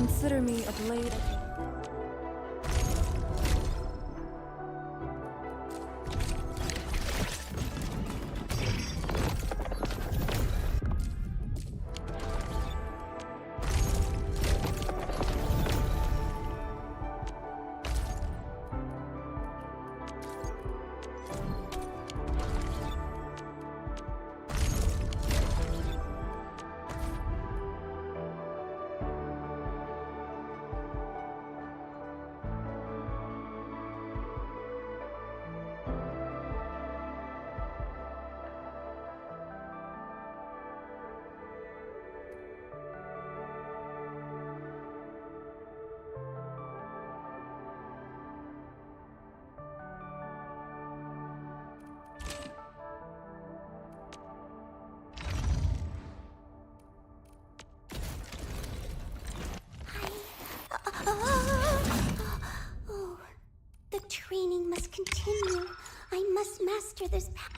Consider me a blade of your... Oh, the training must continue. I must master this power.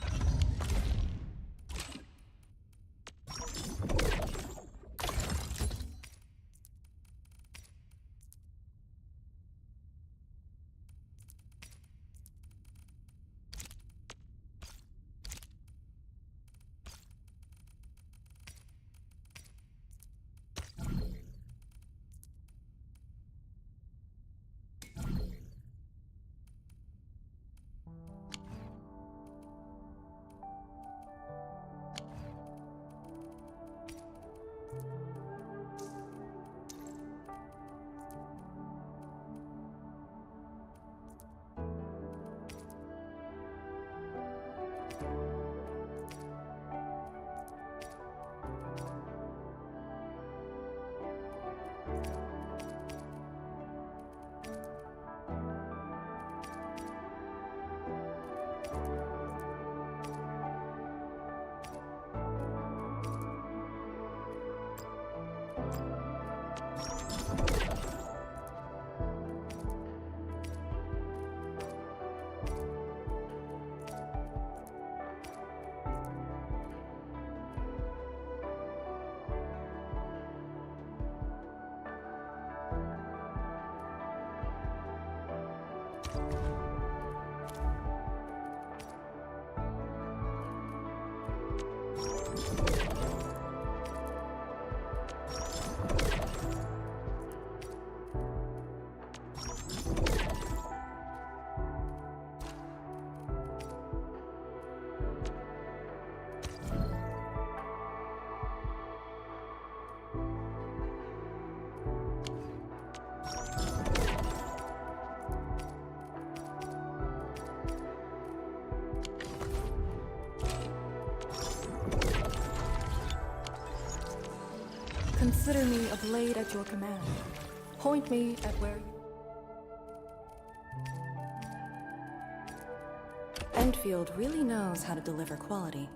Consider me a blade at your command. Point me at where you... Endfield really knows how to deliver quality.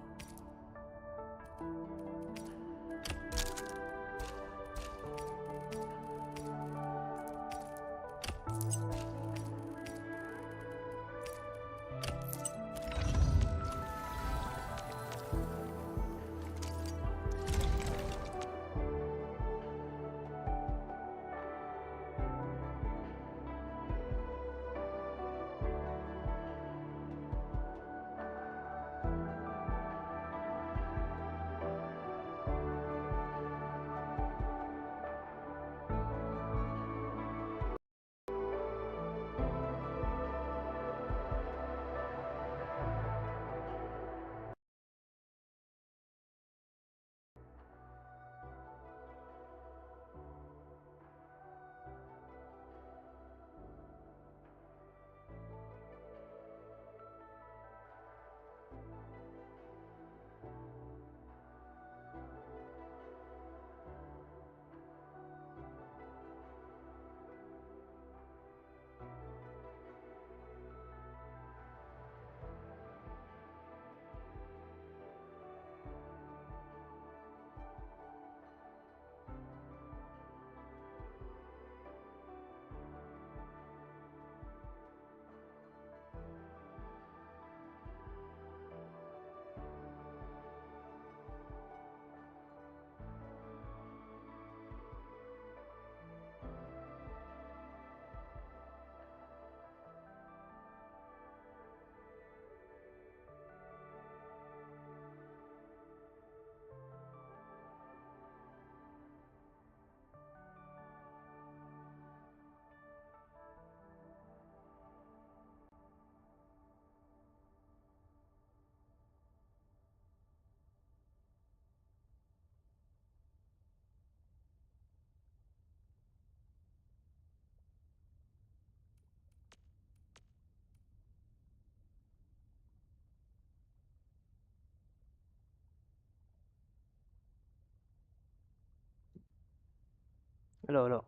Alo alo,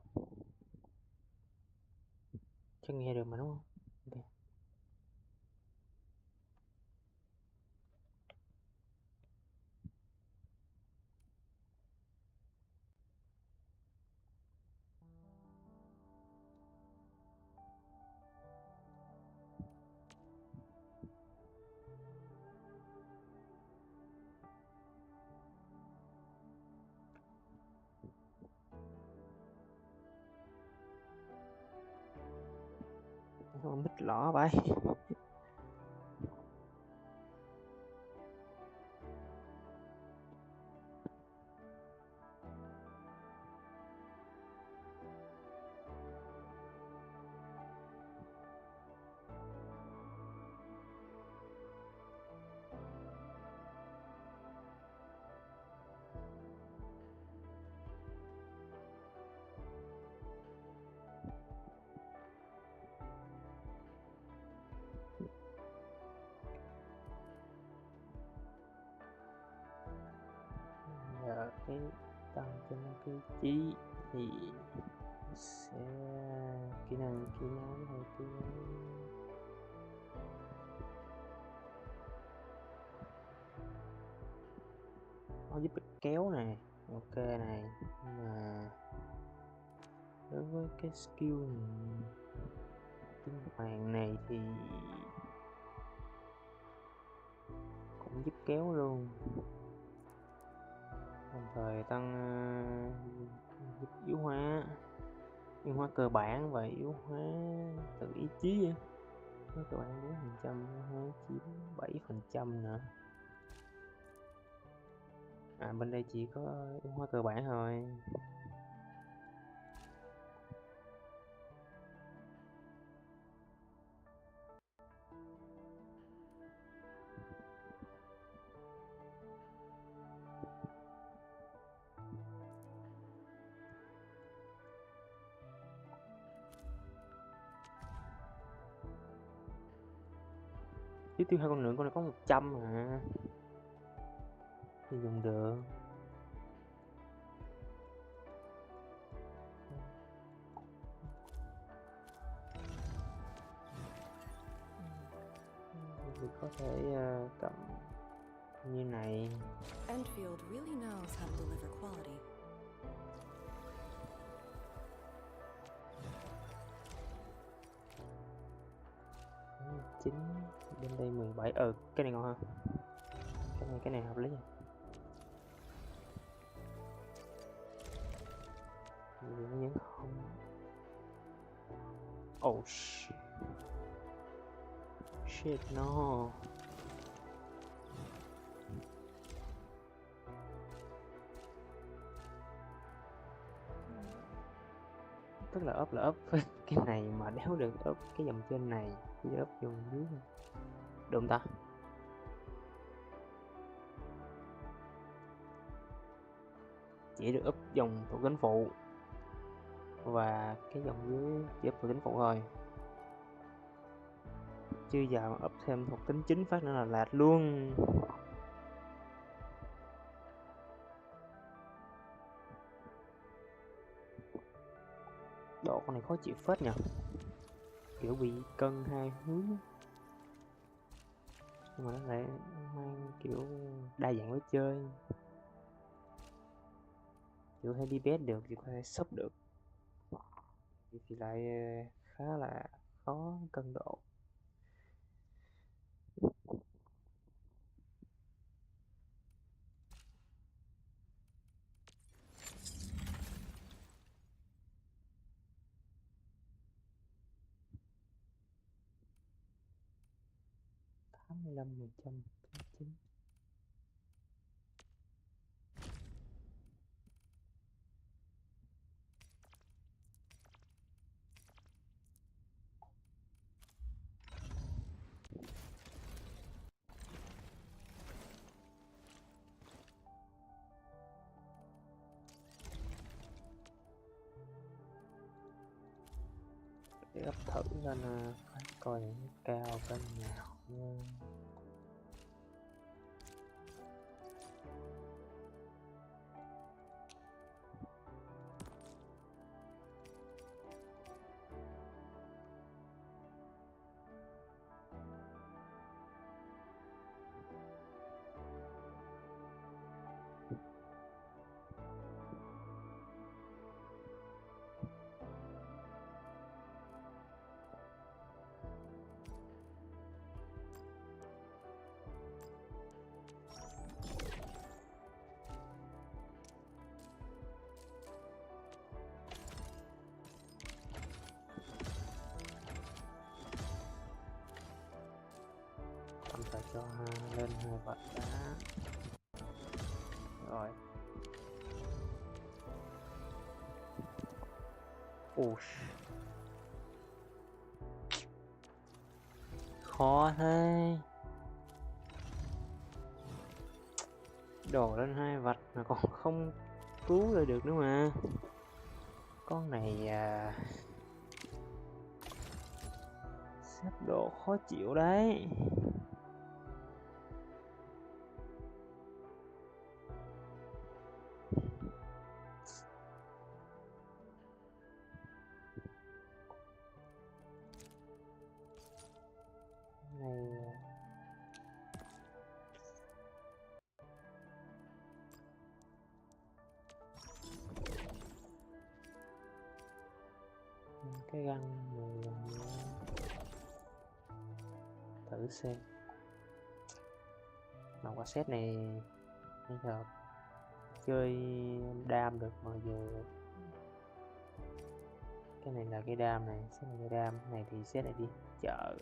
chắc nghe được mà đúng không? Ok. Không bích lỏ vậy. Giờ cái tăng trên cái chí thì sẽ kỹ năng hay kỹ năng nó giúp ích kéo này, ok này, nhưng mà đối với cái skill tiếng hoàng này thì cũng giúp kéo luôn, đồng thời tăng giúp yếu hóa cơ bản và yếu hóa từ ý chí ấy. Nó cơ bản 4%, yếu hóa chiếm 7% nữa. Bên đây chỉ có yếu hóa cơ bản thôi. Tiếp theo hai con nữa, con này có 100 mà thì dùng được. Thì có thể cầm như này. Endfield really knows how to deliver quality. Chín bên đây 17. Cái này ngon ha, cái này hợp lý. Những không. Oh shit no. Tức là ốp cái này mà đéo được ốp cái dòng trên này, chỉ ốp dòng dưới thôi. Được không ta? Chỉ được ốp dòng thuộc tính phụ và cái dòng dưới chỉ ốp thuộc tính phụ thôi, chứ giờ mà ốp thêm thuộc tính chính phát nữa là lạt luôn. Độ con này khó chịu phết nhỉ, kiểu bị cân hai hướng, nhưng mà nó lại mang kiểu đa dạng lối chơi, kiểu hay đi bet được thì có thể sub được, thì lại khá là khó cân độ. Tám mươi lăm phần trăm chính. Để ấp thử lên phải coi những cao cân nào nha. lên 2 vật đá. Rồi. Ui. Khó thế. Đổ lên 2 vật mà còn không cứu lại được nữa mà. Con này xếp độ khó chịu đấy. Này cái găng 10 lần nữa. Thử xem. Mà qua set này bây giờ chơi đam được mà giờ cái này là cái đam này, set này cái đam này thì set này đi chợ.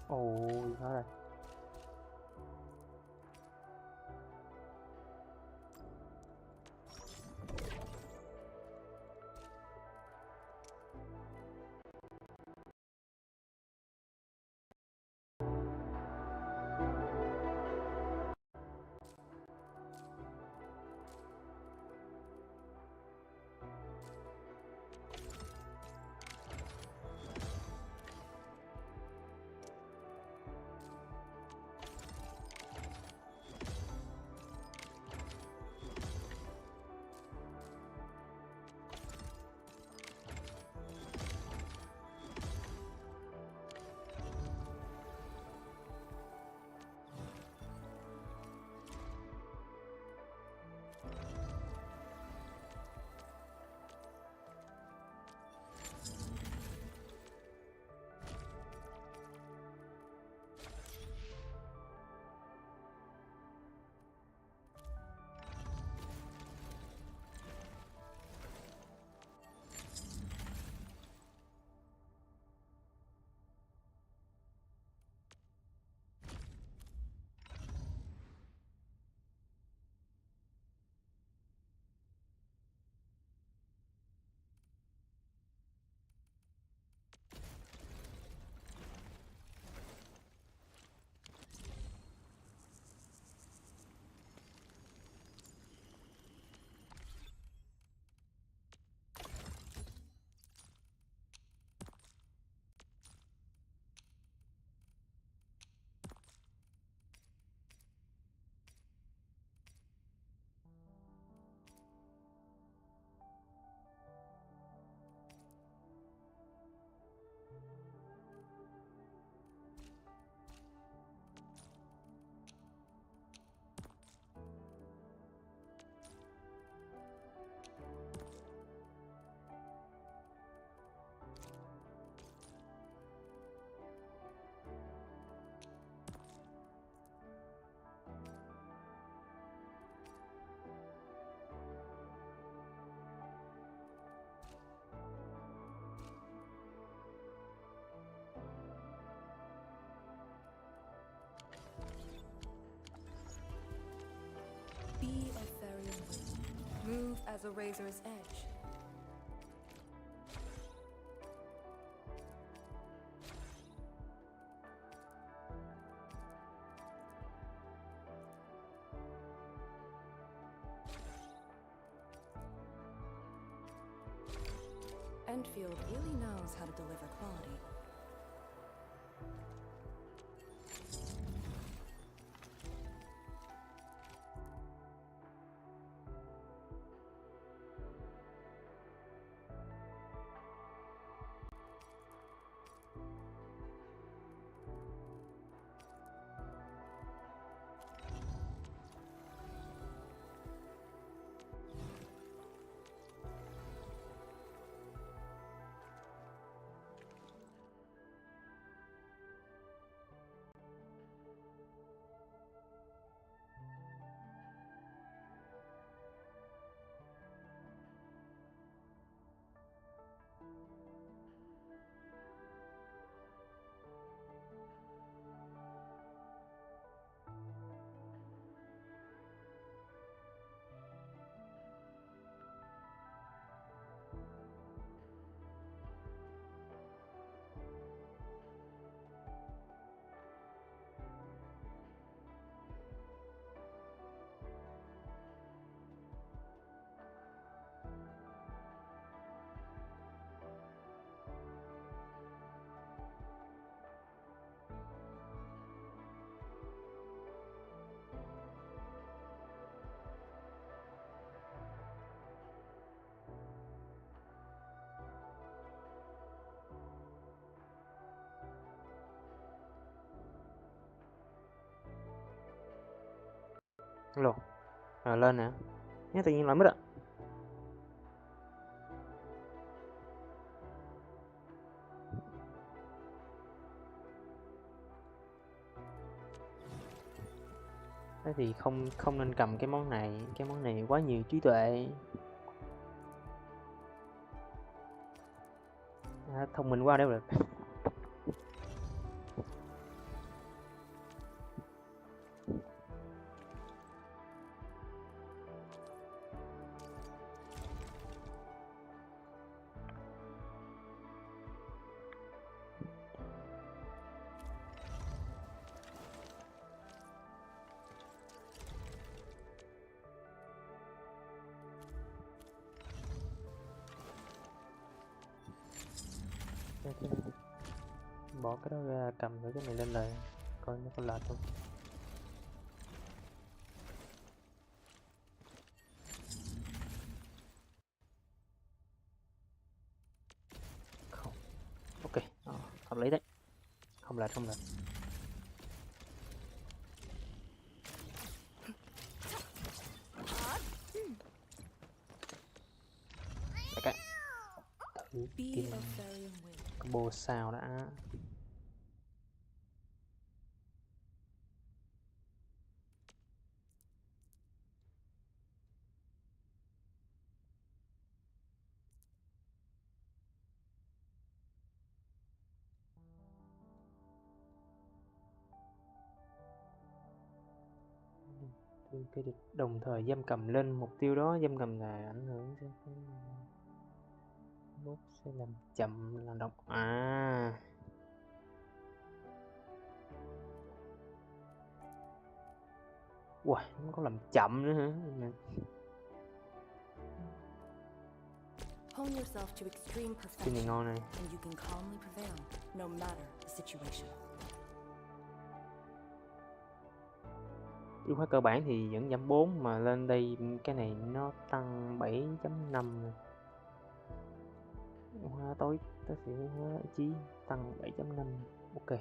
Ôi đó rồi. Be a fairy wind. Move as a razor's edge. Endfield really knows how to deliver quality. Lô. Lên nè. Nhé, tự nhiên lại mất ạ. Thế thì không nên cầm cái món này quá nhiều trí tuệ. Thông minh quá đâu được. Bỏ cái đó ra, cầm thử cái này lên lời coi nó có lệch không. Không. Ok, hợp lý đấy. Không lệch. Để cái thử Be tìm a fairy and win. combo sao đã. Cái địch đồng thời giam cầm lên mục tiêu đó. Giam cầm là ảnh hưởng sẽ bot sẽ làm chậm là độc. Wow, nó có làm chậm nữa hả? Hone yourself to extreme Cái này perfection, ngon này. and you can calmly prevail, no matter the situation. Yếu hóa cơ bản thì vẫn giảm 4 mà lên đây cái này nó tăng 7.5 nè. Hóa tối tới sẽ hóa ý chí tăng 7.5. Ok.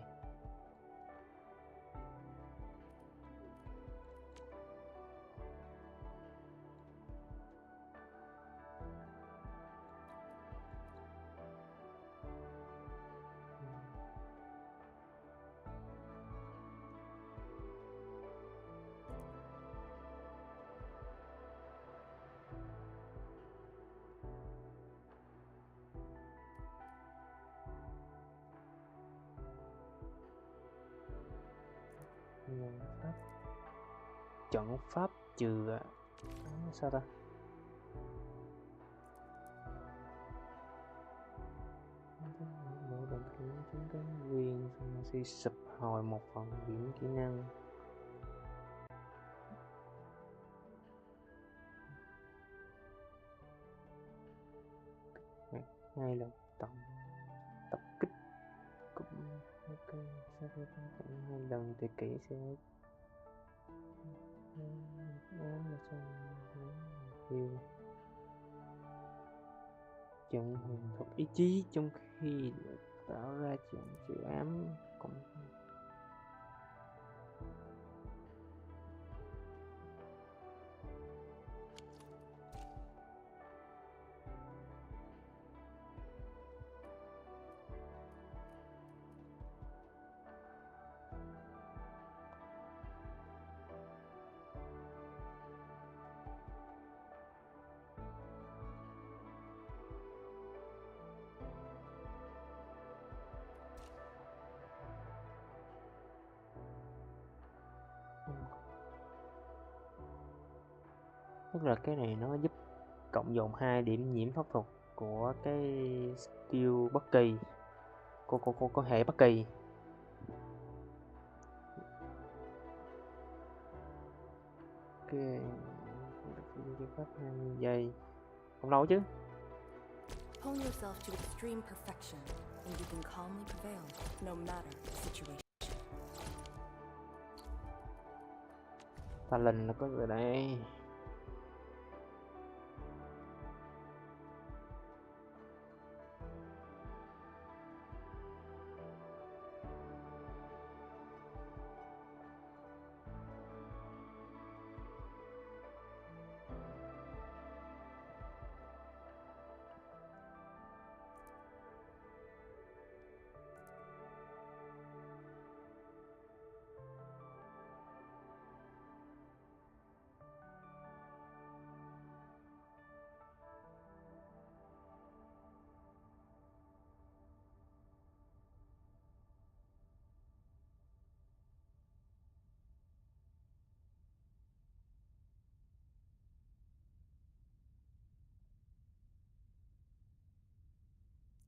Nhân pháp trận pháp trừ sao ta, mỗi lần khiến chúng cái viên suy sụp hồi một phần điểm kỹ năng. Hai lần tập kích cũng ok. Sau khi tăng cộng 2 lần thì kỹ sẽ trận huyền thuật ý chí trong khi tạo ra trận chịu ám cũng tức là cái này nó giúp cộng dồn 2 điểm nhiễm pháp thuật của cái skill bất kỳ của hệ bất kỳ. Ok, phương pháp 20 giây không lâu chứ. Hone yourself to extreme perfection, and you can calmly prevail, no matter the situation. Ta lần là có rồi đây.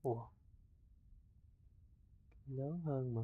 Ủa, lớn hơn mà.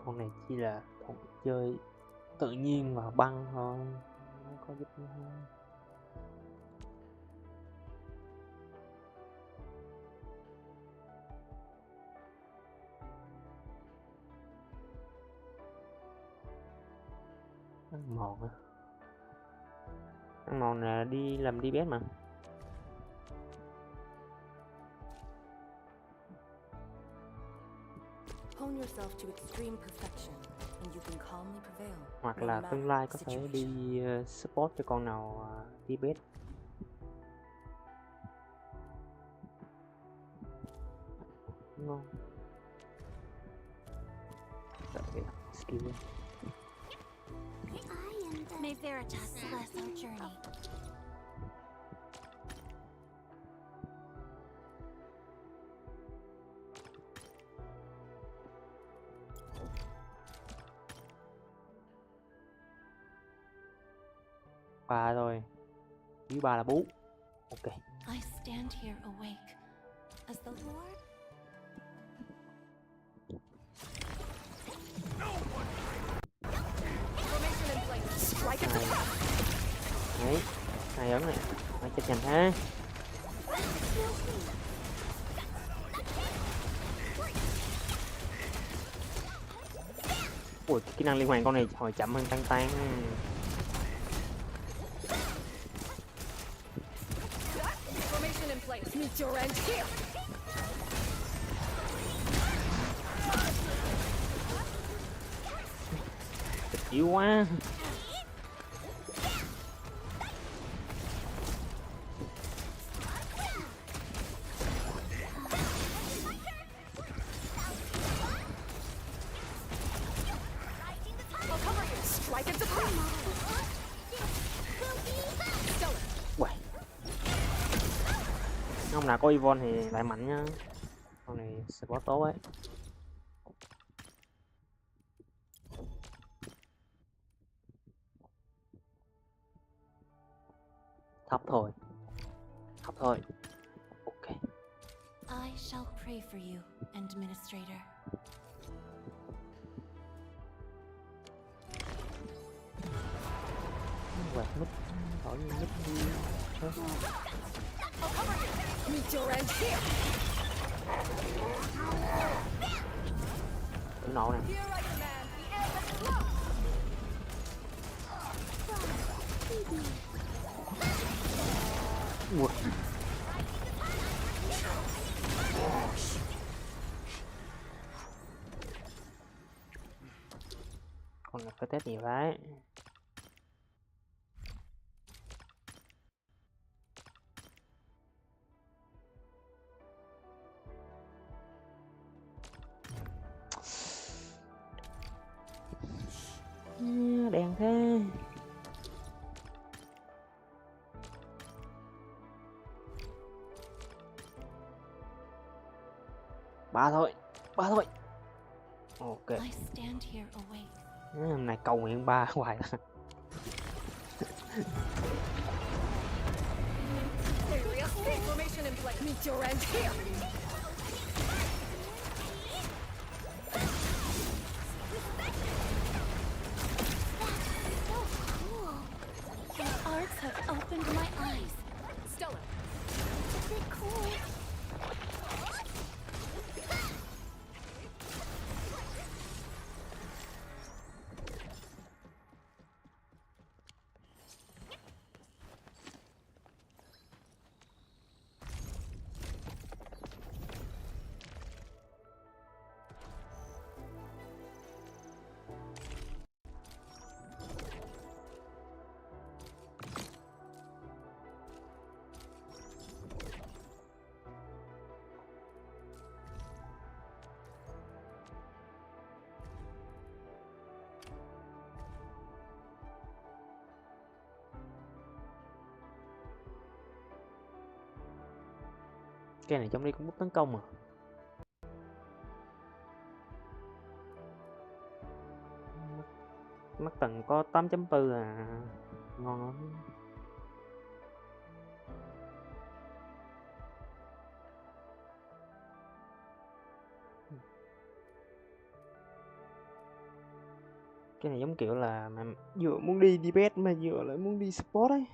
Con này chỉ là con chơi tự nhiên và băng thôi, nó có giúp nó hơn. Ăn mòn á, ăn mòn là đi làm đi bét mà. Hone yourself to extreme perfection, and you can calmly prevail. Hoặc no là matter tương lai the có thể situation. đi support cho con nào đi bét. Ngon. Đợi cái skill lên. I am the... May Veritas bless our journey. Ba rồi, thứ ba là bú. Ok. I stand here awake as the Lord. Đấy, hai ấn này, phải chấp nhận ha. Ui, kỹ năng liên hoàn con này hồi chậm hơn tăng tan. Formation in place. Meet your end here. Yếu quá. Uầy. Ông nào có Yvonne thì lại mạnh nha. Con này support tốt ấy. Thấp thôi. Thấp thôi. Ok. I shall pray for you, Administrator. Quạt nút, khỏi nút đi. Meet your end here. Tử nộ nè. Here I command the air and flow. Ui. Con này phải test nhiều đấy. Đèn thế. Ba thôi, ba thôi. Ok. I stand here awake. Hôm nay cầu nguyện ba hoài là. Formation in place. Meet your end here. The arts have opened my eyes. Stellar. It's a bit cold. Cái này trong đây cũng bút tấn công à. Mắt tầng có 8.4 à, ngon lắm. Cái này giống kiểu là mà vừa muốn đi debate mà vừa lại muốn đi sport ấy.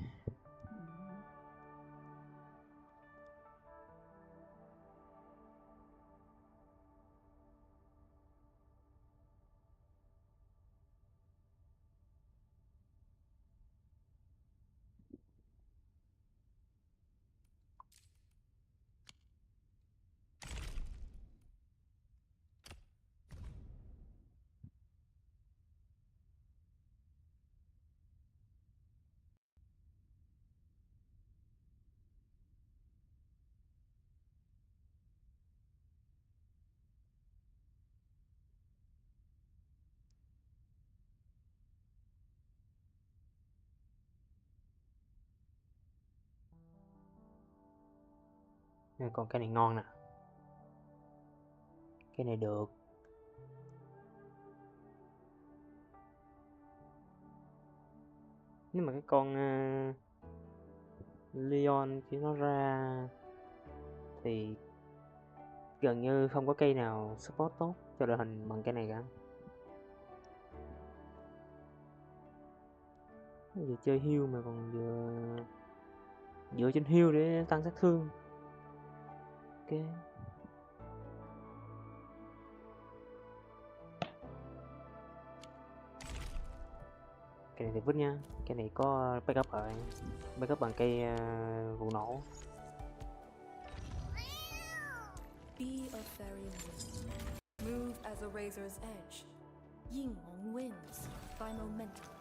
Còn cái này ngon nè, cái này được. Nếu mà cái con Leon khi nó ra thì gần như không có cây nào support tốt cho đội hình bằng cái này cả. Vừa chơi heal mà còn vừa dựa trên heal để tăng sát thương. Ok. Cái này thì vứt nha, cái này có backup rồi, backup bằng cây vụ nổ. Be a fairy wind. Move as a razor's edge. Ying wins by momentum.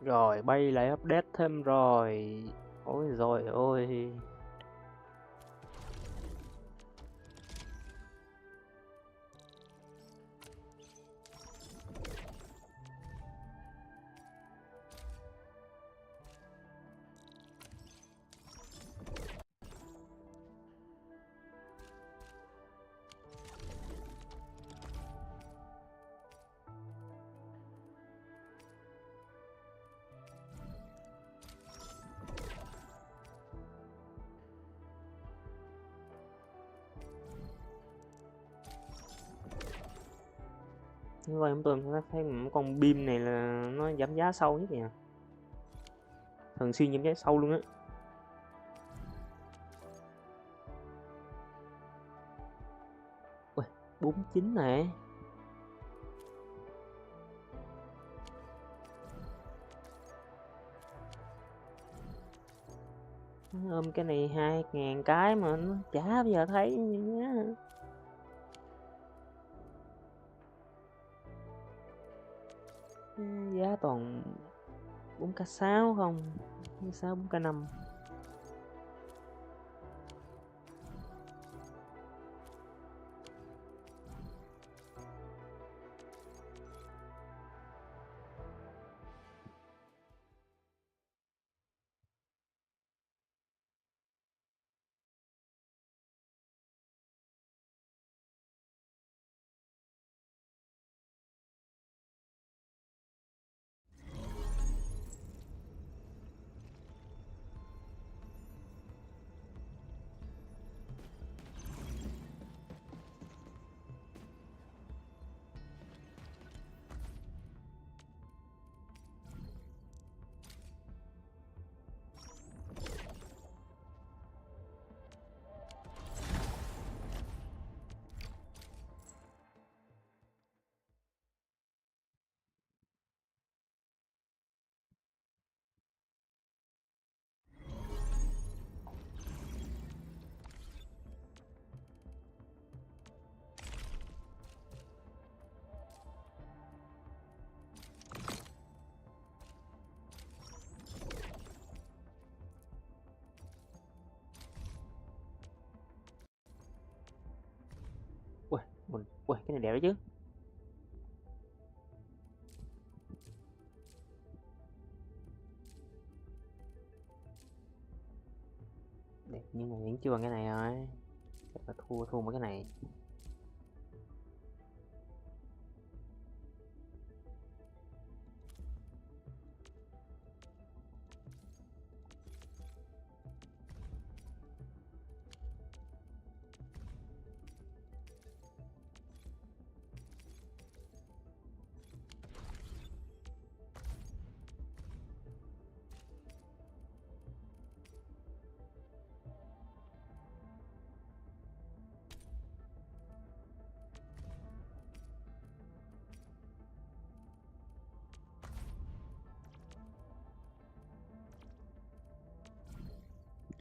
Rồi bay lại update thêm rồi. Ôi rồi ôi. Như vậy tôi thấy con beam này là nó giảm giá sâu nhất nè, thường xuyên giảm giá sâu luôn á. Ui, 49 nè. Ôm cái này 2.000 cái mà nó chả bao giờ thấy nhá. Giá toàn 4k6 không, 4k6 4k5. Ui, cái này đẹp đấy chứ. Đẹp nhưng mà vẫn chưa bằng cái này rồi. Chắc là thua mấy cái này.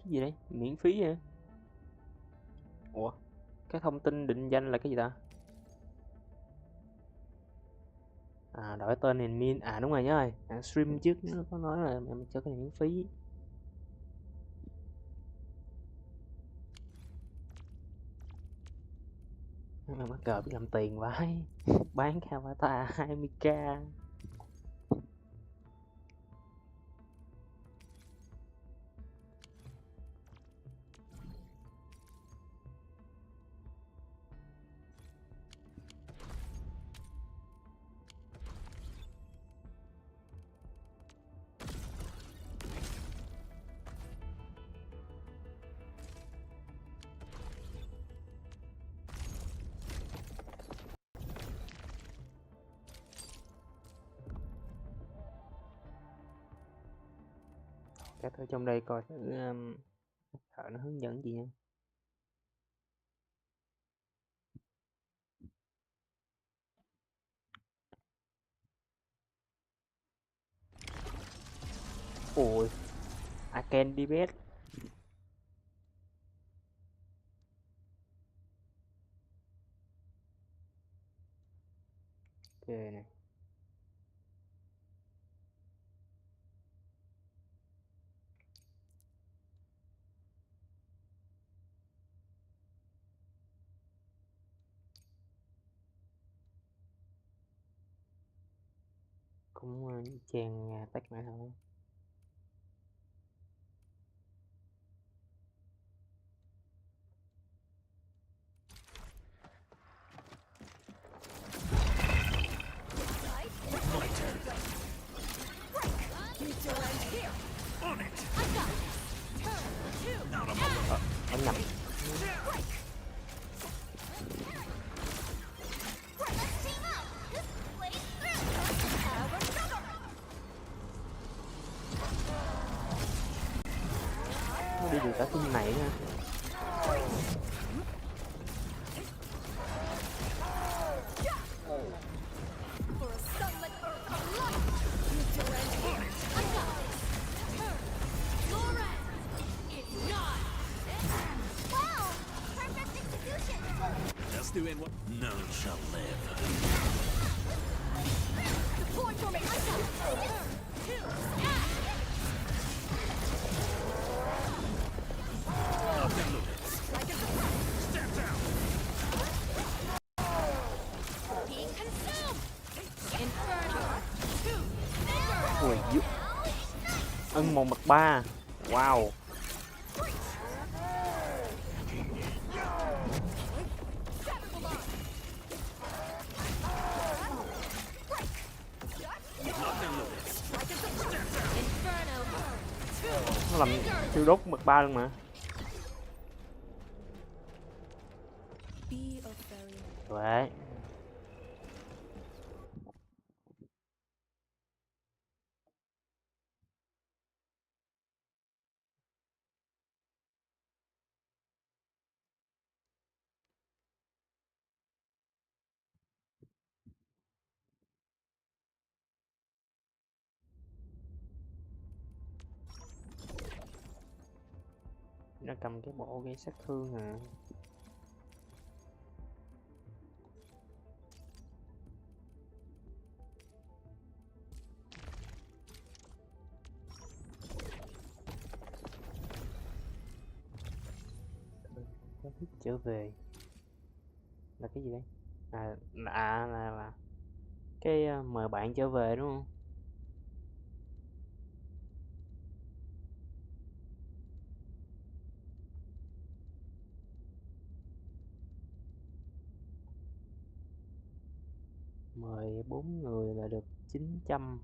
Cái gì đấy? Miễn phí hả? Ủa? Cái thông tin định danh là cái gì ta? À, đổi tên admin. À đúng rồi nhớ rồi. À, stream trước nó có nói là em cho cái này miễn phí. Mà mắc cờ biết làm tiền vãi. Bán cái avatar 20k. Cái thôi trong đây coi thử thợ nó hướng dẫn gì nha. Ôi, Arken đi bet. Ok này. Cũng chèn tách lại thôi. Em nhầm. Nó đi được cả team này nha. Doing what none shall live. Step down. Ui dữ. Ân 1/3. Wow. Nó làm siêu đốt 1/3 luôn mà. Be a fairy. Đấy. Nó cầm cái bộ gây sát thương à. Có thích trở về. Là cái gì đây? Là cái mời bạn trở về đúng không? Mời 4 người là được 900.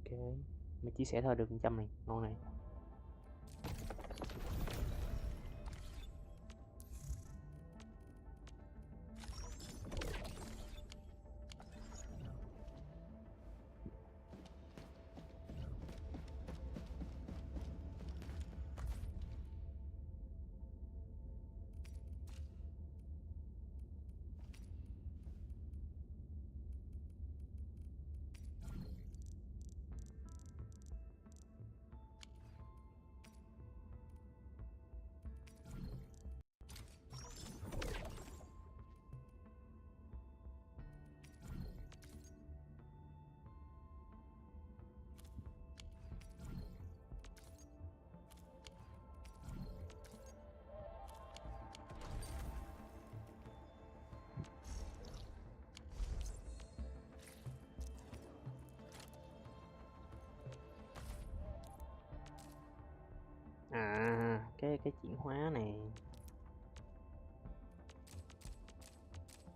Ok, mình chia sẻ thôi được 100 này, ngon này. Cái chuyển hóa này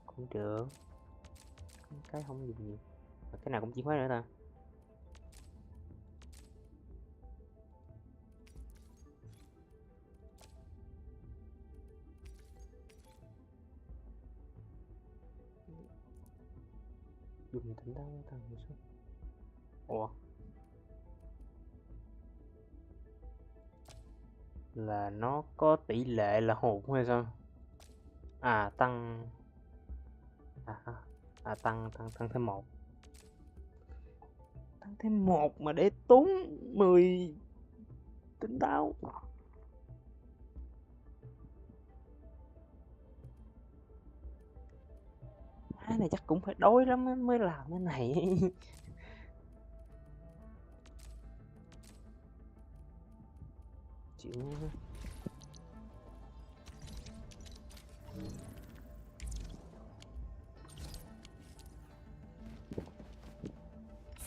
cũng được, cái không dùng nhiều. Cái nào cũng chuyển hóa nữa ta. Dùng tỉnh táo tăng hiệu suất. Ủa, là nó có tỷ lệ là hụt hay sao? Tăng tăng thêm 1. Tăng thêm 1 mà để tốn 10 tỉnh táo. Cái này chắc cũng phải đói lắm mới làm cái này. Chịu nha.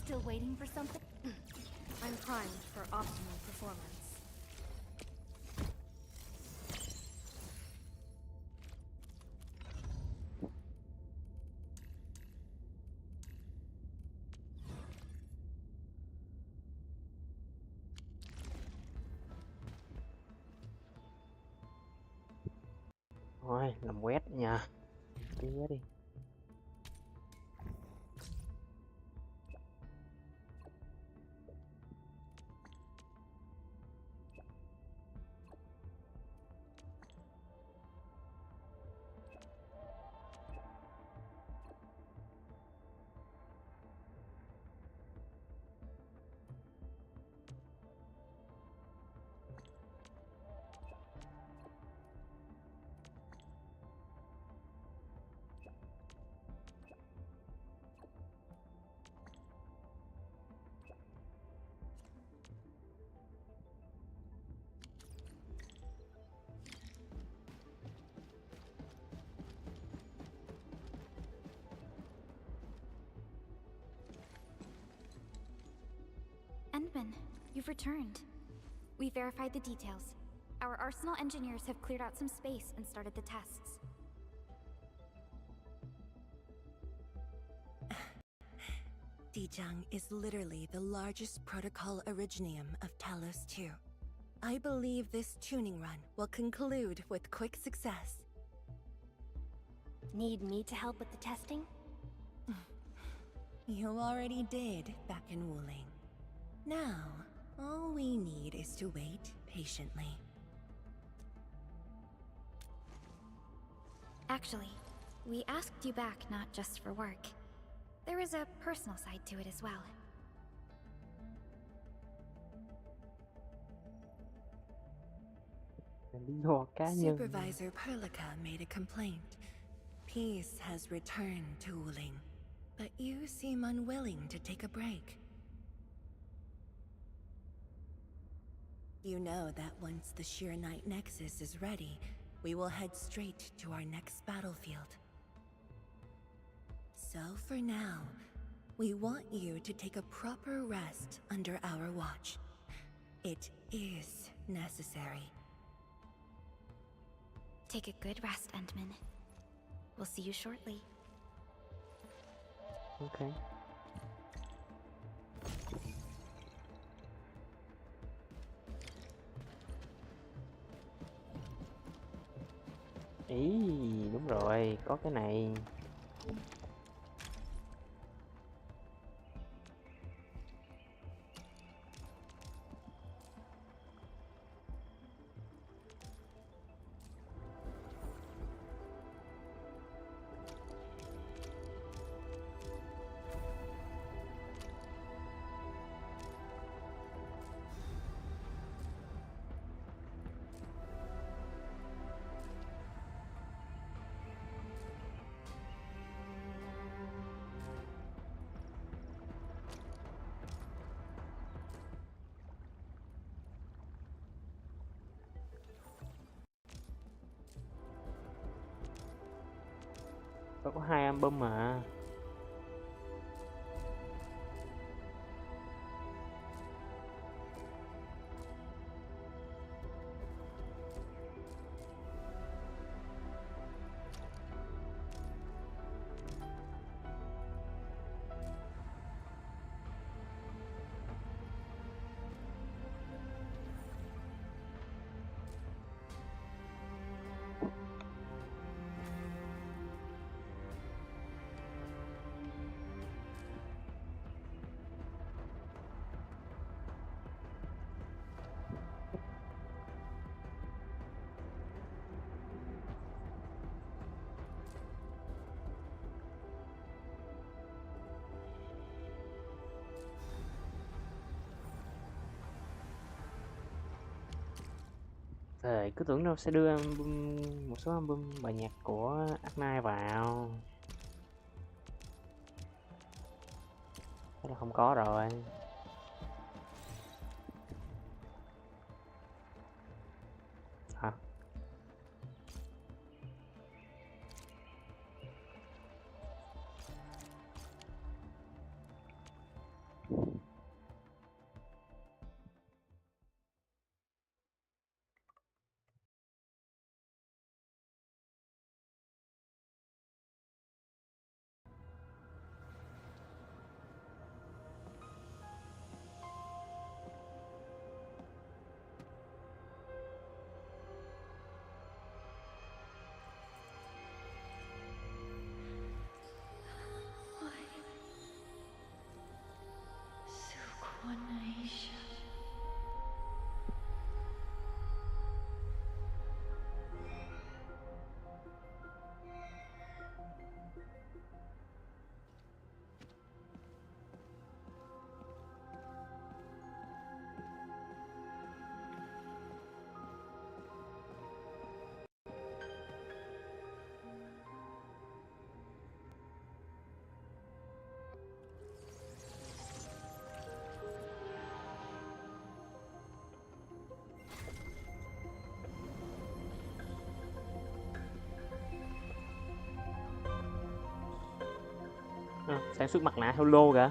Still waiting for something? I'm primed for optimal performance. Thôi, làm quét nha. Tía đi. Endman, you've returned. We verified the details. Our arsenal engineers have cleared out some space and started the tests. Dijang is literally the largest protocol originium of Talos 2. I believe this tuning run will conclude with quick success. Need me to help with the testing? You already did back in Wuling. Now, all we need is to wait patiently. Actually, we asked you back not just for work. There is a personal side to it as well. Lý do cá nhân. Supervisor Perlica made a complaint. Peace has returned to Wuling, but you seem unwilling to take a break. You know that once the Sheer Knight Nexus is ready, we will head straight to our next battlefield. So for now, we want you to take a proper rest under our watch. It is necessary. Take a good rest, Endman. We'll see you shortly. Ok. Ý, đúng rồi, có cái này. Có 2 album mà. Trời, cứ tưởng đâu sẽ đưa một số album bài nhạc của Arknights vào. Thế là không có rồi. Hả? Sản xuất mặt nạ theo lô kìa.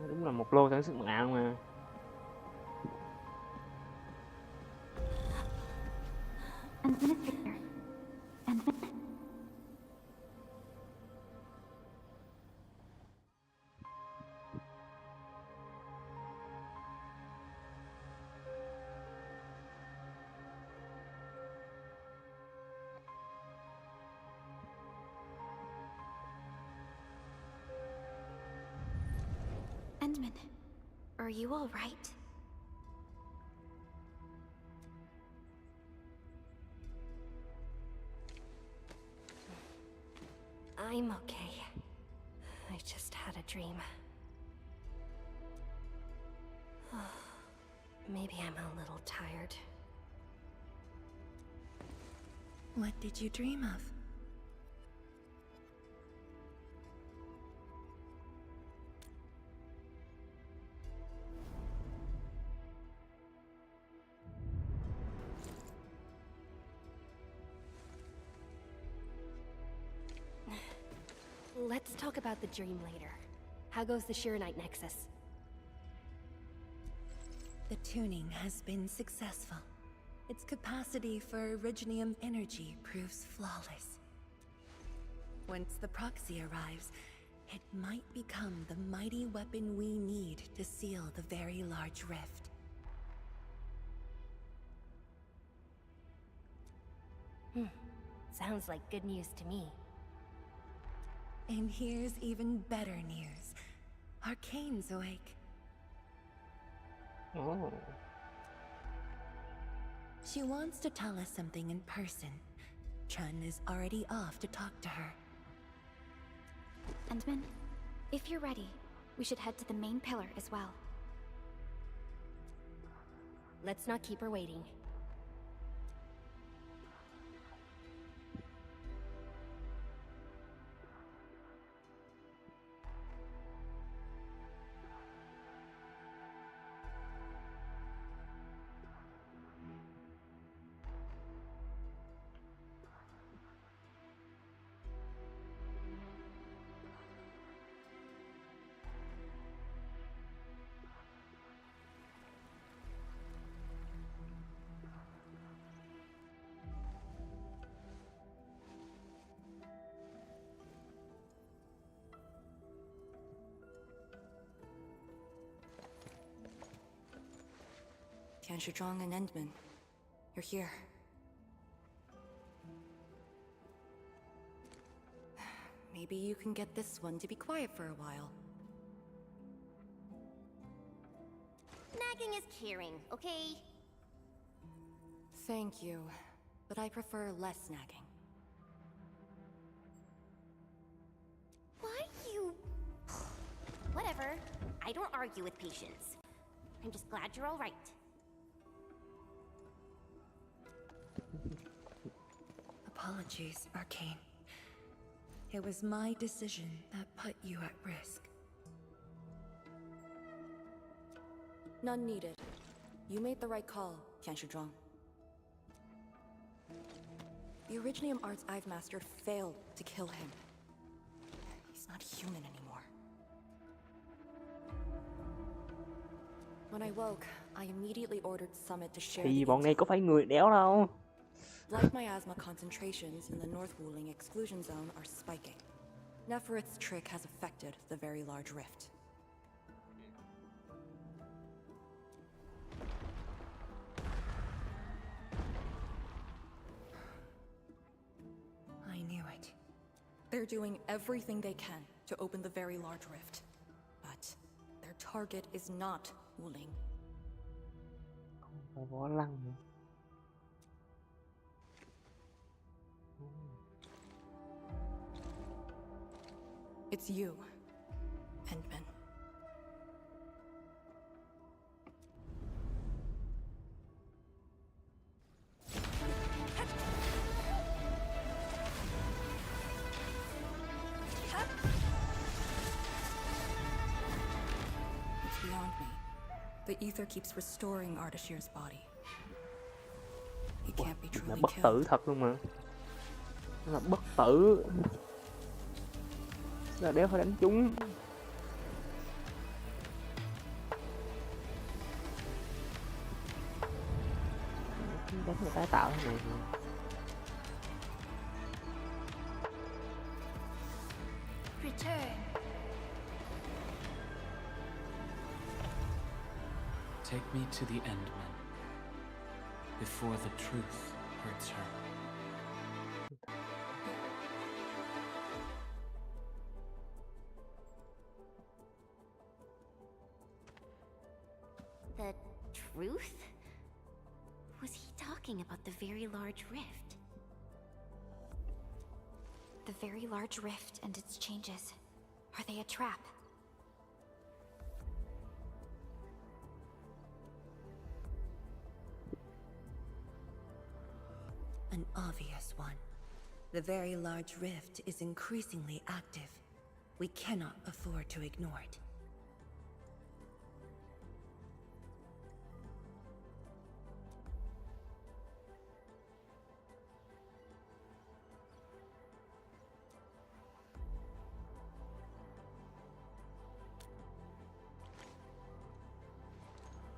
Đúng là một lô sản xuất mặt nạ mà. Administrator. Endman. Endman, are you all right? I'm okay. I just had a dream. Maybe I'm a little tired. What did you dream of? Let's talk about the dream later. How goes the Shiranite Nexus? The tuning has been successful. Its capacity for originium energy proves flawless. Once the proxy arrives, it might become the mighty weapon we need to seal the very large rift. Sounds like good news to me. And here's even better news. Arcane's awake. Oh. She wants to tell us something in person. Chun is already off to talk to her. Endman, if you're ready, we should head to the main pillar as well. Let's not keep her waiting. Tianshizhuang and Endman, you're here. Maybe you can get this one to be quiet for a while. Nagging is caring, okay? Thank you, but I prefer less nagging. Why you... Whatever. I don't argue with patience. I'm just glad you're all right. Apologies, Arcane. It was my decision that put you at risk. None needed. You made the right call, Tianshizhuang. The Originium arts I've mastered failed to kill him. He's not human anymore. When I woke, I immediately ordered Summit to share Thì the bọn này có intel. phải người đéo đâu. Light miasma concentrations in the North Wuling exclusion zone are spiking. Neferith's trick has affected the very large rift. I knew it. They're doing everything they can to open the very large rift. But their target is not Wuling. Phải võ lăng nữa. It's you, Endman. It's beyond me. The ether keeps restoring Ardashir's body. He can't be Là truly bất tử killed. thật luôn mà. Nó là bất tử. Là đéo phải đánh trúng. Đánh người tái tạo thế này. Return. Take me to the Endman, before the truth hurts her. truth? Was he talking about the very large rift? The very large rift and its changes. Are they a trap? An obvious one. The very large rift is increasingly active. We cannot afford to ignore it.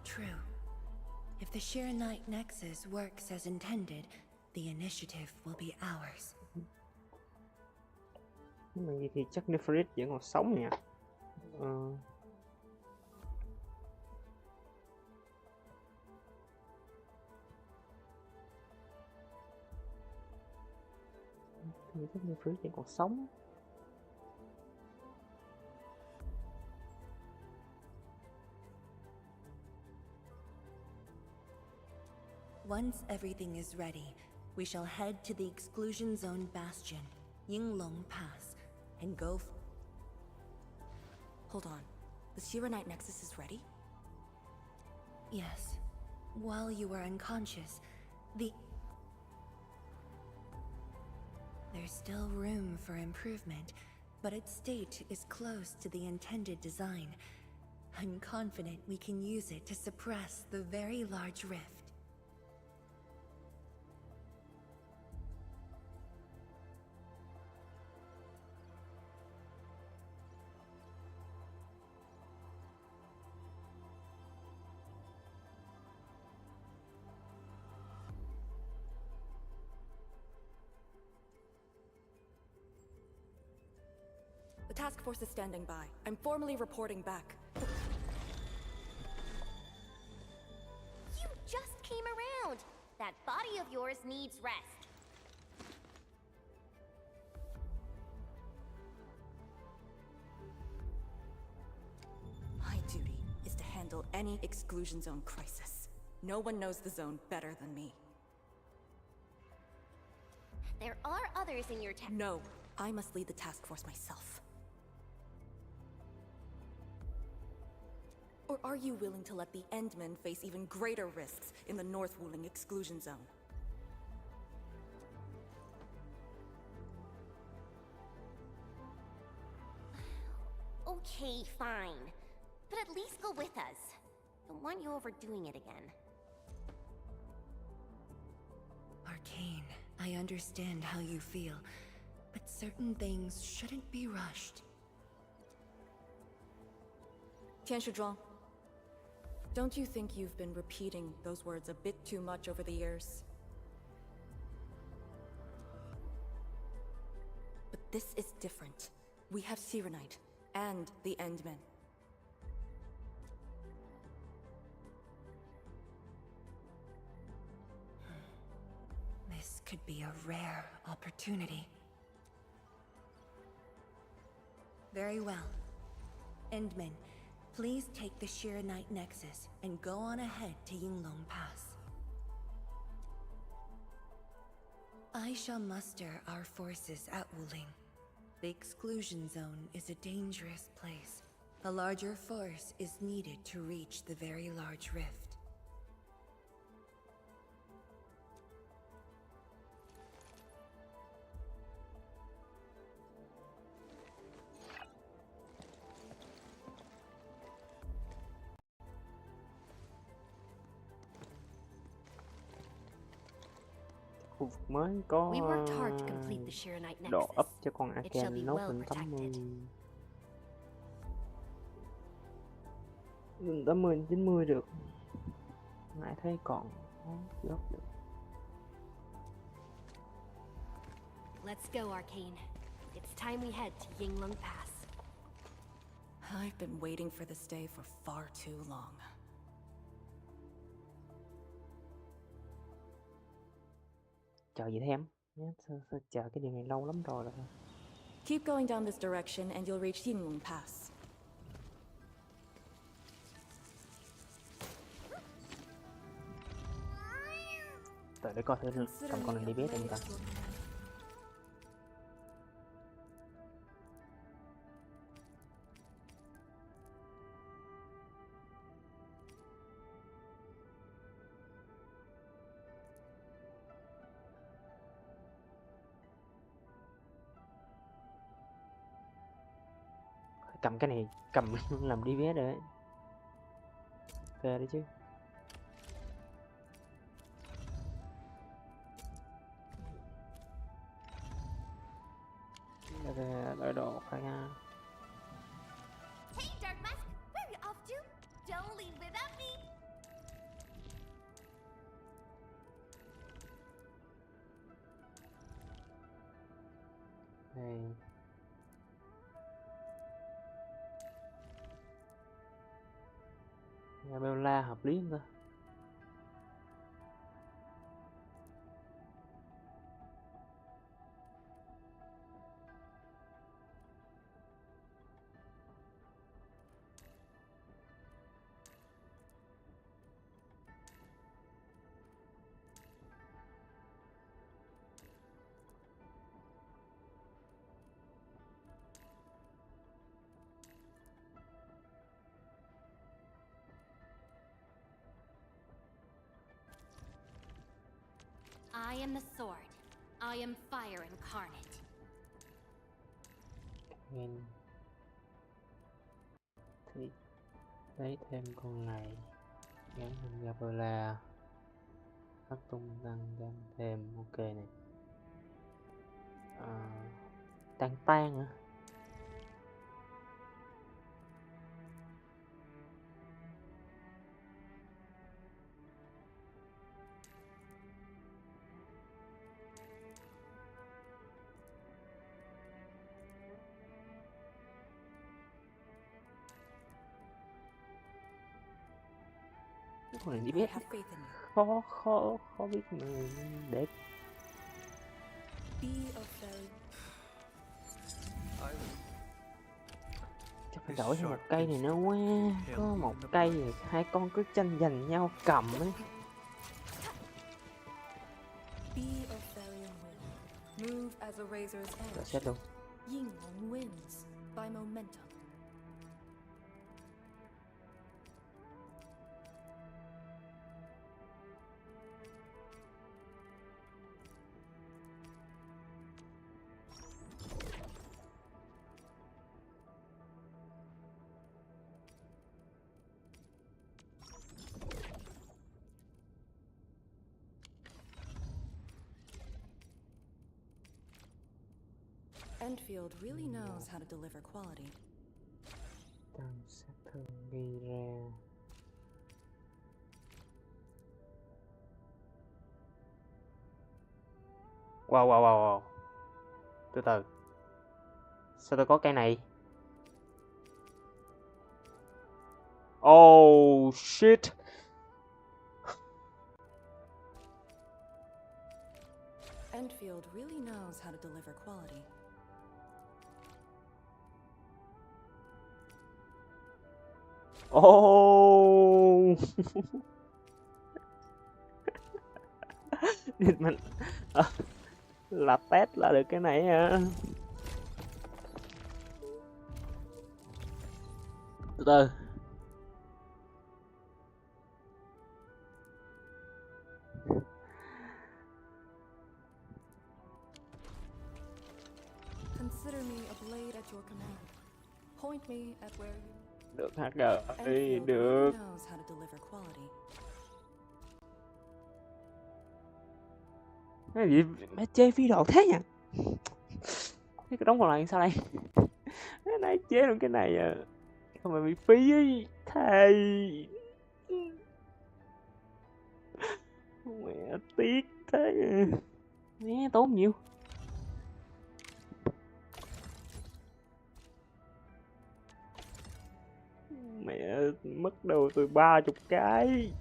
True. If the Shiranite Nexus works as intended, the initiative will be ours. Nhưng mà vậy thì chắc Nefrit vẫn còn sống nhỉ? Thì chắc Nefrit vẫn còn sống. Once everything is ready, we shall head to the exclusion zone bastion, Yinglong Pass, and go Hold on. The Shiranite Nexus is ready? Yes. While you were unconscious, There's still room for improvement, but its state is close to the intended design. I'm confident we can use it to suppress the very large rift. The task force is standing by. I'm formally reporting back. You just came around! That body of yours needs rest. My duty is to handle any exclusion zone crisis. No one knows the zone better than me. There are others in your town. No, I must lead the task force myself. Or are you willing to let the Endmen face even greater risks in the North Wuling exclusion zone? Okay, fine. But at least go with us. Don't want you overdoing it again. Arcane, I understand how you feel, but certain things shouldn't be rushed. Tianshuzhuang, don't you think you've been repeating those words a bit too much over the years? But this is different. We have Sirenite and the Endmen. This could be a rare opportunity. Very well. Endmen, please take the Shiranite Nexus and go on ahead to Yinglong Pass. I shall muster our forces at Wuling. The exclusion zone is a dangerous place. A larger force is needed to reach the very large rift. Khu vực mới có We worked hard to complete the Shiranite độ Nexus. ấp cho con It shall be Arcane nốt well lên 80 protected. lên 80 90 được. Nãy thấy còn dốc được. Let's go, Arcane. It's time we head to Yinglong Pass. I've been waiting for this day for far too long. Chờ gì thế em? Sao chờ cái điều này lâu lắm rồi rồi. Keep going down this direction and you'll reach Yinglong Pass. Để coi thử Consider cầm con me này đi a biết được blade ta. at your command. Cầm cái này, cầm làm đi biết rồi đấy. Ok đấy chứ. Đổi đồ phải nha. Hey, Dark Mask, where are you off to? Don't leave without me. Đây. Bella hợp lý không ta? I am the sword. I am fire incarnate. Nên thì lấy thêm con này gắn hình Gabriela, phát tung tăng gắn thêm. Ok này. Tan tan hả? Con này đi I biết have faith in you. khó biết mà để Be a fairy. chắc phải đổi thêm một cây này nữa quá. Có một cây thì hai con cứ tranh giành nhau cầm ấy. Be a fairy and win. Move as a razor's Rồi edge. xét luôn. Ying wins by momentum. Endfield really knows how to deliver quality. Tăng sát thương ghi ra. Wow. Từ từ. Sao tôi có cây này? Oh shit. Endfield really knows how to deliver quality. Oh. Mình là test là được cái này hả? Từ từ. Consider me a blade at your command. Point me at where you... Được HG đi, Endfield được. really knows how to deliver quality. Cái gì mà chơi phi đồ thế nhỉ? Cái đóng còn lại sao đây? Cái này chế luôn cái này à. Không phải bị phí ấy. Thầy. Mẹ tiếc thế. Mẹ tốn nhiều. Mẹ mất đầu từ 30 cái.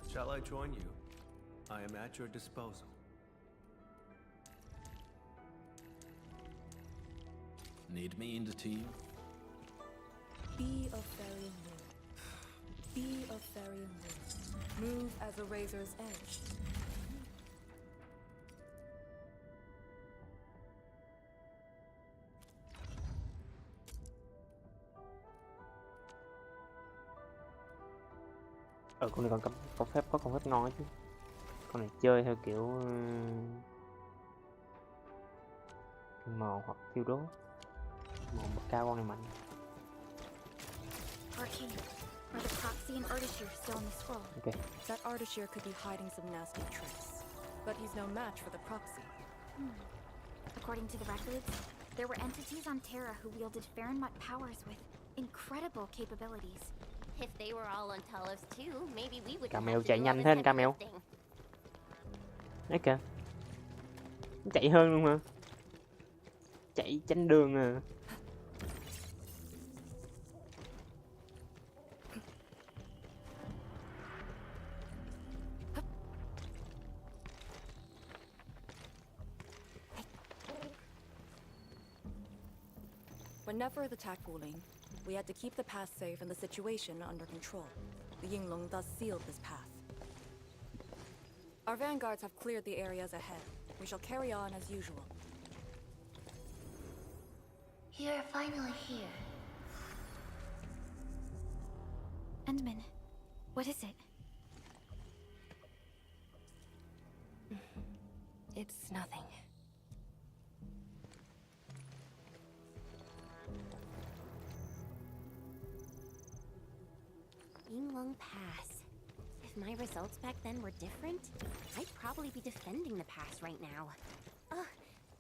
Shall I join you? I am at your disposal. Need me in the team? Be a fairy moon. Be a fairy moon. Move as a razor's edge. Con này còn có phép ngon chứ. Con này chơi theo kiểu màu hoặc thiêu đốt. Màu bậc cao con này mạnh. Arcane. Are the proxy and Ardashir still on the scroll? Ok. That Ardashir could be hiding some nasty tricks, but he's no match for the proxy. According to the records, there were entities on Terra who wielded Farinmut powers with incredible capabilities. If they were all on Talos too, maybe we would Camel have to chạy do nhanh all thế this anh heavy Camel. lifting. Đấy kìa. Nó chạy hơn luôn mà. Chạy tranh đường à. When Nefereth attacked Wuling, we had to keep the pass safe and the situation under control. The Yinglong thus sealed this path. Our vanguards have cleared the areas ahead. We shall carry on as usual. You're finally here. Endman, what is it? It's nothing. Yinglong Pass. If my results back then were different, I'd probably be defending the pass right now.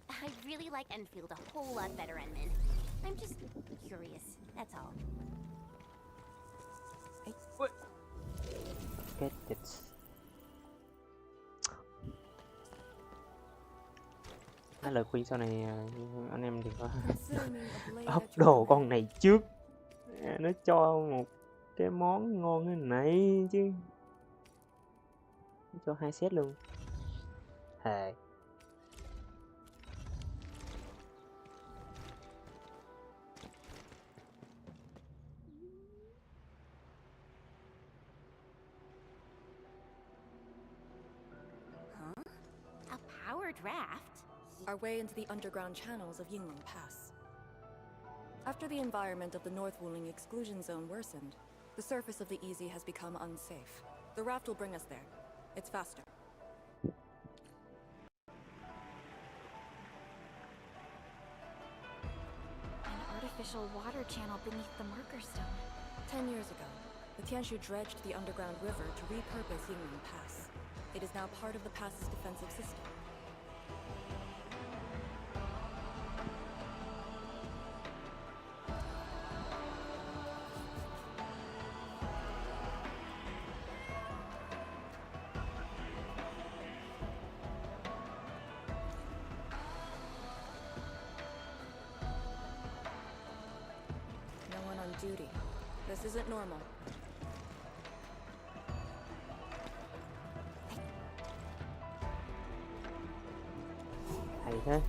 I really like Endfield a whole lot better, Endman. I'm just curious, that's all. Get it. Nói lời khuyên sau này anh em đừng có ấp đồ con này trước. Nó cho một cái món ngon thế này chứ. Nó cho 2 set luôn. Hề. A powered raft? Our way into the underground channels of Yinglong Pass. After the environment of the North Wuling exclusion zone worsened, the surface of the Easy has become unsafe. The raft will bring us there. It's faster. An artificial water channel beneath the marker stone. 10 years ago, the Tianshu dredged the underground river to repurpose Yinglong Pass. It is now part of the pass's defensive system. No one on duty. This isn't normal. Hay thế.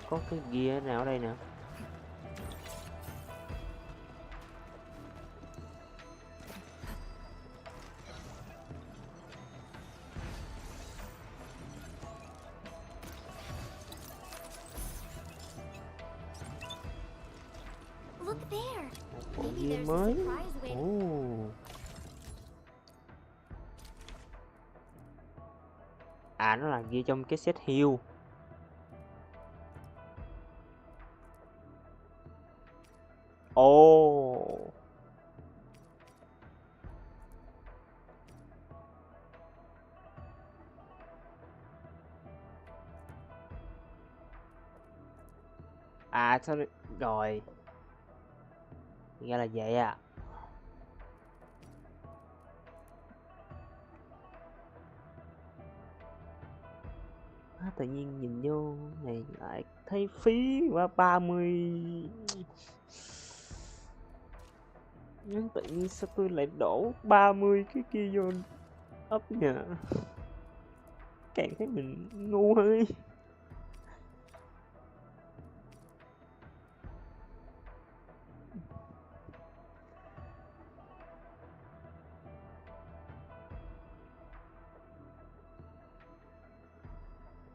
Có cái gear nào ở đây nè. Look there! Một Maybe gear there's a mới. surprise waiting. Ồ. À, nó là gear trong cái set heal. Ồ. À sao rồi. Ra là vậy à. Tự nhiên nhìn vô này lại thấy phí quá 30. Nhưng tự nhiên sao tôi lại đổ 30 cái kia vô ấp nhờ. càng thấy mình ngu hơi.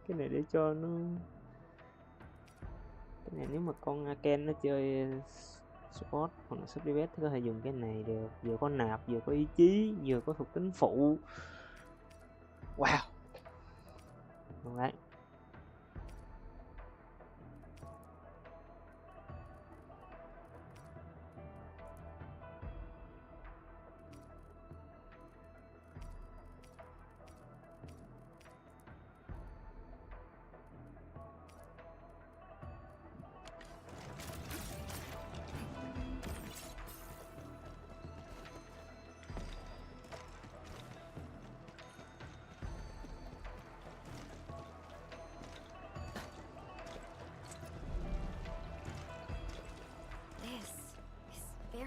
Cái này để cho nó, cái này nếu mà con Arken nó chơi support hoặc là sub DPS thì có thể dùng cái này được, vừa có nạp vừa có ý chí vừa có thuộc tính phụ. Wow, ngon đấy.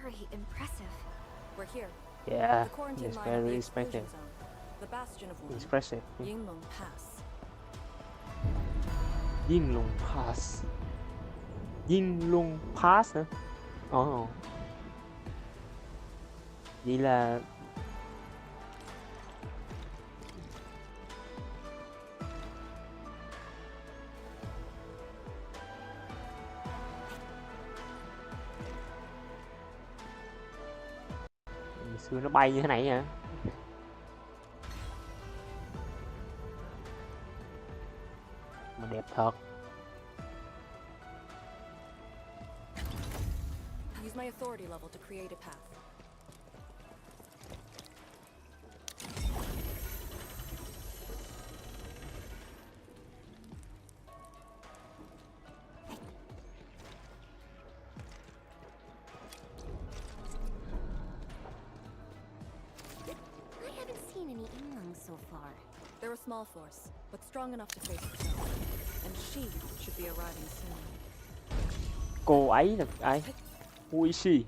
Very impressive. We're here. Yeah, The quarantine it's line of the very exclusion expensive. zone. The bastion of Wu. Expressive. Yinglong Pass. Yinglong Pass. Yinglong Pass hả? Ồ. Vậy là ngày xưa nó bay như thế này hả? Mà đẹp thật. Use my authority level to create a path. I haven't seen any Inlungs so far. They're a small force, but strong enough to face the zone. And she should be arriving soon. Cô ấy là ai? Who is she?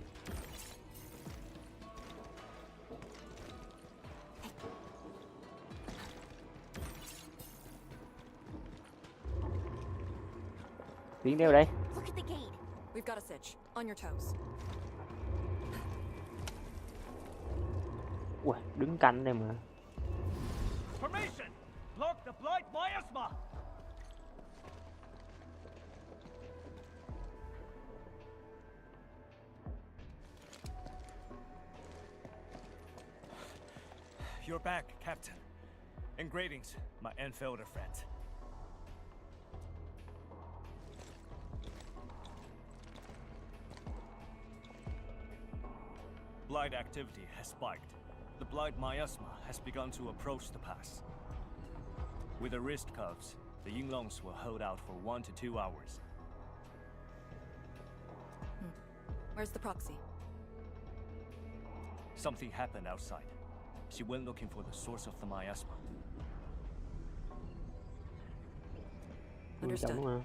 Tiến đeo đây. Look at the gate. We've got a sitch. On your toes. Ui, đứng canh đây mà. Formation! Block the blight miasma! You're back, Captain. And greetings, my Endfielder friend. Blight activity has spiked. The blight miasma has begun to approach the pass. With the wrist cuffs, the Yinglongs will hold out for 1 to 2 hours. Where's the proxy? Something happened outside. She went looking for the source of the miasma. Understood. Đúng mà.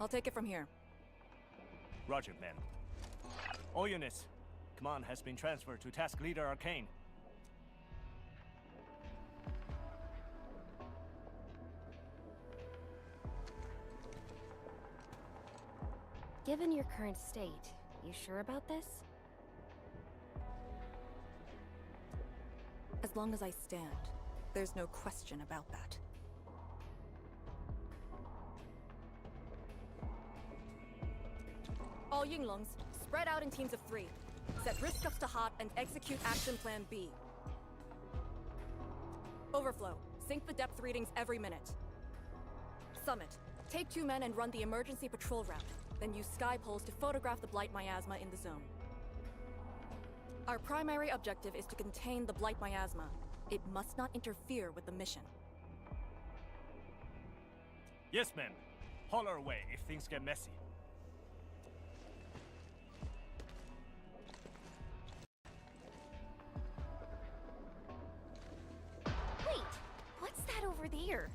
I'll take it from here. Roger, men. All units, command has been transferred to Task Leader Arcane. Given your current state, you sure about this? As long as I stand, there's no question about that. All Yinglongs, spread out in teams of 3. Set risk ups to hot and execute action plan B. Overflow, sync the depth readings every minute. Summit, take 2 men and run the emergency patrol route. Then use sky poles to photograph the blight miasma in the zone. Our primary objective is to contain the blight miasma. It must not interfere with the mission. Yes, men. Holler away if things get messy. Wait, what's that over there?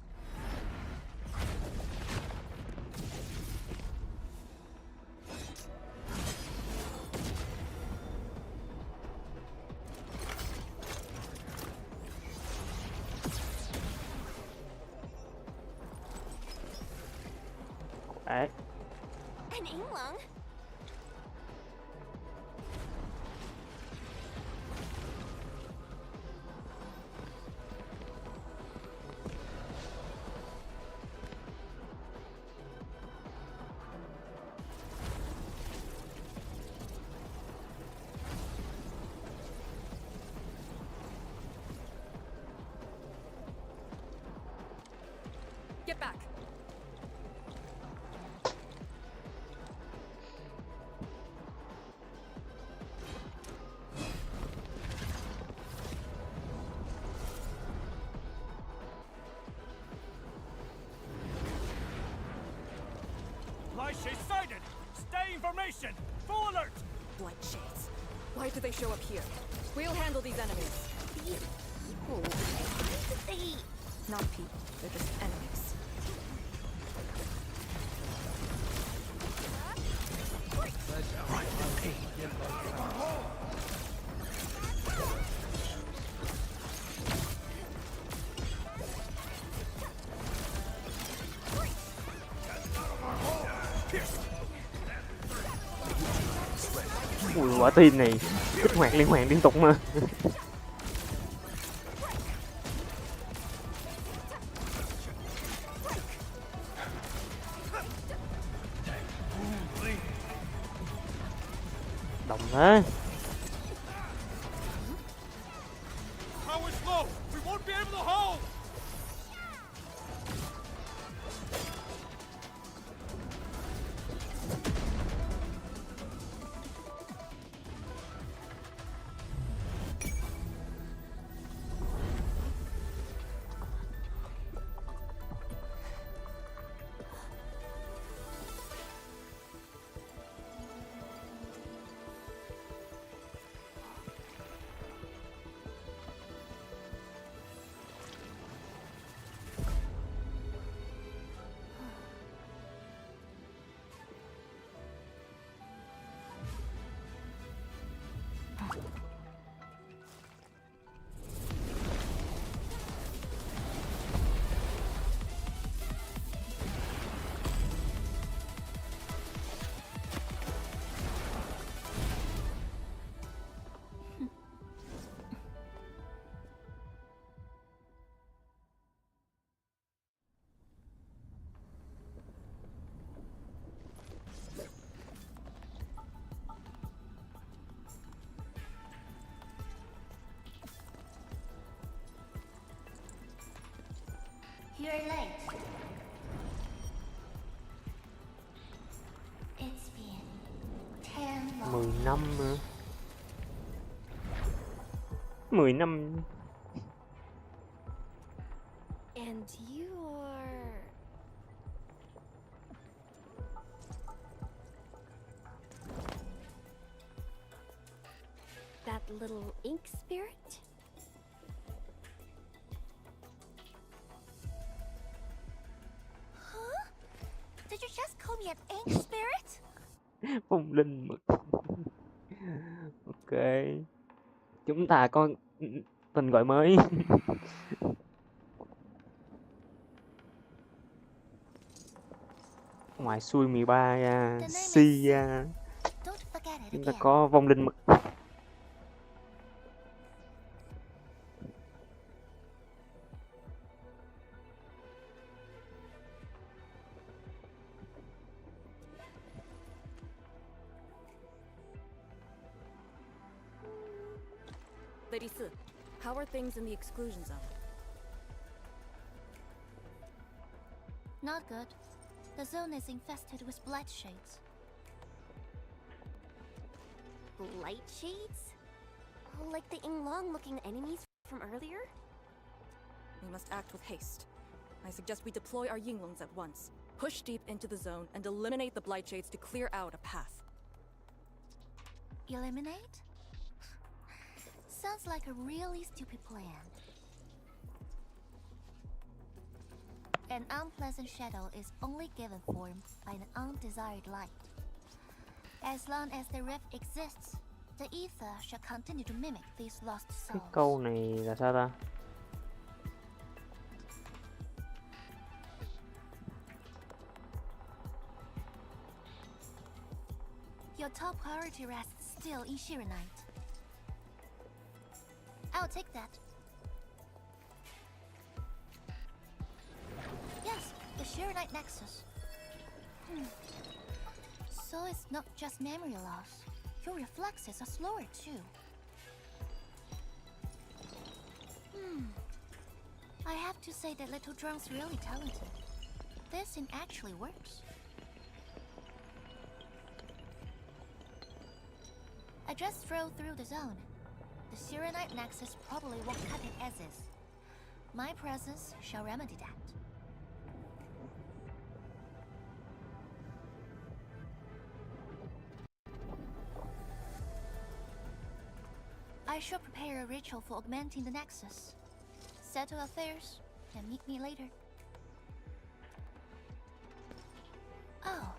Đấy. An Yinglong? Get back. Light shade sighted! Stay in formation! Full alert! Blood shades. Why do they show up here? We'll handle these enemies. These people. Why did they... Not people, they're just enemies. Ui, quả tim này kích hoạt liên hoàn liên tục mà. Động thế. Power's low! We won't be able to hold! You're late. It's been 10 long 10 năm nữa. 10 năm. And you're... that little ink spirit? Huh? Did you just call me an ink spirit? Phong linh mực. Ok. Chúng ta có tên gọi mới. Ngoài xuôi 13 ra, si ra, Don't forget it chúng ta again. có vong linh mực. Lady Si, how are things in the exclusion zone? Not good. The zone is infested with blight shades. Light shades? Oh, like the Yinglong-looking enemies from earlier? We must act with haste. I suggest we deploy our Yinglongs at once, push deep into the zone, and eliminate the blight shades to clear out a path. Eliminate? Sounds like a really stupid plan. An unpleasant shadow is only given form by an undesired light. As long as the rift exists, the ether shall continue to mimic these lost Cái souls. câu này là sao ta? Your top priority rests still in Shirenite. I'll take that. Yes, the Shirenite Nexus. So it's not just memory loss. Your reflexes are slower too. I have to say that little drone's really talented. This thing actually works. I just drove through the zone. The Shirenite Nexus probably won't cut it as is. My presence shall remedy that. I shall prepare a ritual for augmenting the Nexus. Settle affairs, and meet me later. Oh,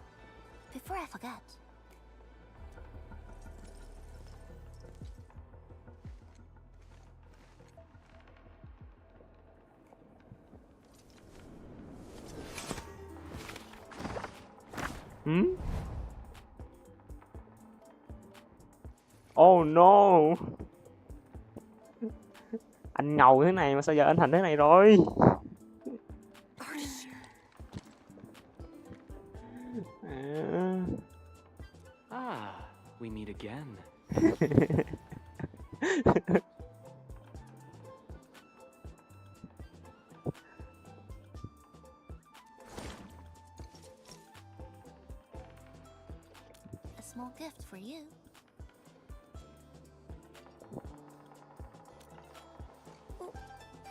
before I forget. Oh no. Anh ngầu thế này mà sao giờ anh thành thế này rồi? We meet again. A small gift for you.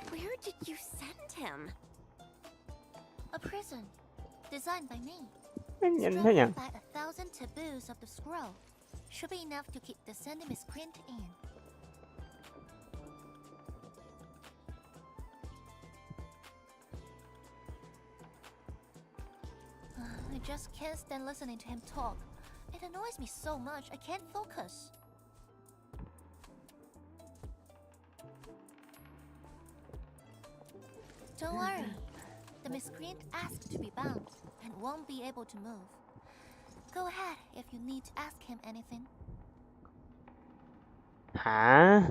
Where did you send him? A prison, designed by me. Nhìn thế nhỉ? By 1,000 taboos of the scroll should be enough to keep the sending miscreant in. I just can't stand listening to him talk. It annoys me so much I can't focus. Don't worry. The miscreant asked to be bound and won't be able to move. Go ahead if you need to ask him anything. Hả?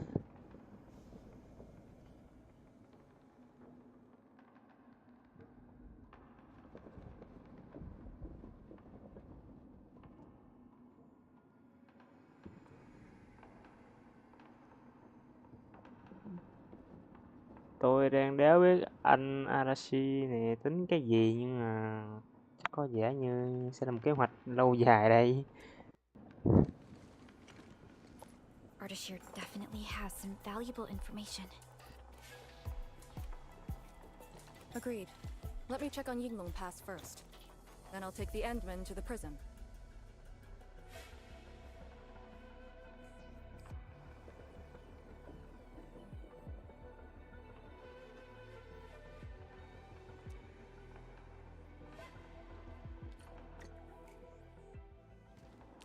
Tôi đang đéo biết anh Arashi nè tính cái gì nhưng mà có vẻ như sẽ là một kế hoạch lâu dài đây. Ardashir definitely has some valuable information. Agreed. Let me check on Yinglong Pass first. Then I'll take the Endmen to the prison.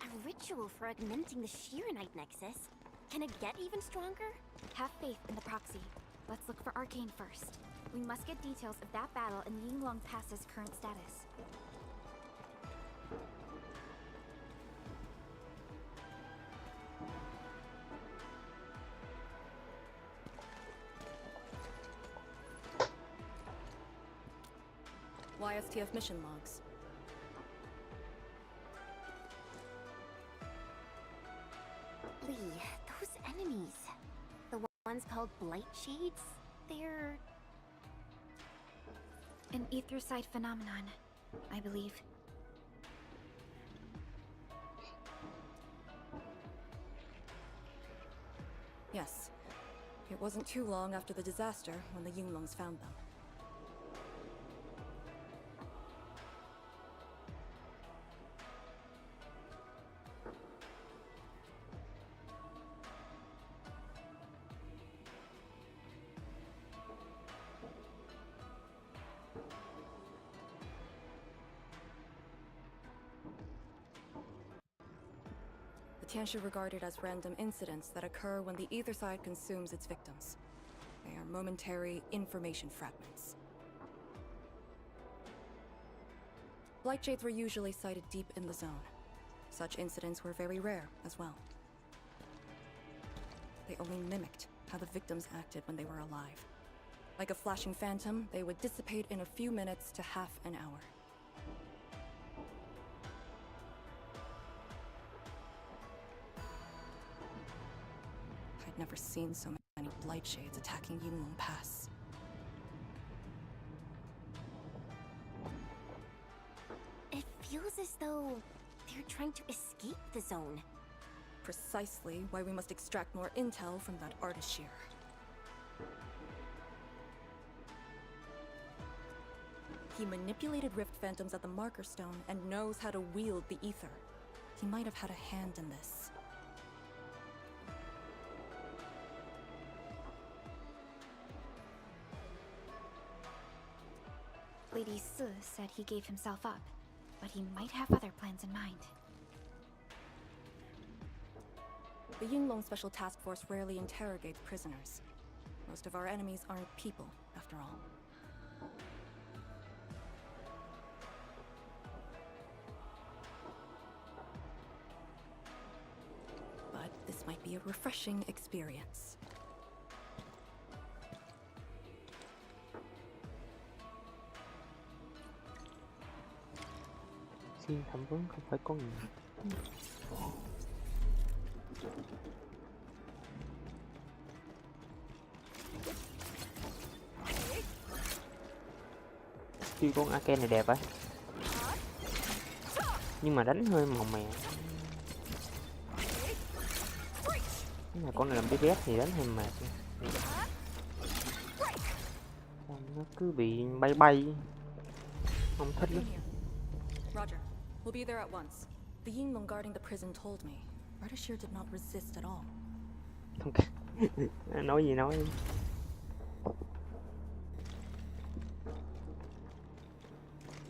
A ritual for augmenting the Shirenite Nexus? Can it get even stronger? Have faith in the proxy. Let's look for Arcane first. We must get details of that battle and Yinglong Pass's current status. YSTF mission logs. Lee, those enemies. The ones called Blight Shades? They're... An etherside phenomenon, I believe. Yes. It wasn't too long after the disaster when the Yinglongs found them. The Tianshu regarded as random incidents that occur when the ether side consumes its victims. They are momentary information fragments. Blight shades were usually sighted deep in the zone. Such incidents were very rare as well. They only mimicked how the victims acted when they were alive. Like a flashing phantom, they would dissipate in a few minutes to half an hour. I'd never seen so many blight shades attacking Yunlong Pass. It feels as though they're trying to escape the zone. Precisely why we must extract more intel from that Ardashir. He manipulated Rift Phantoms at the Marker Stone and knows how to wield the ether. He might have had a hand in this. Lady Su said he gave himself up, but he might have other plans in mind. The Yunlong Special Task Force rarely interrogates prisoners. Most of our enemies aren't people, after all. But this might be a refreshing experience. Xin thẩm vấn không phải con người. Skill con Arken này đẹp á, nhưng mà đánh hơi màu mè. Mà con này làm DPS thì đánh hơi mệt. Nó cứ bị bay bay, không thích lắm. Roger. We'll be there at once. The Yunlong guarding the prison told me. Ardashir did not resist at all. Nói gì nói.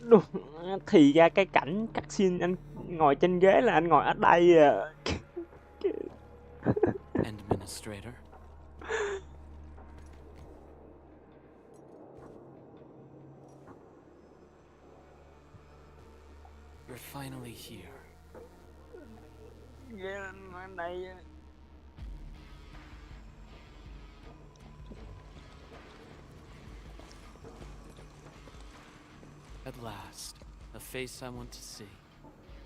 Đúng, thì ra cái cảnh cutscene anh ngồi trên ghế là anh ngồi ở đây à. Administrator. You're finally here. Ghế anh ở đây. At last, a face I want to see.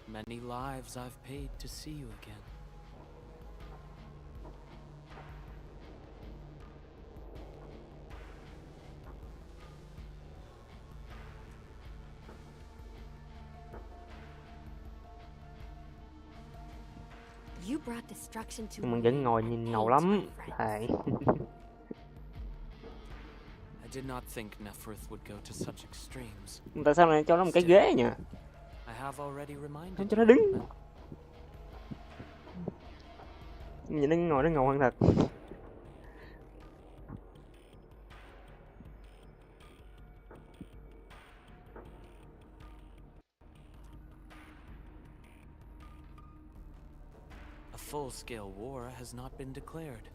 Many lives I've paid to see you again. You brought destruction to Mình vẫn ngồi nhìn ngầu lắm. Thầy. I did not think Neferth would go to such extremes. Tại sao lại cho nó một cái ghế nhỉ? I have already reminded Không cho nó đứng. Nhìn nó ngồi nó ngầu hơn thật. A full-scale war has not been declared.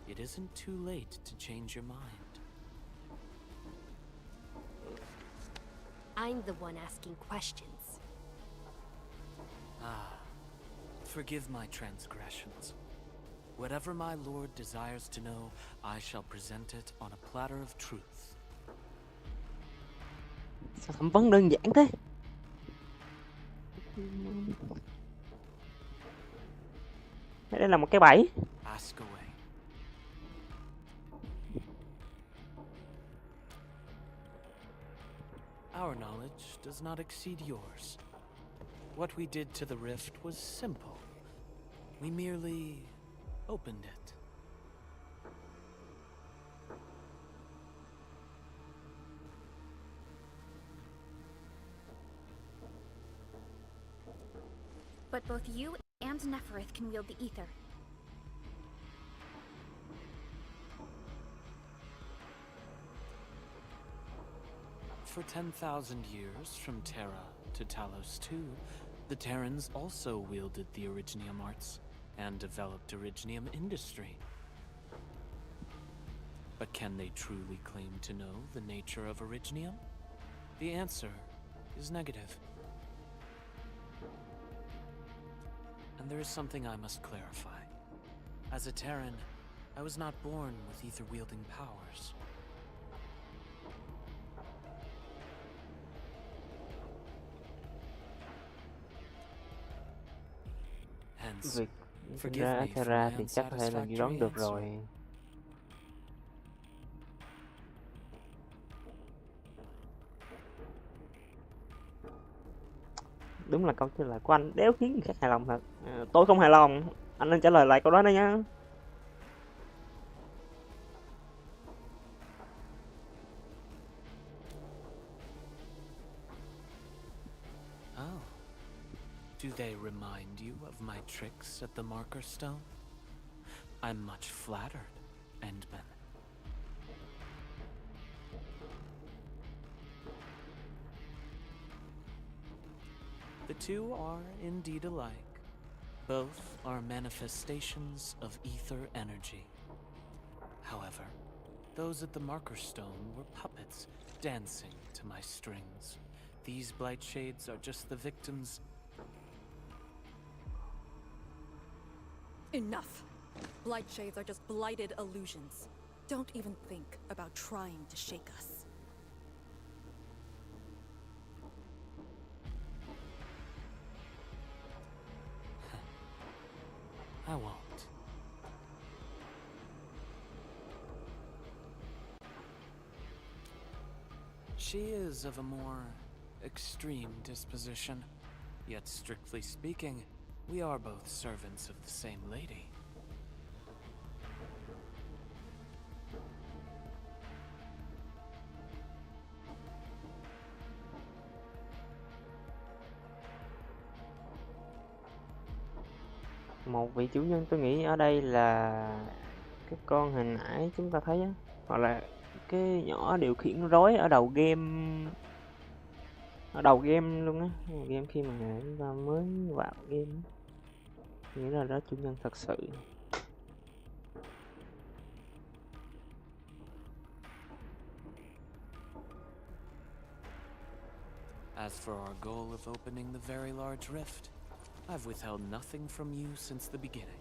It isn't too late to change your mind. I'm the one asking questions. Ah, forgive my transgressions. Whatever my lord desires to know, I shall present it on a platter of truth. Sao thẩm vấn đơn giản thế? Đây là một cái bẫy. Ask away. Our knowledge does not exceed yours. What we did to the rift was simple. We merely opened it. But both you and Neferth can wield the ether. For 10,000 years, from Terra to Talos II, the Terrans also wielded the Originium arts and developed Originium industry. But can they truly claim to know the nature of Originium? The answer is negative. and there is something I must clarify. As a Terran, I was not born with ether-wielding powers. Hence, Việc sinh forgive ra ở me for Terra my thì chắc có thể là unsatisfactory đoán được answer. rồi. Đúng là câu trả lời của anh đéo khiến người khác hài lòng thật. Tôi không hài lòng. Anh nên trả lời lại câu đó đấy nhá. Oh. Do they remind you of my tricks at the Marker Stone? I'm much flattered, Endman. The two are indeed alike. Both are manifestations of ether energy. However, those at the Marker Stone were puppets dancing to my strings. These blight shades are just the victims. Enough! Blight shades are just blighted illusions. Don't even think about trying to shake us. I won't. She is of a more extreme disposition, yet strictly speaking, we are both servants of the same lady. Một vị chủ nhân tôi nghĩ ở đây là cái con hồi nãy chúng ta thấy á, hoặc là cái nhỏ điều khiển rối ở đầu game, luôn á, game khi mà chúng ta mới vào game, nghĩa là đó chủ nhân thật sự. As for our goal of opening the very large rift, I've withheld nothing from you since the beginning.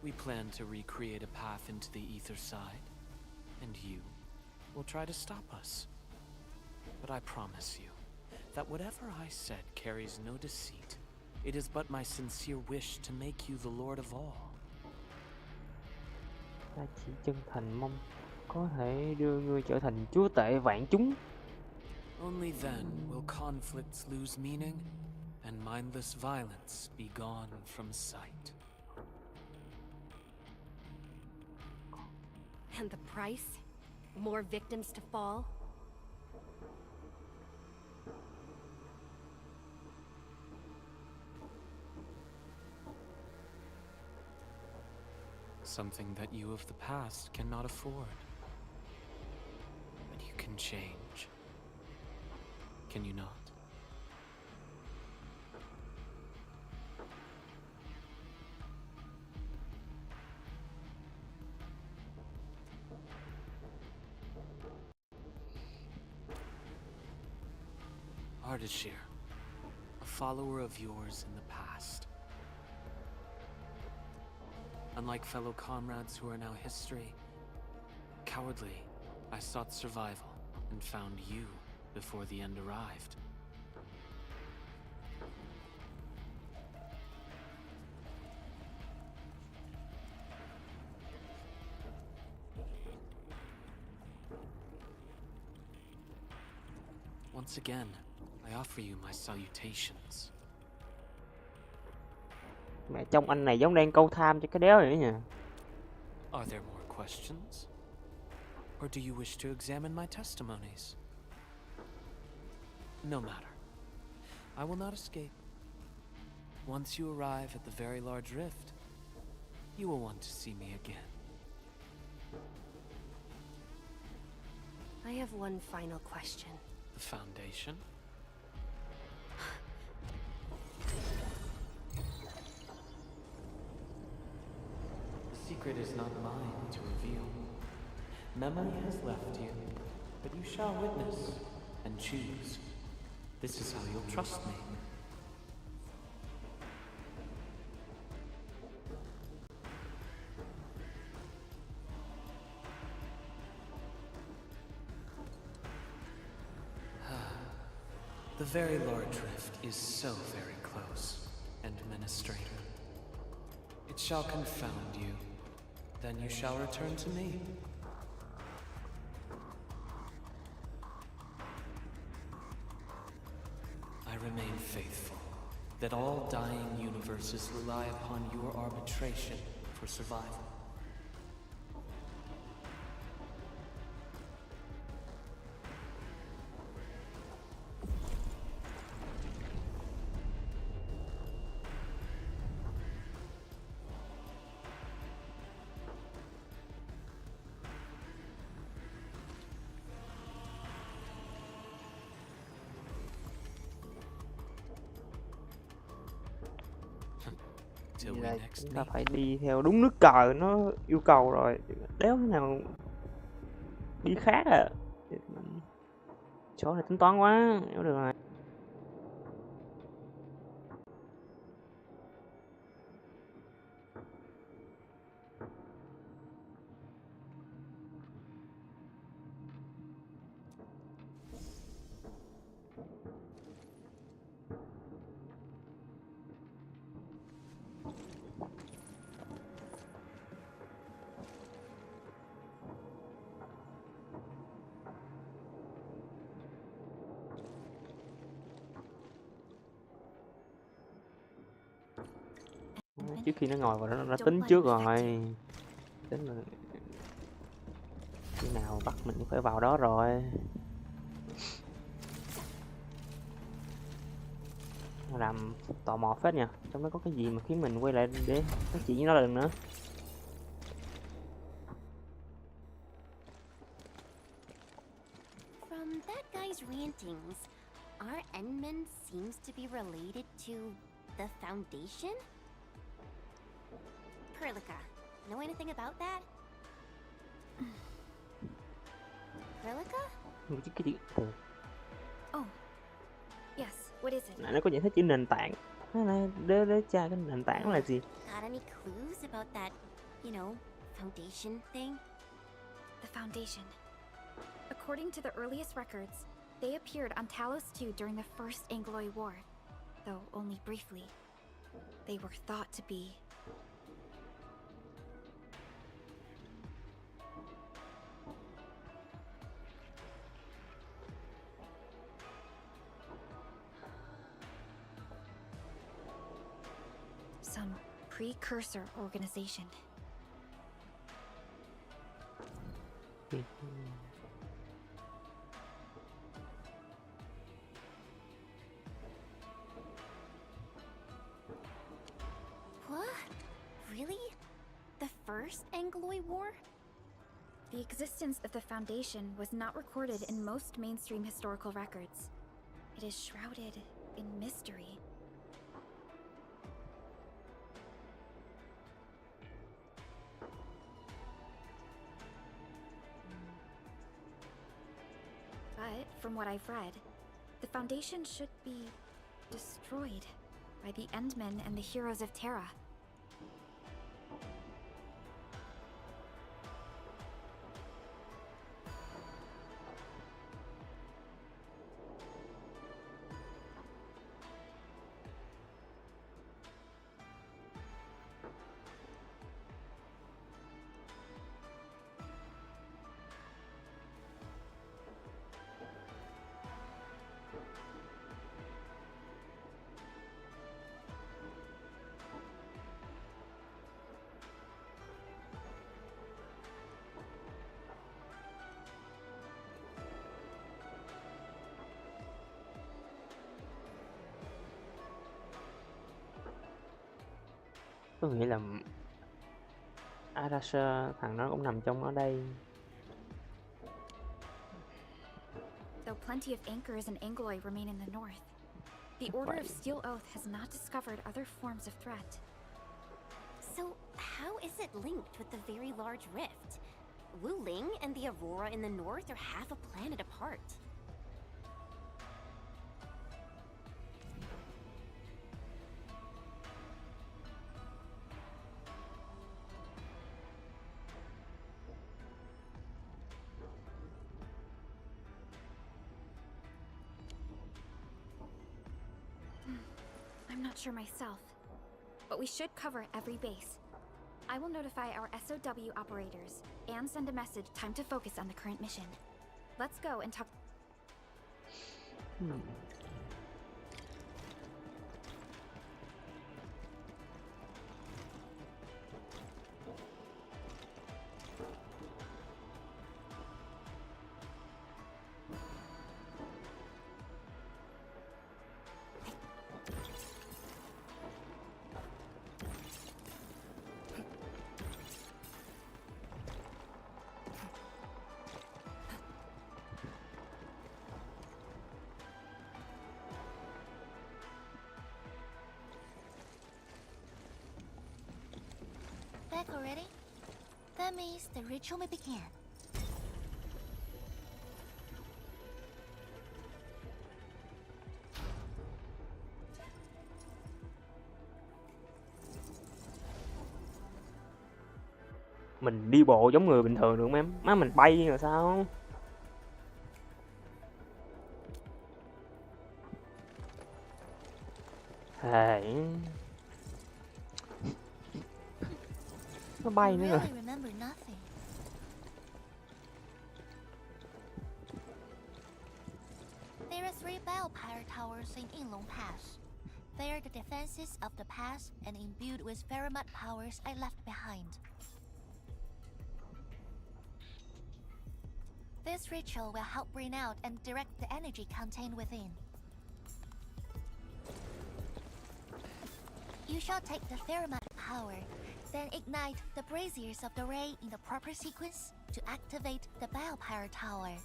We plan to recreate a path into the ether side, and you will try to stop us. But I promise you that whatever I said carries no deceit. It is but my sincere wish to make you the Lord of all. Ta chỉ chân thành mong có thể đưa ngươi trở thành chúa tể vạn chúng. Only then will conflicts lose meaning and mindless violence be gone from sight. And the price? More victims to fall? Something that you of the past cannot afford. But you can change. Can you not? Ardashir, a follower of yours in the past. Unlike fellow comrades who are now history, cowardly, I sought survival and found you before the end arrived. Once again, I offer you my salutations. Mẹ, trông anh này giống đang câu tham cho cái đéo vậy nhỉ. Are there more questions? Or do you wish to examine my testimonies? No matter. I will not escape. Once you arrive at the very large rift, you will want to see me again. I have one final question. The Foundation? The secret is not mine to reveal. Memory has left you, but you shall witness and choose. This is how you'll trust me. The very large rift is so very close, Administrator. It shall confound you. Then you shall return to me. I remain faithful, that all dying universes rely upon your arbitration for survival. Till Vậy we là next chúng ta meet. phải đi theo đúng nước cờ nó yêu cầu rồi, đéo thế nào đi khác à. Chỗ này tính toán quá, nếu được rồi. Trước khi nó ngồi vào đó nó tính trước rồi, tính là khi nào bắt mình phải vào đó rồi. Làm tò mò phết nha, trong đó có cái gì mà khiến mình quay lại để nói chuyện với nó lần nữa. From that guy's rantings, our Endman seems to be related to the Foundation? Perlica, know anything about that? Perlica? Cái gì? Oh, yes, what is it? Nó có giải thích chữ nền tảng. Để tra cái nền tảng là gì? Got any clues about that, you know, Foundation thing? The Foundation. According to the earliest records, they appeared on Talos II during the First Angloid War, though only briefly. They were thought to be some precursor organization. What? Really? The First Angloid War? The existence of the Foundation was not recorded in most mainstream historical records. It is shrouded in mystery. But from what I've read, the Foundation should be destroyed by the Endmen and the heroes of Terra. Tôi nghĩ là Arasher, thằng nó cũng nằm trong ở đây. Though plenty of anchors and Angloid remain in the north, the Order of Steel Oath has not discovered other forms of threat. So, how is it linked with the very large rift? Wu Ling and the Aurora in the north are half a planet apart. not sure myself, but we should cover every base. I will notify our SOW operators and send a message time to focus on the current mission. Let's go and talk. Back already? That means the ritual may begin. Mình đi bộ giống người bình thường được không em? Má mình bay rồi sao? Hề. Nó bay nữa rồi. Really remember nothing. There are 3 biopower towers in Yinglong Pass. They are the defenses of the pass and imbued with very much powers I left behind. This ritual will help bring out and direct the energy contained within. You shall take the Theramite power, then ignite the braziers of the ray in the proper sequence to activate the biopower tower.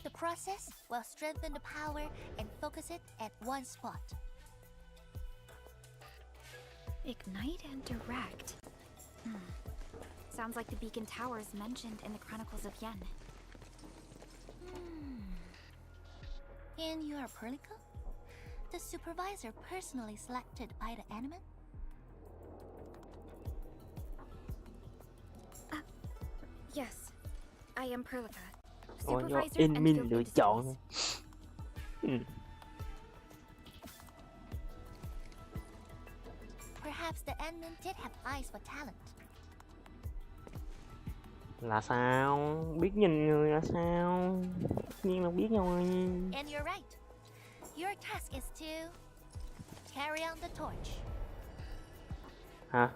The process will strengthen the power and focus it at one spot. Ignite and direct. Sounds like the beacon towers mentioned in the Chronicles of Yen. In your Perlica? The supervisor personally selected by the enemy? Yes, I am Perlica. Ôi, do Supervisor of Endfield Endfield lựa chọn. Perhaps the admin did have eyes for talent. Là sao? Biết nhìn người là sao? Tất nhiên là biết rồi. And you're right. Your task is to carry on the torch. Hả?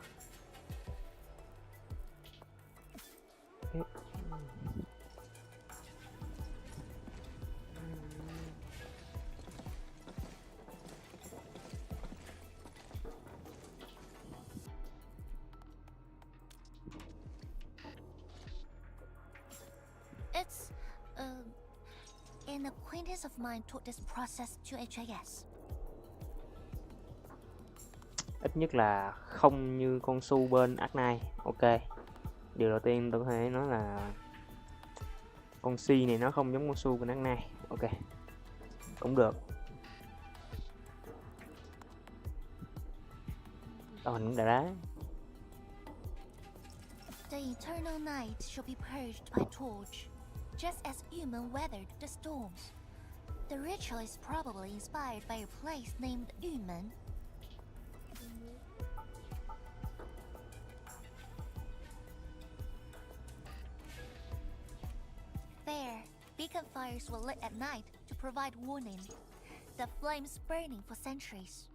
It's, an acquaintance of mine taught this process to HIS. Ít nhất là không như con su bên Arknights. Ok. Điều đầu tiên tôi có thể nói là con si này nó không giống con su bên Arknights. Ok. Cũng được. Tao hình cũng đã đá. The eternal night shall be purged by torch, just as human weathered the storms. The ritual is probably inspired by a place named Yumen. There, beacon fires were lit at night to provide warning. The flames burning for centuries.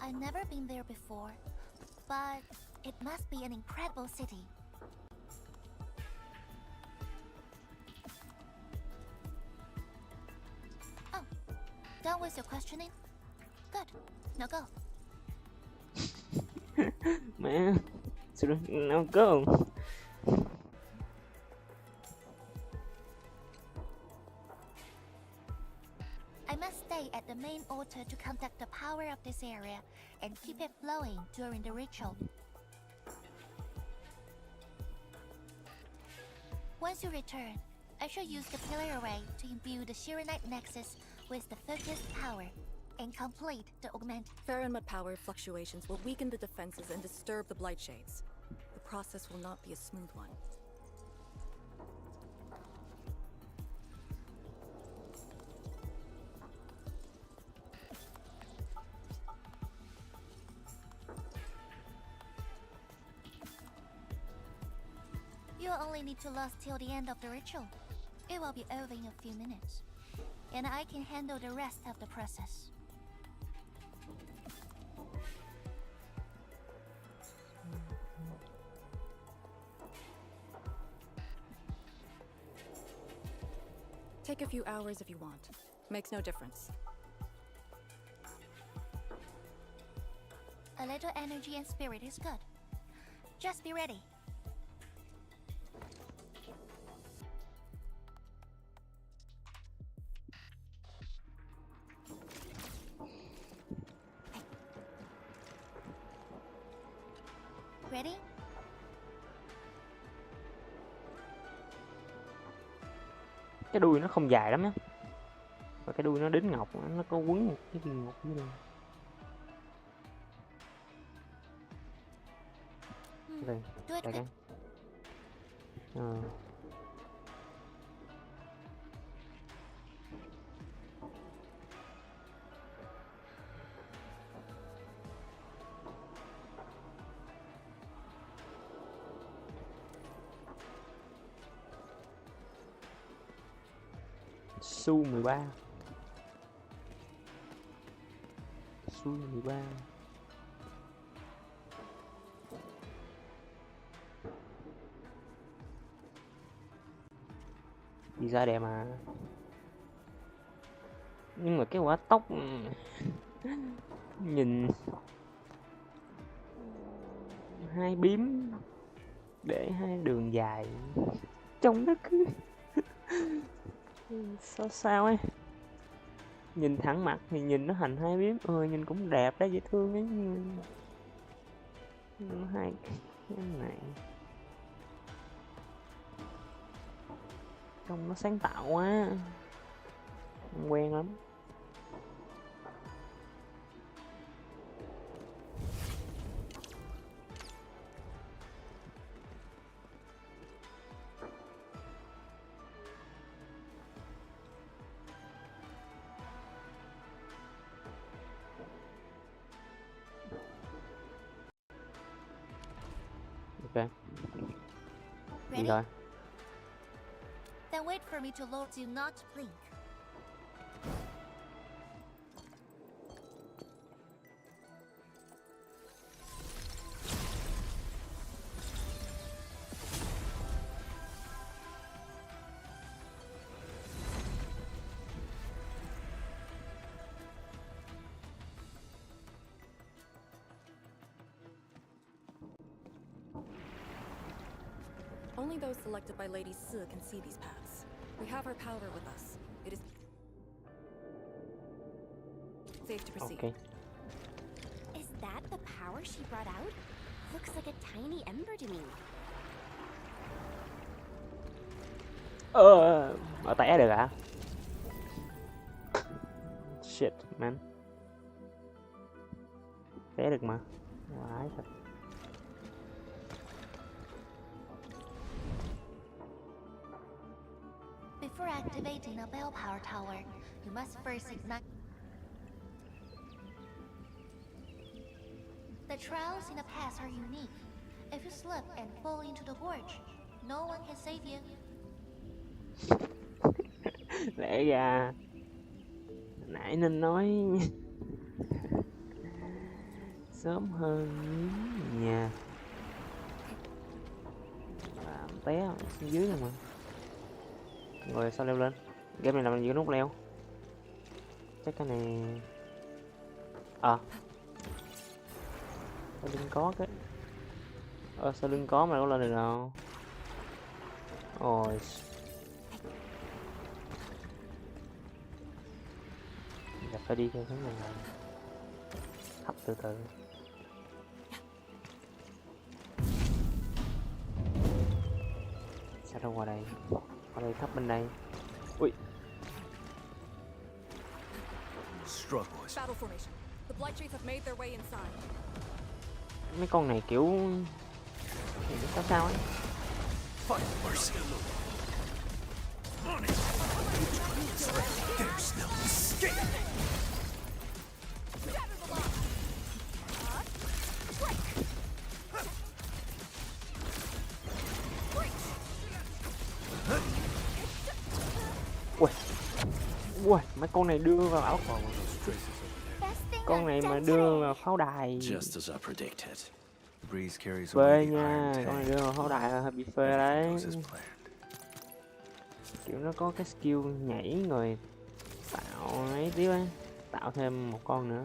I've never been there before, but it must be an incredible city. Oh, done with your questioning? Good, now go. Man, now go. I must stay at the main altar to conduct the power of this area and keep it flowing during the ritual. Once you return, I shall use the pillar array to imbue the Shiranite nexus with the focused power and complete the augment. Fair power fluctuations will weaken the defenses and disturb the blight shades. The process will not be a smooth one. You only need to last till the end of the ritual. It will be over in a few minutes, and I can handle the rest of the process. Take a few hours if you want. Makes no difference. A little energy and spirit is good. Just be ready. Ready? Cái đuôi nó không dài lắm á, và cái đuôi nó đính ngọc, nó có quấn một cái viên ngọc dưới đây. Đây, đây cái. Su 13. Su 13. Đi ra đẹp mà. Nhưng mà cái quả tóc nhìn hai bím để hai đường dài trông nó cứ sao ấy. Nhìn thẳng mặt thì nhìn nó thành hai bím, nhìn cũng đẹp đấy, dễ thương ấy, nhưng hai cái này trông nó sáng tạo quá, không quen lắm. Ok. Đi rồi. Then wait for me to load. Do not blink. Only those selected by Lady Si can see these paths. We have her power with us. It is safe to proceed. Okay. Is that the power she brought out? Looks like a tiny ember to me. Ở té được hả? Shit, man. Té được mà. Vãi thật. Before activating a bell power tower, you must first ignite. The trials in the past are unique. If you slip and fall into the gorge, no one can save you. Lẽ ra nãy nên nói sớm hơn nha. Làm té xuống dưới rồi mà. Rồi sao leo lên? Game này làm gì có nút leo? Chắc cái này sao lưng có cái sao lưng có mà đâu lên được đâu. Ôi là phải đi theo hướng này, thấp từ từ. Sao đâu qua đây? Qua đây thấp bên đây. Ui. Battle formation. The Blight Shades have made their way inside. Mấy con này kiểu có sao ấy. Ui. Ui, mấy con này đưa vào áo phồng. Con này mà đưa vào pháo đài. Phê nha, con này đưa vào pháo đài là hơi bị phê đấy. Kiểu nó có cái skill nhảy rồi tạo ấy tiếp á, tạo thêm một con nữa.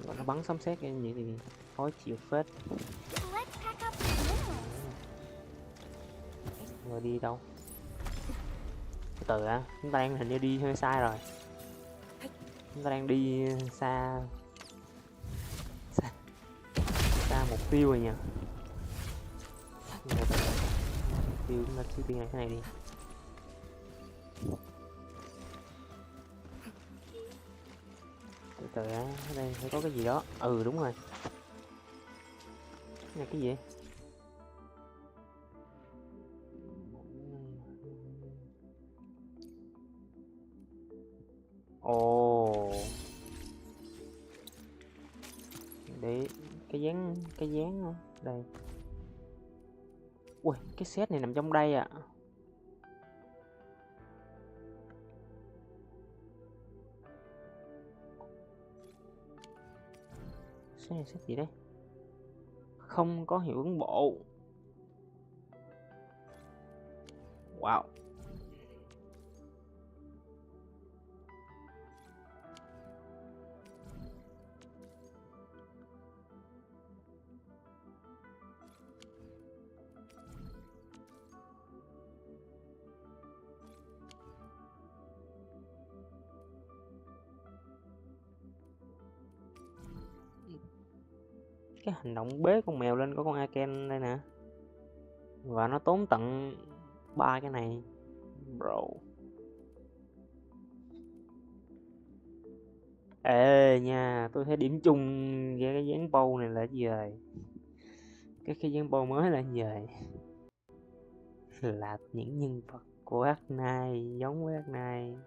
Còn nó bắn sấm sét như vậy thì khó chịu phết. Rồi đi đâu? Từ từ á, chúng ta đang hình như đi hơi sai rồi. Chúng ta đang đi xa mục tiêu rồi nhỉ. Mục tiêu chúng ta trước tiên là cái này đi. Từ từ á, ở đây phải có cái gì đó. Ừ đúng rồi. Cái này cái gì? Ồ. Để cái dáng đây. Ui, cái set này nằm trong đây à. Set này set gì đấy? Không có hiệu ứng bộ. Wow. Cái hành động bế con mèo lên của con Arken đây nè. Và nó tốn tận 3 cái này. Bro. Ê nha, tôi thấy điểm chung với cái dáng bow này là gì rồi? Cái dáng bow mới là gì rồi? Là những nhân vật của Arknights, giống với Arknights.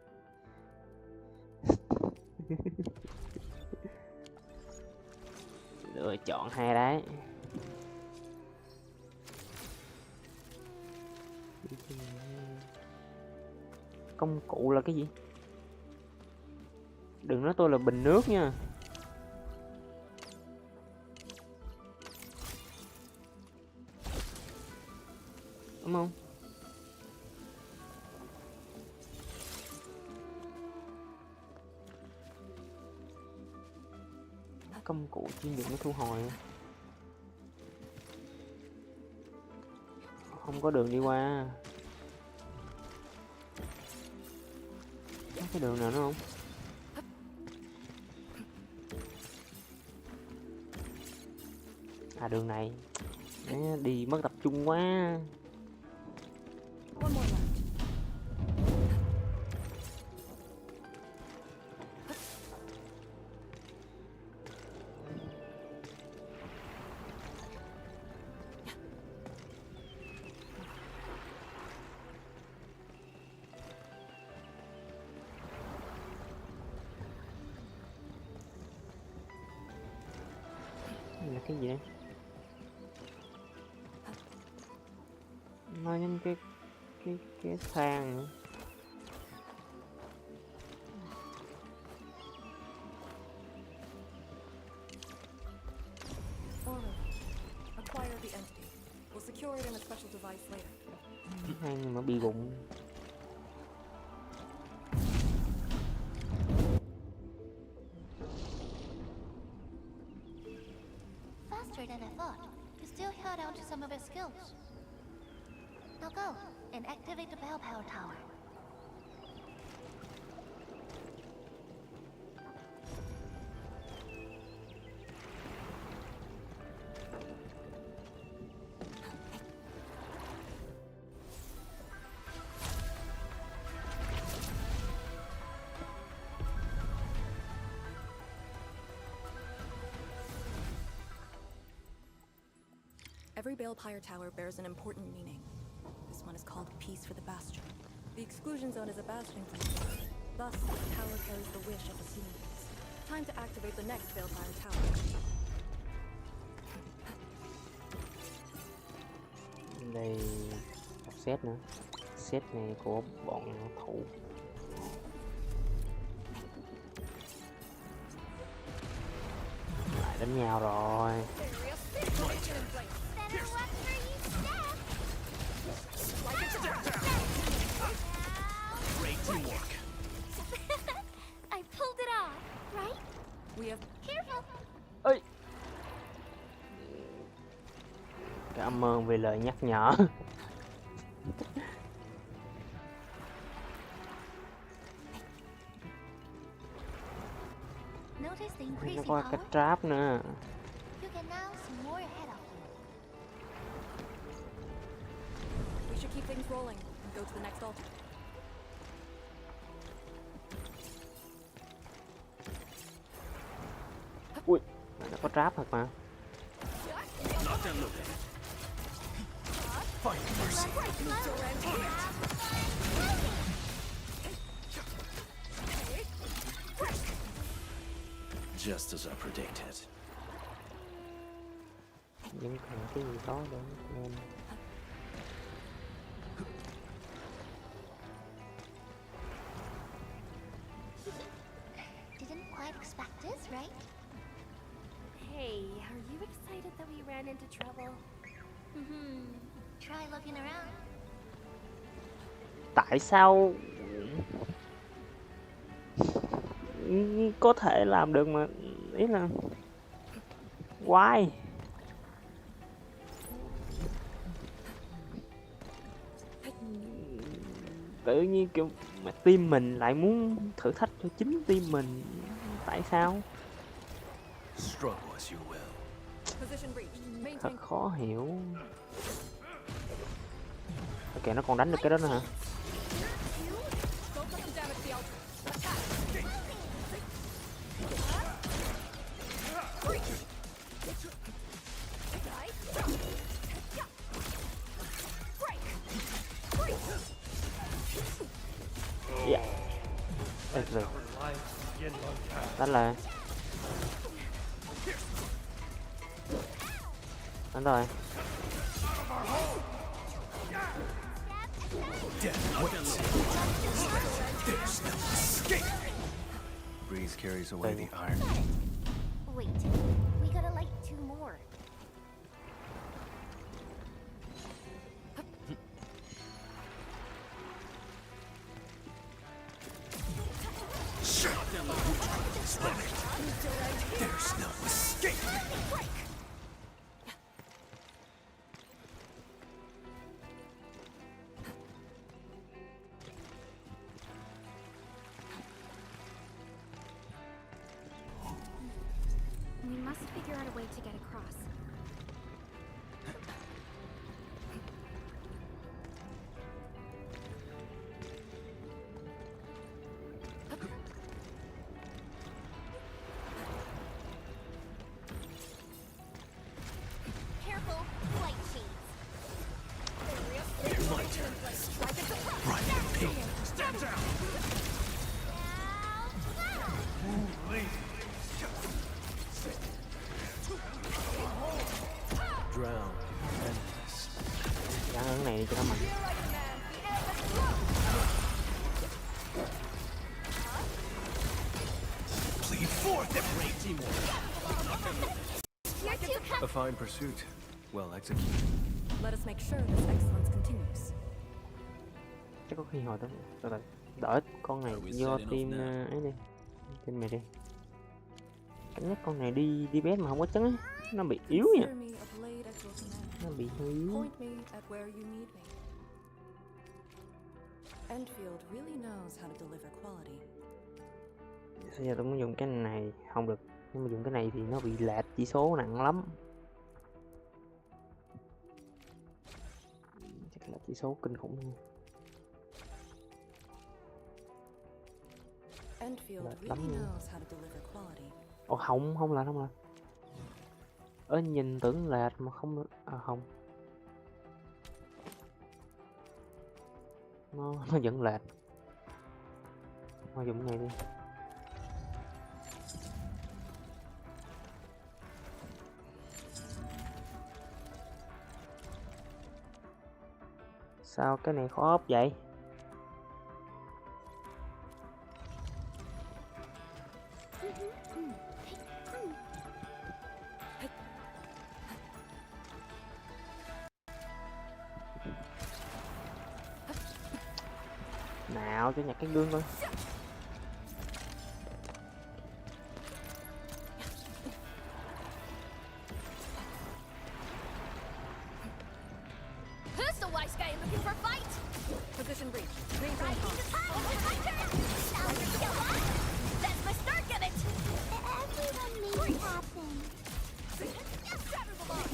Lựa chọn hai đấy. Công cụ là cái gì? Đừng nói tôi là bình nước nha. Đúng không? Công cụ chuyên dụng để thu hồi. Không có đường đi qua. Có cái đường nào nữa không? À đường này. Đi mất tập trung quá. Là cái gì đấy? Nó giống cái thang nữa. Acquire the entity. We'll secure it in a special device later. Thang mà bị rụng. Faster than I thought. You still held on to some of his skills. Now go and activate the bell power tower. Every Balefire tower bears an important meaning. This one is called Peace for the Bastion. The exclusion zone is a bastion from the dark. Thus, the tower carries the wish of the human race. Time to activate the next Balefire tower. Đây một set nữa. Set này của bọn thủ. Lại đánh nhau rồi. Great teamwork. I pulled it off, right? We have Careful. Ơi. Cảm ơn vì lời nhắc nhở. Notice the Nó increasing có power? cái trap nữa. You can now see more ahead of you. We should keep things rolling and go to the next altar. Ui, nó có trap thật mà. Not them looking. Find mercy. Just as I predicted. Vẫn còn cái gì đó để lên. Didn't quite expect this, right? Hey, are you excited that we ran into trouble? Try looking around. Tại sao có thể làm được mà, ý là why? Tự nhiên kiểu mà team mình lại muốn thử thách cho chính team mình, tại sao? Struggle as you will. Position reached. Thật Maintain. khó hiểu. Ok, nó còn đánh được cái đó nữa hả? Don't let them damage the altar. Attack. Dạ. Được rồi. Đánh lại. Đánh rồi. Breeze carries away the iron. Wait, we gotta light 2 more. There's no escape. We must figure out a way to get across. Careful, light shades. Right, Pete. Step down. Drown. Endless. Gắn ứng này đi cho nó mạnh. Plead forth and great teamwork. A fine pursuit. Well executed. Let us make sure this excellence continues. Chắc có khi hồi đó rồi đỡ con này vô team ấy đi, team mày đi. Cảm giác con này đi bét mà không có chấn ấy. Nó bị yếu nha. Consider me a blade at your command. Nó bị hơi yếu. Point me at where you need me. Endfield really knows how to deliver quality. Bây giờ tôi muốn dùng cái này không được, nhưng mà dùng cái này thì nó bị lệch chỉ số nặng lắm. Chắc là chỉ số kinh khủng nha. Endfield Lệch really lắm nha. knows how to deliver quality. Ồ không là Nhìn tưởng lệch mà không được. À không, nó vẫn lệch. Thôi dùng cái này đi. Sao cái này khó ốp vậy? Nào cho nhặt cái gương coi. Who's the wise guy looking for a fight? Position breach. Maintain Rising comm. to time! My turn! Now you get what? That's my start of it! Everyone needs happen. Yes, everyone!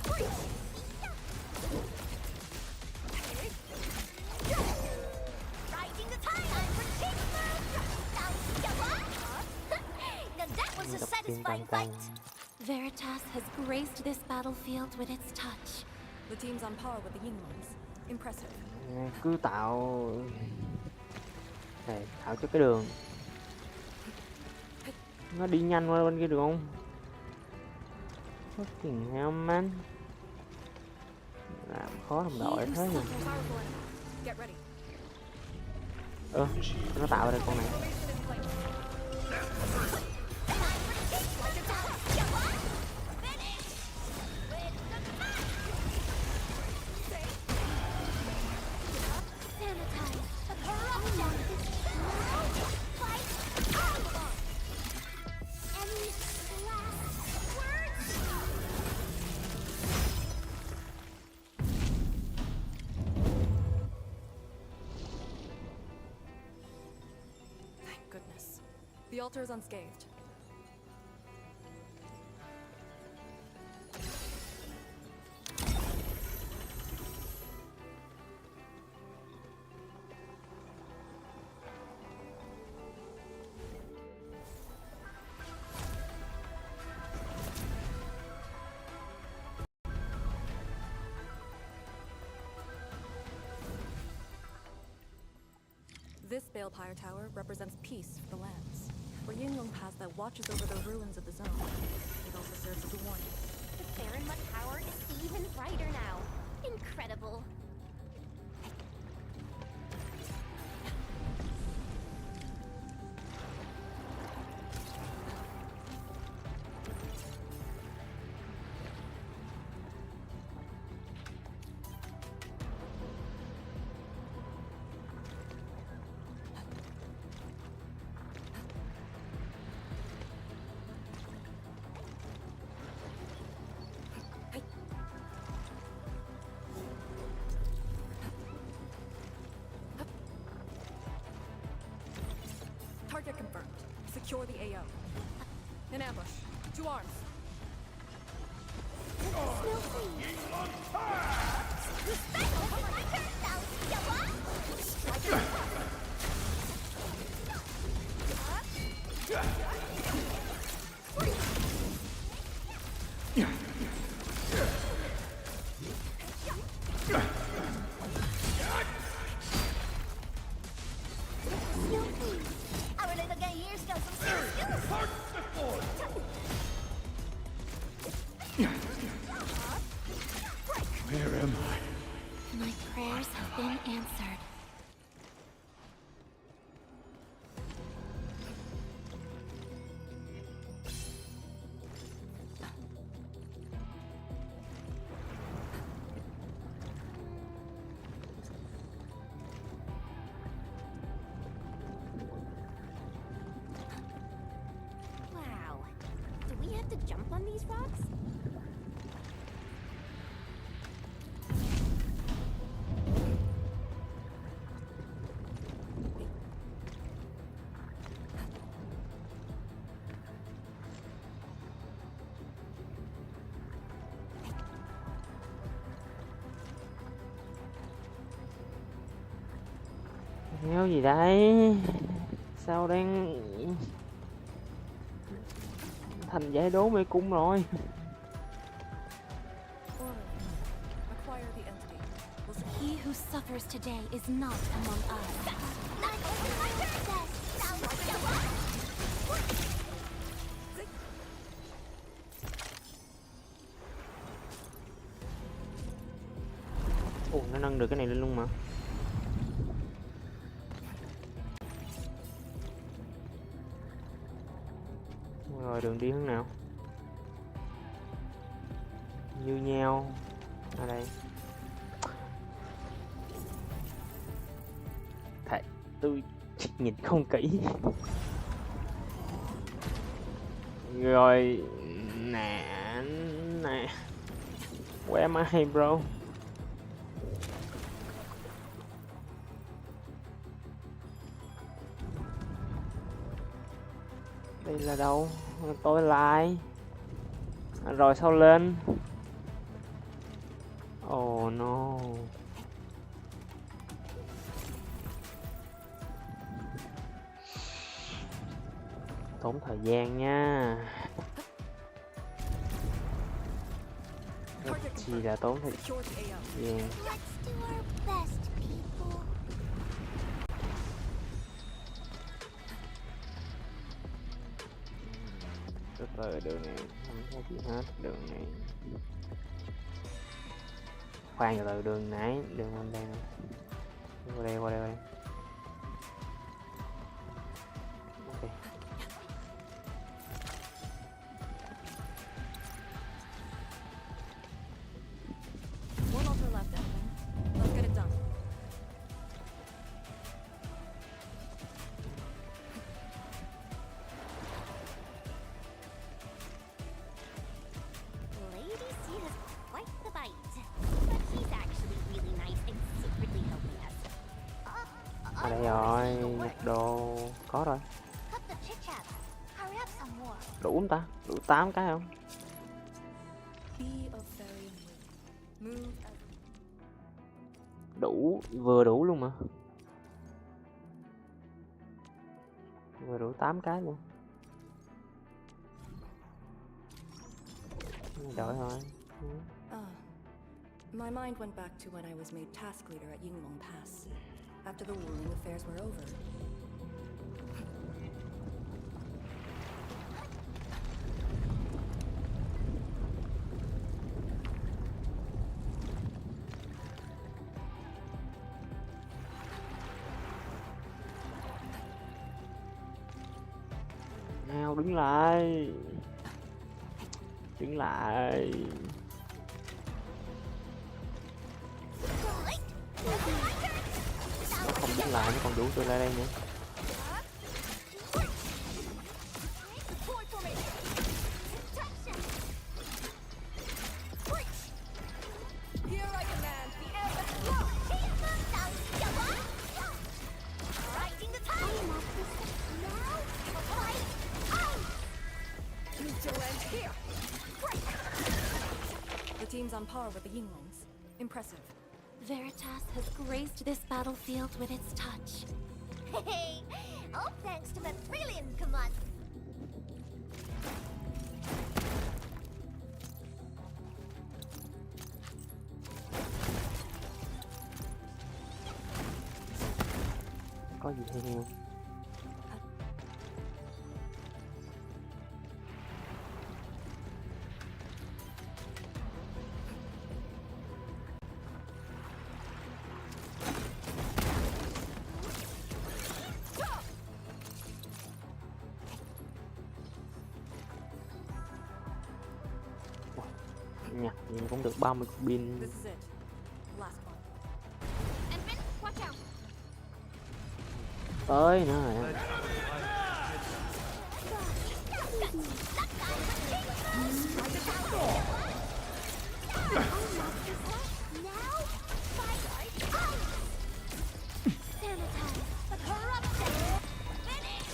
Breach! Rising to time! I'm for king move! Now you get what? Now that was a satisfying fight! Veritas has graced this battlefield with its touch. The team's on par with the Yinglings. Impressive. Cứ tạo này, tạo cho cái đường nó đi nhanh qua bên kia được không? Fucking hell man, làm khó đồng đội thế nhỉ. Get ready. Nó tạo ra con này. Thank goodness. The altar is unscathed. This Balepire Tower represents peace for the lands. Where Yinglong Pass that watches over the ruins of the zone. It also serves as a warning. The Farinmut Tower is even brighter now. Incredible. Target confirmed. Secure the AO. In ambush. To arms. Our little guy here's got some serious skills. Where am I? My prayers have been answered. Wow. Do we have to jump on these rocks? Đéo gì đây? Sao đang thành giải đố mê cung rồi. Acquire the entity. He who suffers today is not among us. Ồ, nó nâng được cái này lên luôn mà. Rồi đường đi hướng nào? Như nhau. Ở đây. Thầy, tôi nhìn không kỹ. Rồi nè nè. Where am I, bro? Đây là đâu? Tôi lại. Rồi sao lên? Oh no. Tốn thời gian nha. Rất chi là tốn thời gian. Let's do our best, people. Từ từ, đường này không có gì hết. Đường này khoan, từ từ, đường nãy đường bên đây nè. Qua đây, qua đây, qua đây. Ok. One altar left, Endfield. Let's get it done. Lady C has quite the bite, but he's actually really nice and secretly helping us. Ở đây rồi, nhặt đồ. Có rồi. Cut the chit chat. Hurry up some more. Đủ không ta? Đủ 8 cái không? Be of very mood. Move as Đủ, vừa đủ luôn mà. Vừa đủ 8 cái luôn. Đổi thôi. My mind went back to when I was made task leader at Yinglong Pass. After the Wuling affairs were over. Nào, đứng lại. Đứng lại. Nó không đứng lại, nó còn đủ tôi lại đây nữa. Here I command the air and flow. Riding the time. Now, fight out. You shall end here. The team's on par with the Yinglongs. Impressive. Veritas has graced this battlefield with its touch. Hey, all thanks to my brilliant command. Có gì hay không? Nhặt gì cũng được 30 cục pin. This is it. Last one. Endfield, watch out! Tới nữa rồi. Now, fight out. Sanitize the corruption. Finish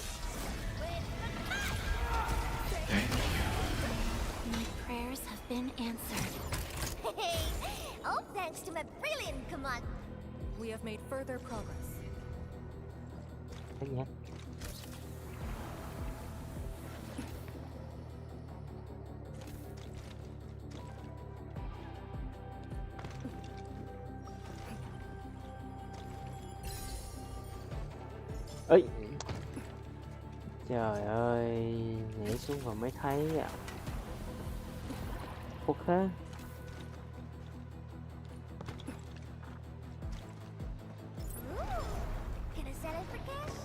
with the My prayers have been answered. Hey, all thanks to my brilliant command. We have made further progress. Cái gì hết? ấy. Trời ơi, nhảy xuống và mới thấy à. Phúc thế. Gonna sell it for cash?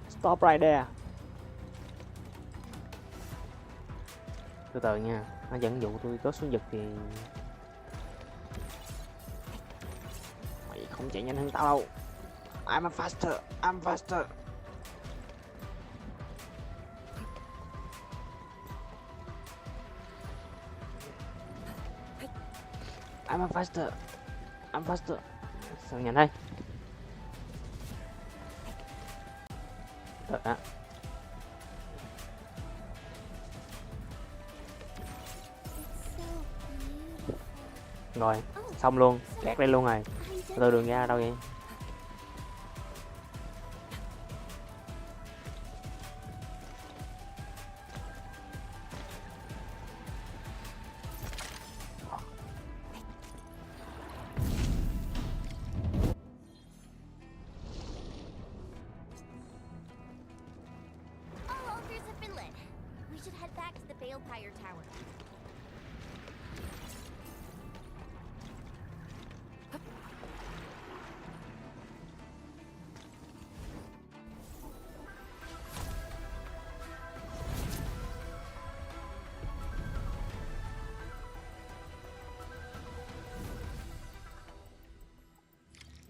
Stop right there. Từ từ nha, nó dẫn dụ tôi có xuống giật thì mày không chạy nhanh hơn tao đâu. I'm faster, I'm faster. I'm faster, I'm faster. Sao nhanh thế? Được á. Rồi, xong luôn, kẹt đây luôn rồi. Từ đường ra đâu vậy? All altars have been lit. We should head back to the Balefire Tower.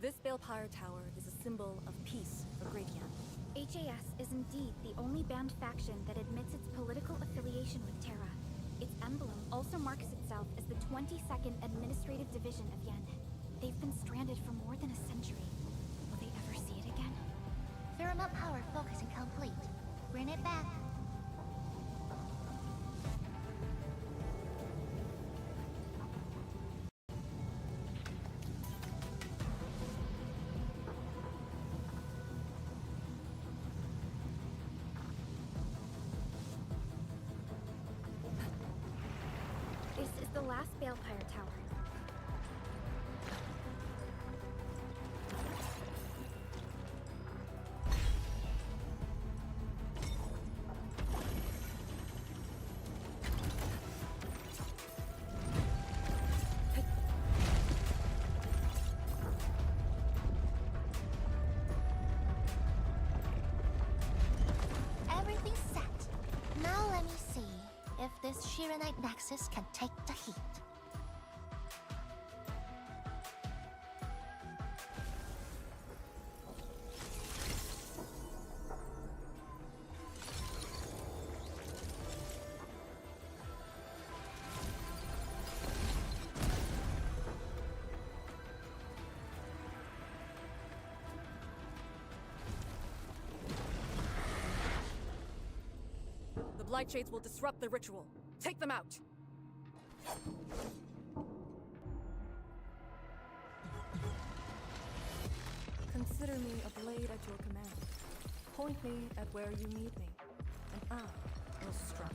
This Balefire Tower is a symbol of peace for Gradian. HAS is indeed the only banned faction that admits its political affiliation with Terra. Its emblem also marks itself as the 22nd Administrative Division of Yen. They've been stranded for more than a century. Will they ever see it again? Paramount power focusing complete. Bring it back. This is the last Balefire Tower. Everything's set. Now let me see if this Shiranite Nexus can take the heat. The Blight Shades will disrupt the ritual. Take them out! Consider me a blade at your command. Point me at where you need me, and I will strike.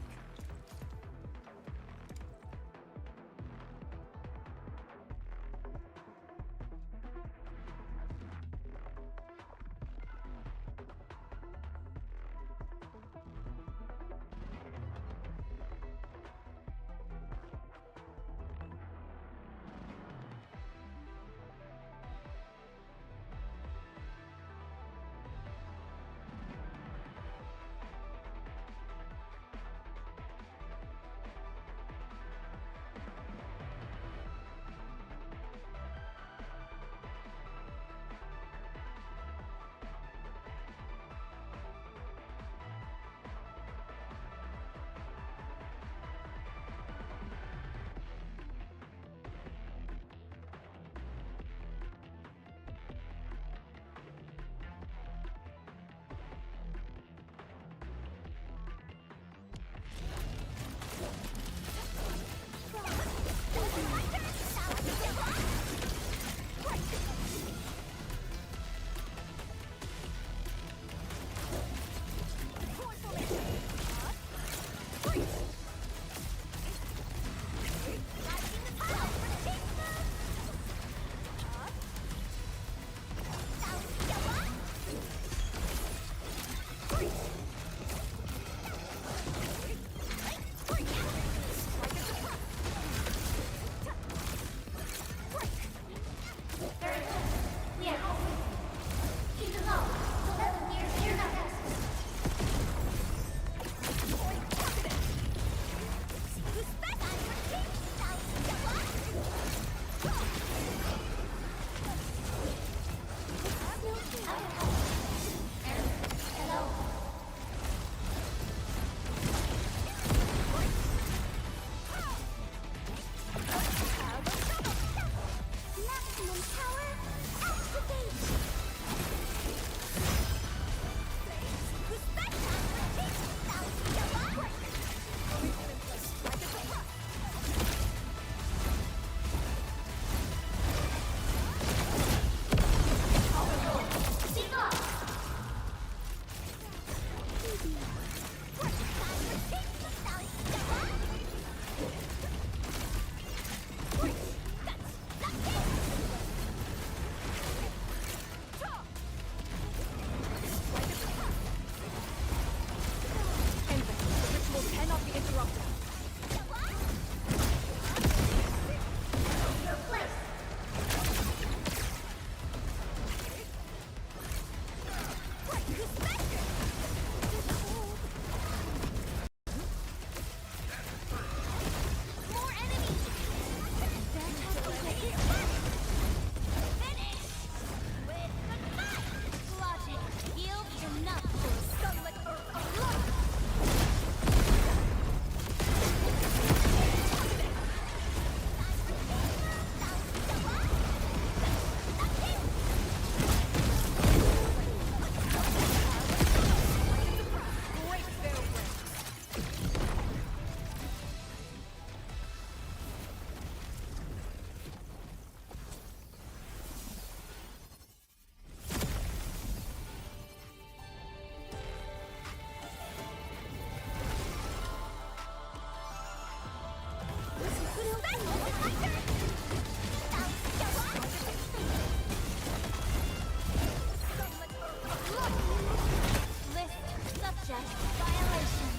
List subject violation.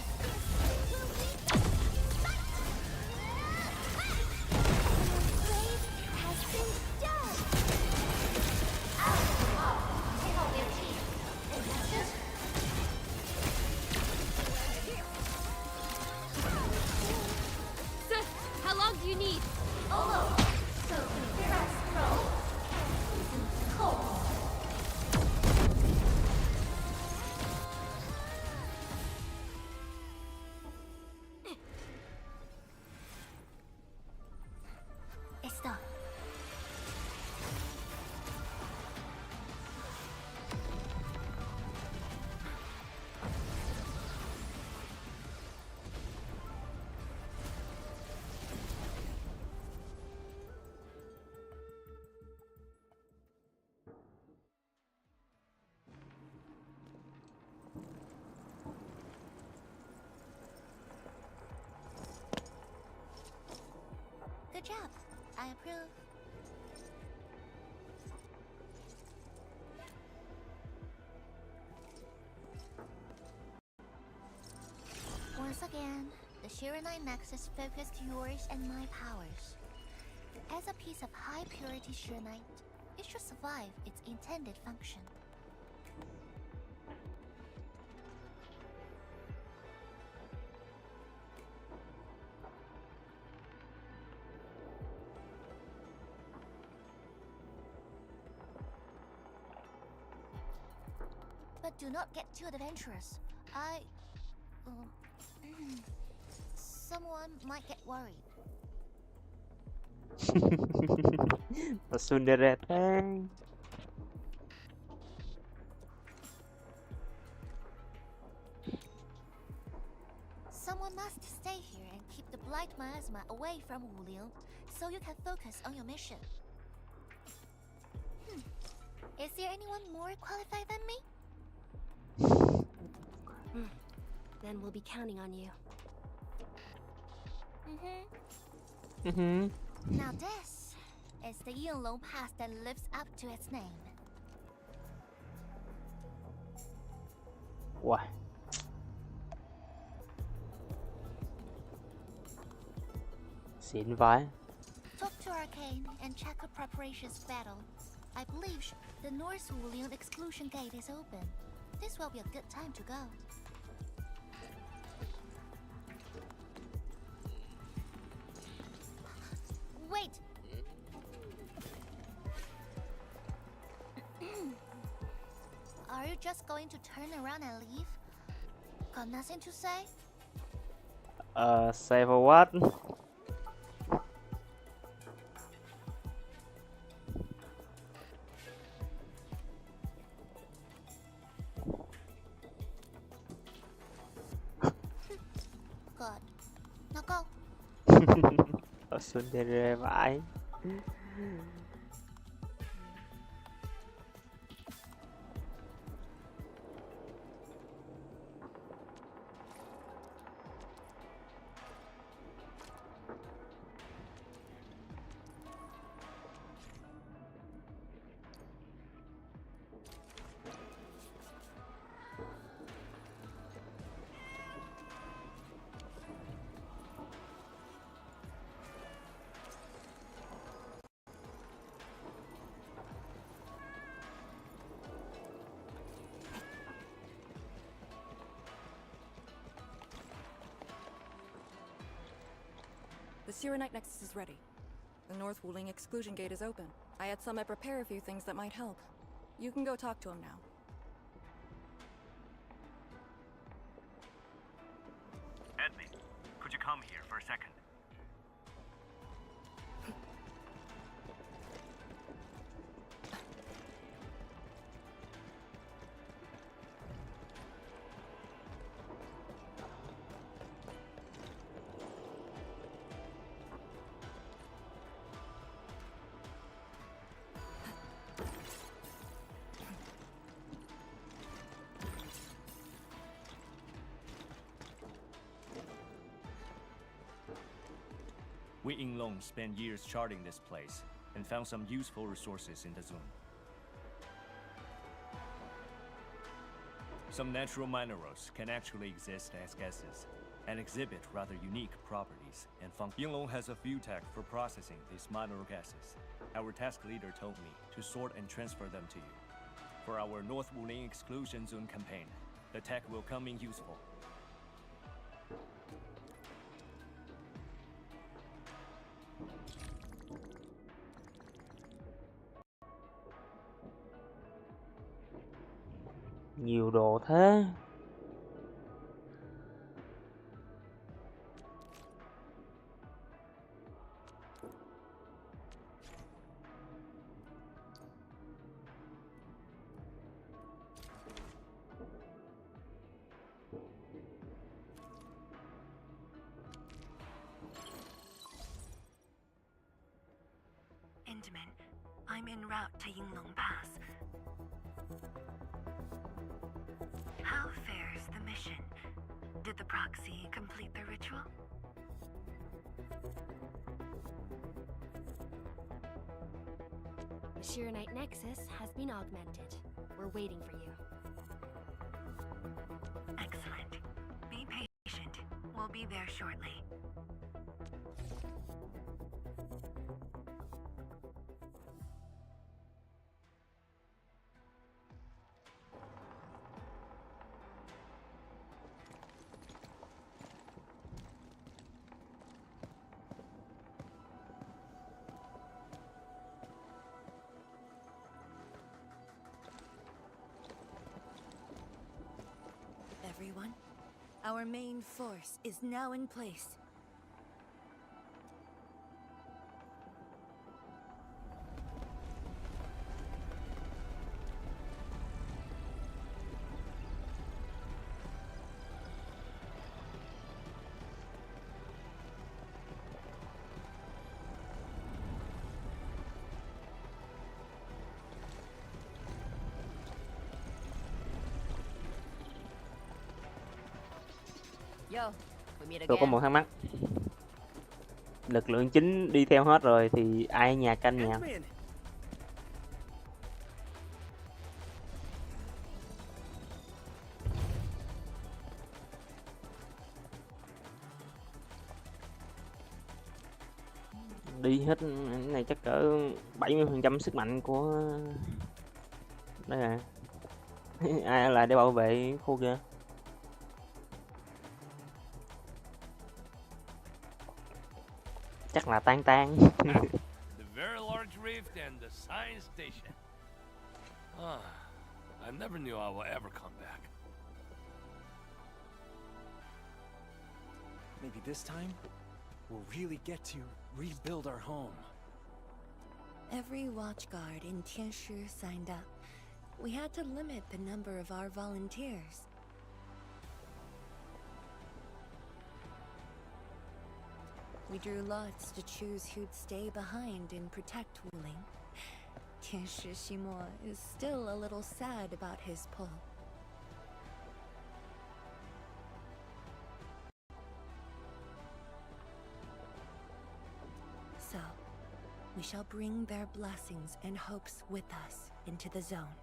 Grave has been done. Take out their teeth. Is that it? Seth, how long do you need? Oh, so the first row is cold. It's done. Good job. I approve. Once again, the Shiranite Nexus focused yours and my powers. As a piece of high purity Shiranite, it should survive its intended function. But do not get too adventurous. Someone might get worried. Tsundere thế. Someone must stay here and keep the blight miasma away from Wuliu, so you can focus on your mission. Is there anyone more qualified than me? Then we'll be counting on you. Now this is the Yinglong Pass that lives up to its name. Wow. Xịn vãi. Talk to Arcane and check her preparations for battle. I believe the North Wulian exclusion gate is open. This will be a good time to go. Wait! Are you just going to turn around and leave? Got nothing to say? Say for what? Good. Now go. Tsundere vãi. The Sirenite Nexus is ready. The North Wuling exclusion gate is open. I had Summit prepare a few things that might help. You can go talk to him now. Edmund, could you come here for a second? We Yinglong spent years charting this place and found some useful resources in the zone. Some natural minerals can actually exist as gases and exhibit rather unique properties, and Yinglong has a few tech for processing these mineral gases. Our task leader told me to sort and transfer them to you. For our North Wuling Exclusion Zone campaign, the tech will come in useful. Nhiều đồ thế. Intamin, I'm en route to Yinglong Pass. How fares the mission? Did the proxy complete the ritual? The Shiranite Nexus has been augmented. We're waiting for you. Excellent. Be patient. We'll be there shortly. Everyone, our main force is now in place. Yo, we meet Tôi có again. một thắc mắc. Lực lượng chính đi theo hết rồi thì ai nhà canh nhà? Đi hết cái này chắc cỡ 70% sức mạnh của đây à. Ai ở lại để bảo vệ khu kia? Chắc là tan. The very large rift and the science station. I never knew I would ever come back. Maybe this time, we'll really get to rebuild our home. Every watchguard in Tianshi signed up. We had to limit the number of our volunteers. We drew lots to choose who'd stay behind and protect Wuling. Tianshi Ximo is still a little sad about his pull. So, we shall bring their blessings and hopes with us into the zone.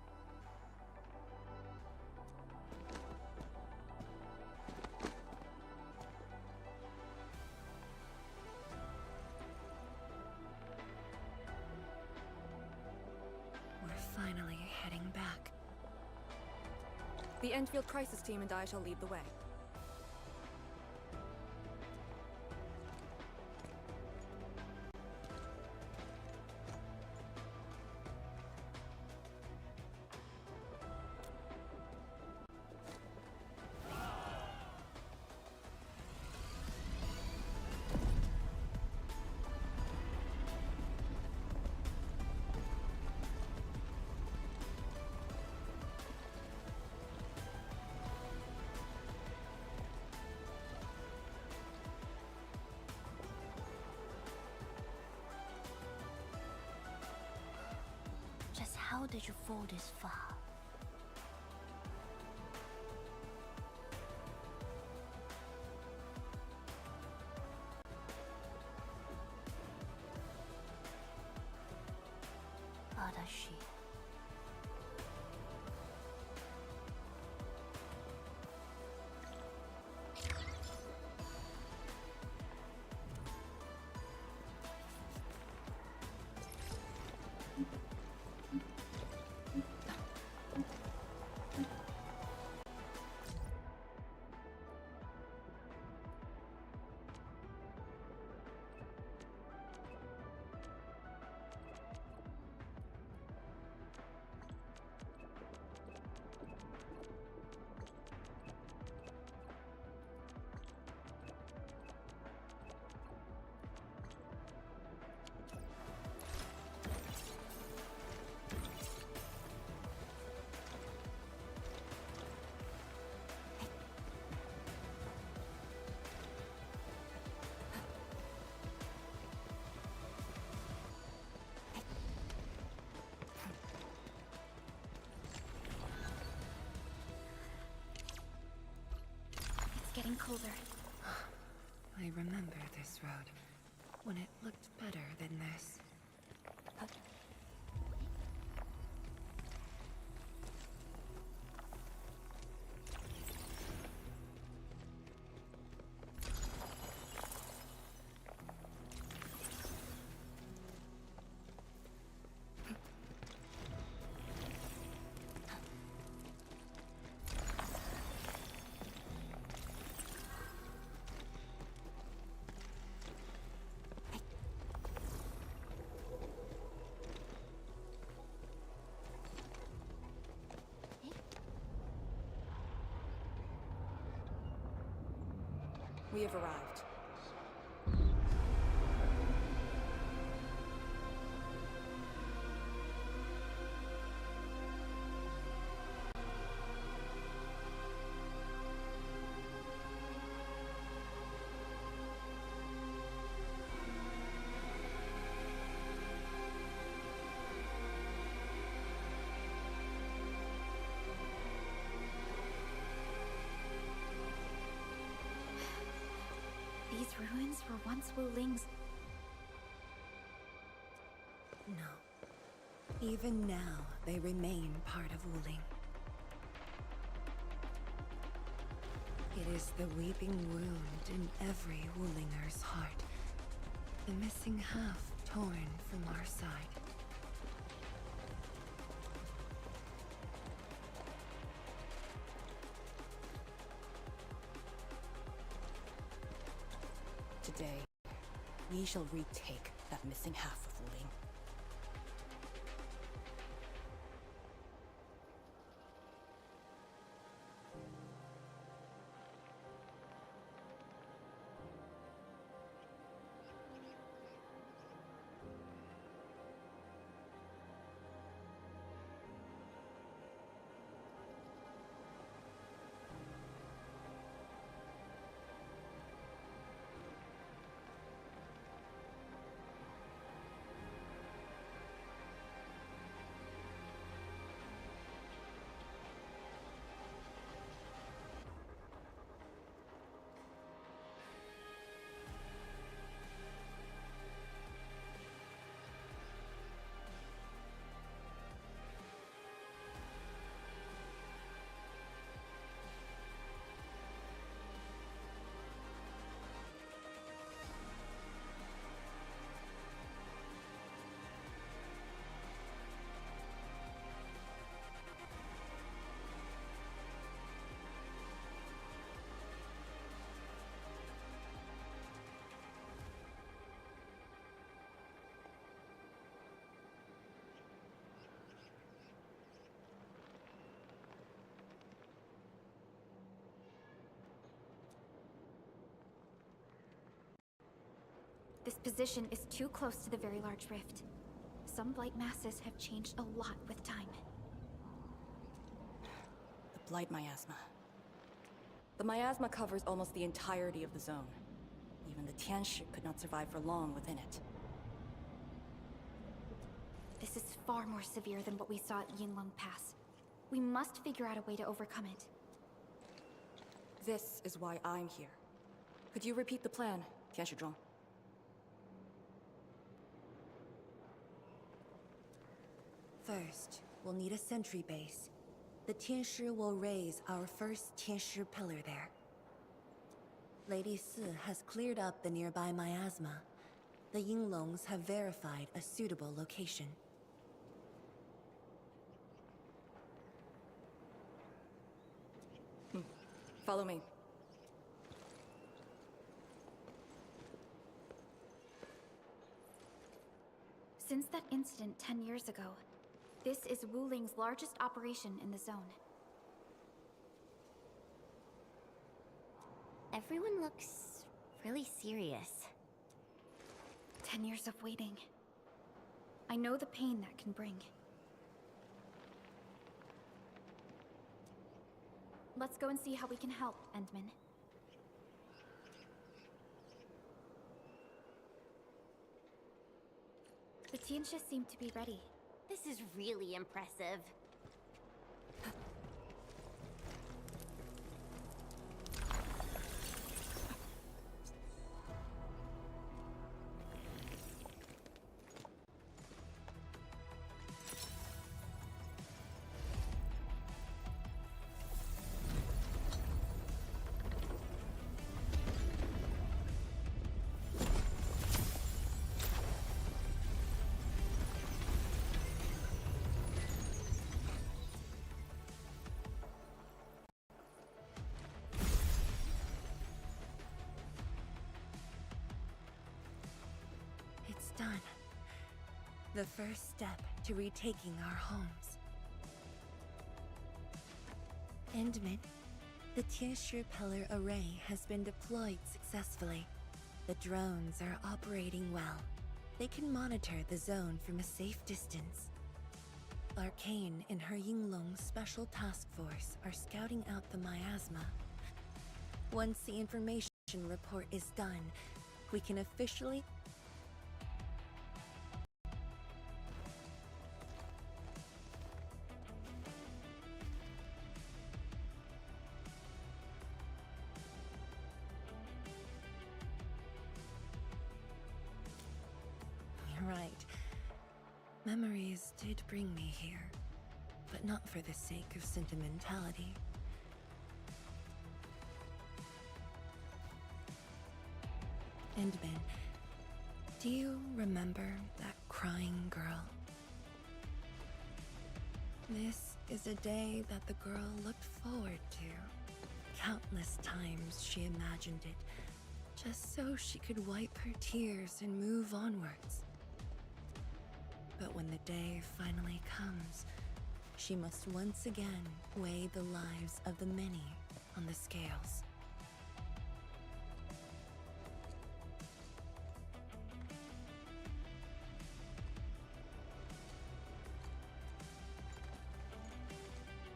We're finally heading back. The Endfield crisis team and I shall lead the way. Just how did you fall this far? getting colder. I remember this road, when it looked better than this. We have arrived. These ruins were once Wuling's. No. Even now, they remain part of Wuling. It is the weeping wound in every Wulinger's heart. The missing half torn from our side. Today, we shall retake that missing half of Wuling. This position is too close to the very large rift. Some blight masses have changed a lot with time. The Blight Miasma. The miasma covers almost the entirety of the zone. Even the Tianshi could not survive for long within it. This is far more severe than what we saw at Yinlong Pass. We must figure out a way to overcome it. This is why I'm here. Could you repeat the plan, Tianshizhong? First, we'll need a sentry base. The Tianshi will raise our first Tianshi pillar there. Lady Si has cleared up the nearby miasma. The Yinglongs have verified a suitable location. Follow me. Since that incident 10 years ago, this is Wuling's largest operation in the zone. Everyone looks really serious. 10 years of waiting. I know the pain that can bring. Let's go and see how we can help, Endman. The Tianshi seem to be ready. This is really impressive. done. The first step to retaking our homes. Endman, the Tianshi Pillar array has been deployed successfully. The drones are operating well. They can monitor the zone from a safe distance. Arcane and her Yinglong Special Task Force are scouting out the miasma. Once the information report is done, we can officially... You're right. Memories did bring me here, but not for the sake of sentimentality. Endman, do you remember that crying girl? This is a day that the girl looked forward to. Countless times she imagined it, just so she could wipe her tears and move onwards. But when the day finally comes, she must once again weigh the lives of the many on the scales.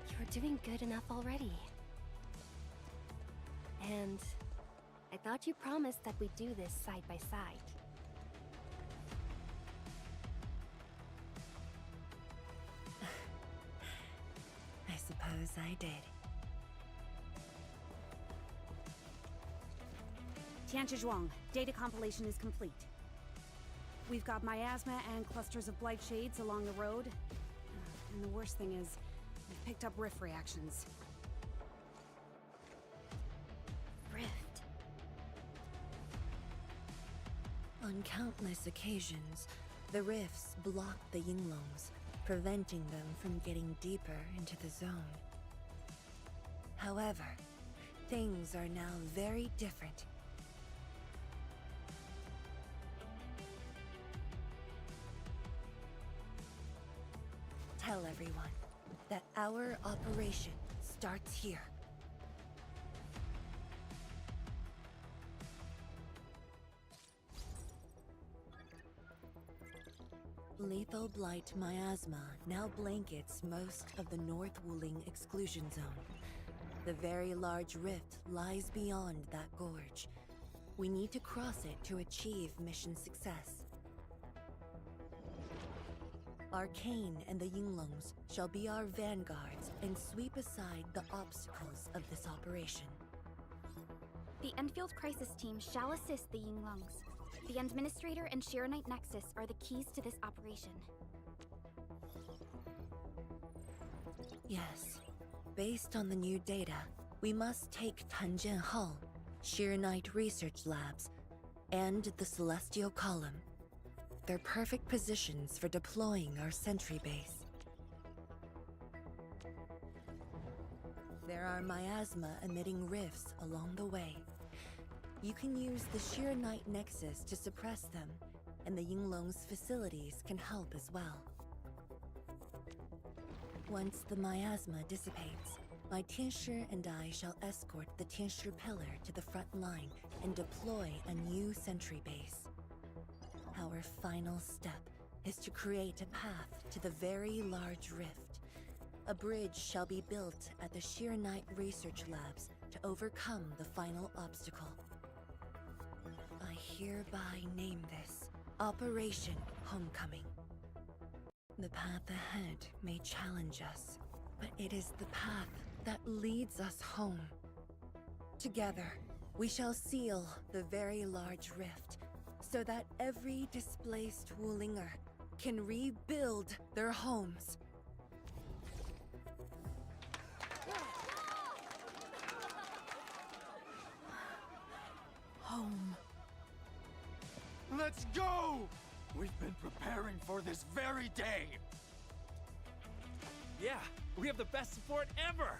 You're doing good enough already. And I thought you promised that we'd do this side by side. I suppose I did. Tianzhuang, data compilation is complete. We've got miasma and clusters of blight shades along the road. And the worst thing is, we've picked up rift reactions. Rift. On countless occasions, the rifts block the Yinglongs, preventing them from getting deeper into the zone. However, things are now very different. Tell everyone that our operation starts here. Lethal blight miasma now blankets most of the North Wuling exclusion zone. The very large rift lies beyond that gorge. We need to cross it to achieve mission success. Arcane and the Yinglongs shall be our vanguards and sweep aside the obstacles of this operation. The Endfield Crisis Team shall assist the Yinglongs. The Administrator and Shiranite Nexus are the keys to this operation. Yes. Based on the new data, we must take Tanjian Hall, Shiranite Research Labs, and the Celestial Column. They're perfect positions for deploying our sentry base. There are miasma-emitting rifts along the way. You can use the Shiranite Nexus to suppress them, and the Yinglong's facilities can help as well. Once the miasma dissipates, my Tianshi and I shall escort the Tianshi Pillar to the front line and deploy a new sentry base. Our final step is to create a path to the very large rift. A bridge shall be built at the Shiranite Research Labs to overcome the final obstacle. I hereby name this Operation Homecoming. The path ahead may challenge us, but it is the path that leads us home. Together, we shall seal the very large rift, so that every displaced Wulinger can rebuild their homes. Home. Let's go! We've been preparing for this very day! Yeah, we have the best support ever!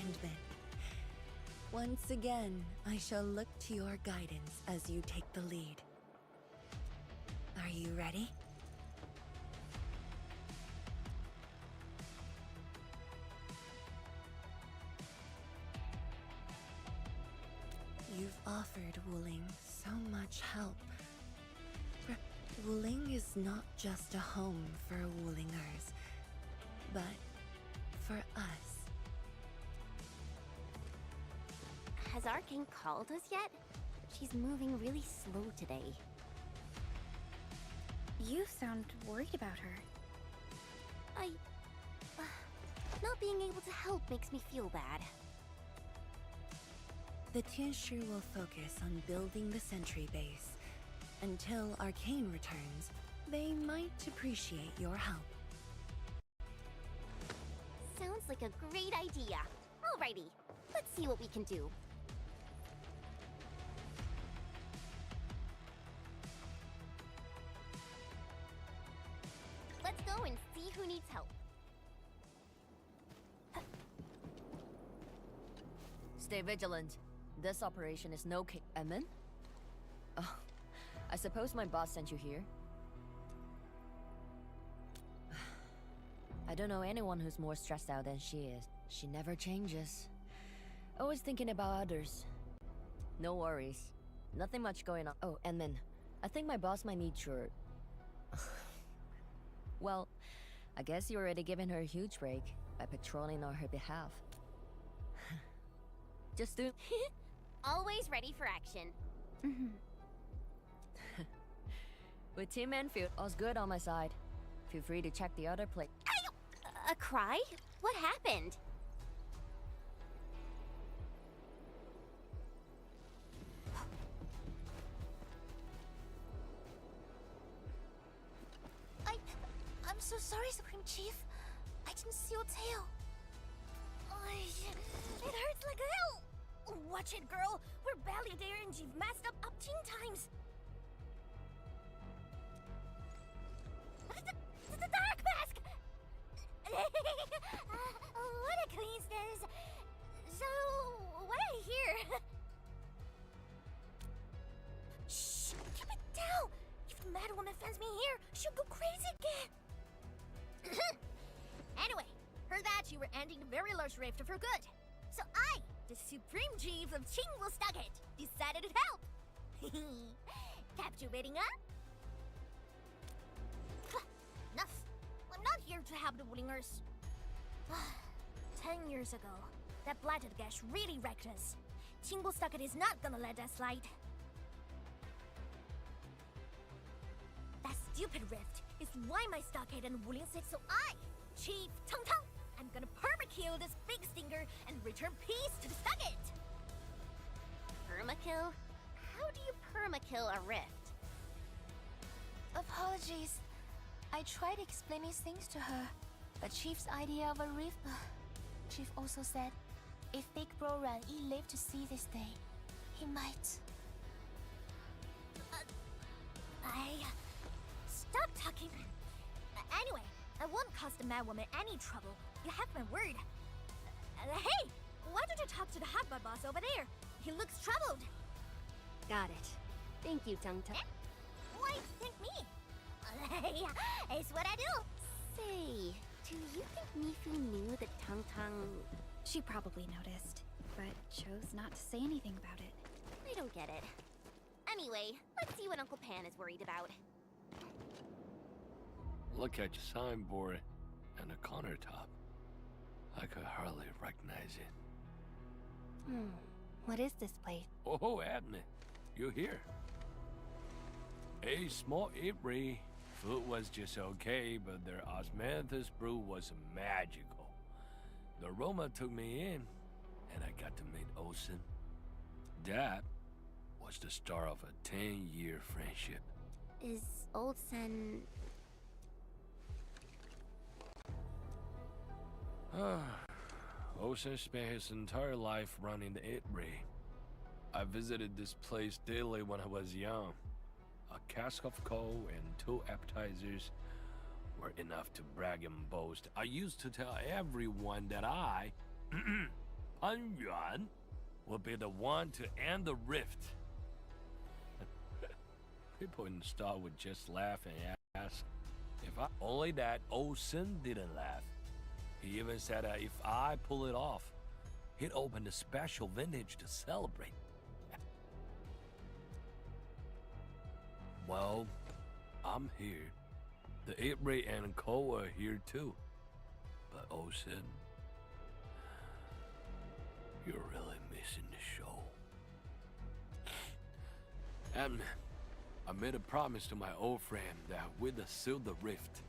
And then, Once again, I shall look to your guidance as you take the lead. Are you ready? You've offered Wuling so much help. Wuling is not just a home for Wulingers, but for us. Has our king called us yet? She's moving really slow today. You sound worried about her. Not being able to help makes me feel bad. The Tianshu will focus on building the sentry base. Until Arcane returns, they might appreciate your help. Sounds like a great idea. Alrighty, let's see what we can do. Let's go and see who needs help. Stay vigilant. This operation is no kick. Edmund? Oh, I suppose my boss sent you here? I don't know anyone who's more stressed out than she is. She never changes. Always thinking about others. No worries. Nothing much going on. Oh, Edmund, I think my boss might need your... Well, I guess you already given her a huge break by patrolling on her behalf. Just do... Always ready for action. With Team Endfield, all's good on my side. Feel free to check the other place. A cry? What happened? I'm so sorry, Supreme Chief. I didn't see your tail. It hurts like hell. Watch it, girl. We're barely there and you've messed up 10 times. The dark mask! What a coincidence. So, what I hear? Shh! Keep it down! If the mad woman finds me here, she'll go crazy again. Anyway, heard that you were ending the very large rift for good. So I, the Supreme Chief of Qingwu-Stucket, decided to help. Captivating, huh? Enough. I'm not here to help the Wulingers. 10 years ago, that blighted gash really wrecked us. Qingwu-Stucket is not gonna let that slide. That stupid rift is why my stockade and Wuling sit, so I, Chief Tang Tang, I'm gonna permakill this big stinker and return peace to the Stucket! Permakill? How do you permakill a rift? Apologies. I tried explaining things to her, but Chief's idea of a rift... Chief also said, if Big Bro Ran Yi lived to see this day, he might... Stop talking! Anyway, I won't cause the mad woman any trouble. You have my word. Hey! Why don't you talk to the hotbar boss over there? He looks troubled. Got it. Thank you, Tang Tang. Why thank me? It's what I do. Say, do you think Mifu knew that Tang Tang... She probably noticed, but chose not to say anything about it. I don't get it. Anyway, let's see what Uncle Pan is worried about. Look at your signboard and the countertop. I could hardly recognize it. What is this place? Oh, Admin, you're here. A small eatery. Food was just okay, but their osmanthus brew was magical. The aroma took me in, and I got to meet Olsen. That was the start of a 10-year friendship. Is Olsen... Olsen spent his entire life running the eatery. I visited this place daily when I was young. A cask of coal and 2 appetizers were enough to brag and boast. I used to tell everyone that I, Pan Yuan, will be the one to end the rift. People in the store would just laugh and ask if I... Only that Olsen didn't laugh. He even said that if I pull it off, he'd open a special vintage to celebrate. Well, I'm here. The Ibri and Co are here too. But Olsen, you're really missing the show. And I made a promise to my old friend that we'd seal the rift.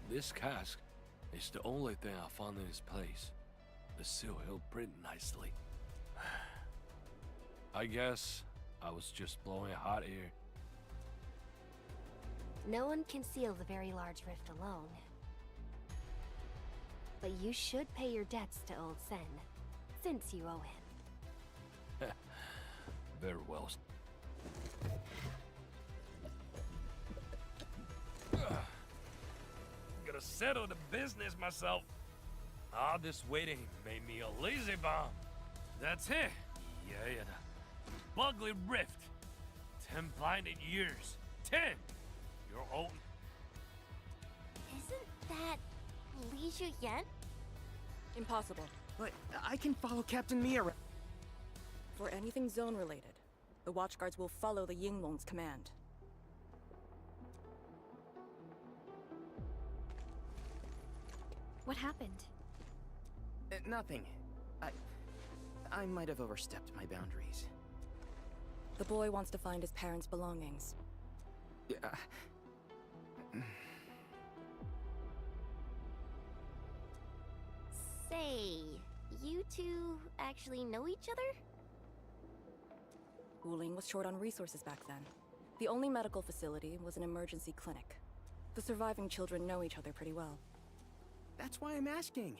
This cask is the only thing I found in this place. The seal held pretty nicely. I guess I was just blowing hot air. No one can seal the very large rift alone. But you should pay your debts to Old Sen, since you owe him. Very well. Gotta settle the business myself. All this waiting made me a lazy bum. That's it. Yeah, the Bugly Rift. 10 blinded years. 10! You're old. Isn't that Li Yen? Impossible. But I can follow Captain Mia around. For anything zone-related, the Watchguards will follow the Yinglong's command. What happened? Nothing. I might have overstepped my boundaries. The boy wants to find his parents' belongings. Yeah. Say, you two actually know each other? Wuling was short on resources back then. The only medical facility was an emergency clinic. The surviving children know each other pretty well. That's why I'm asking.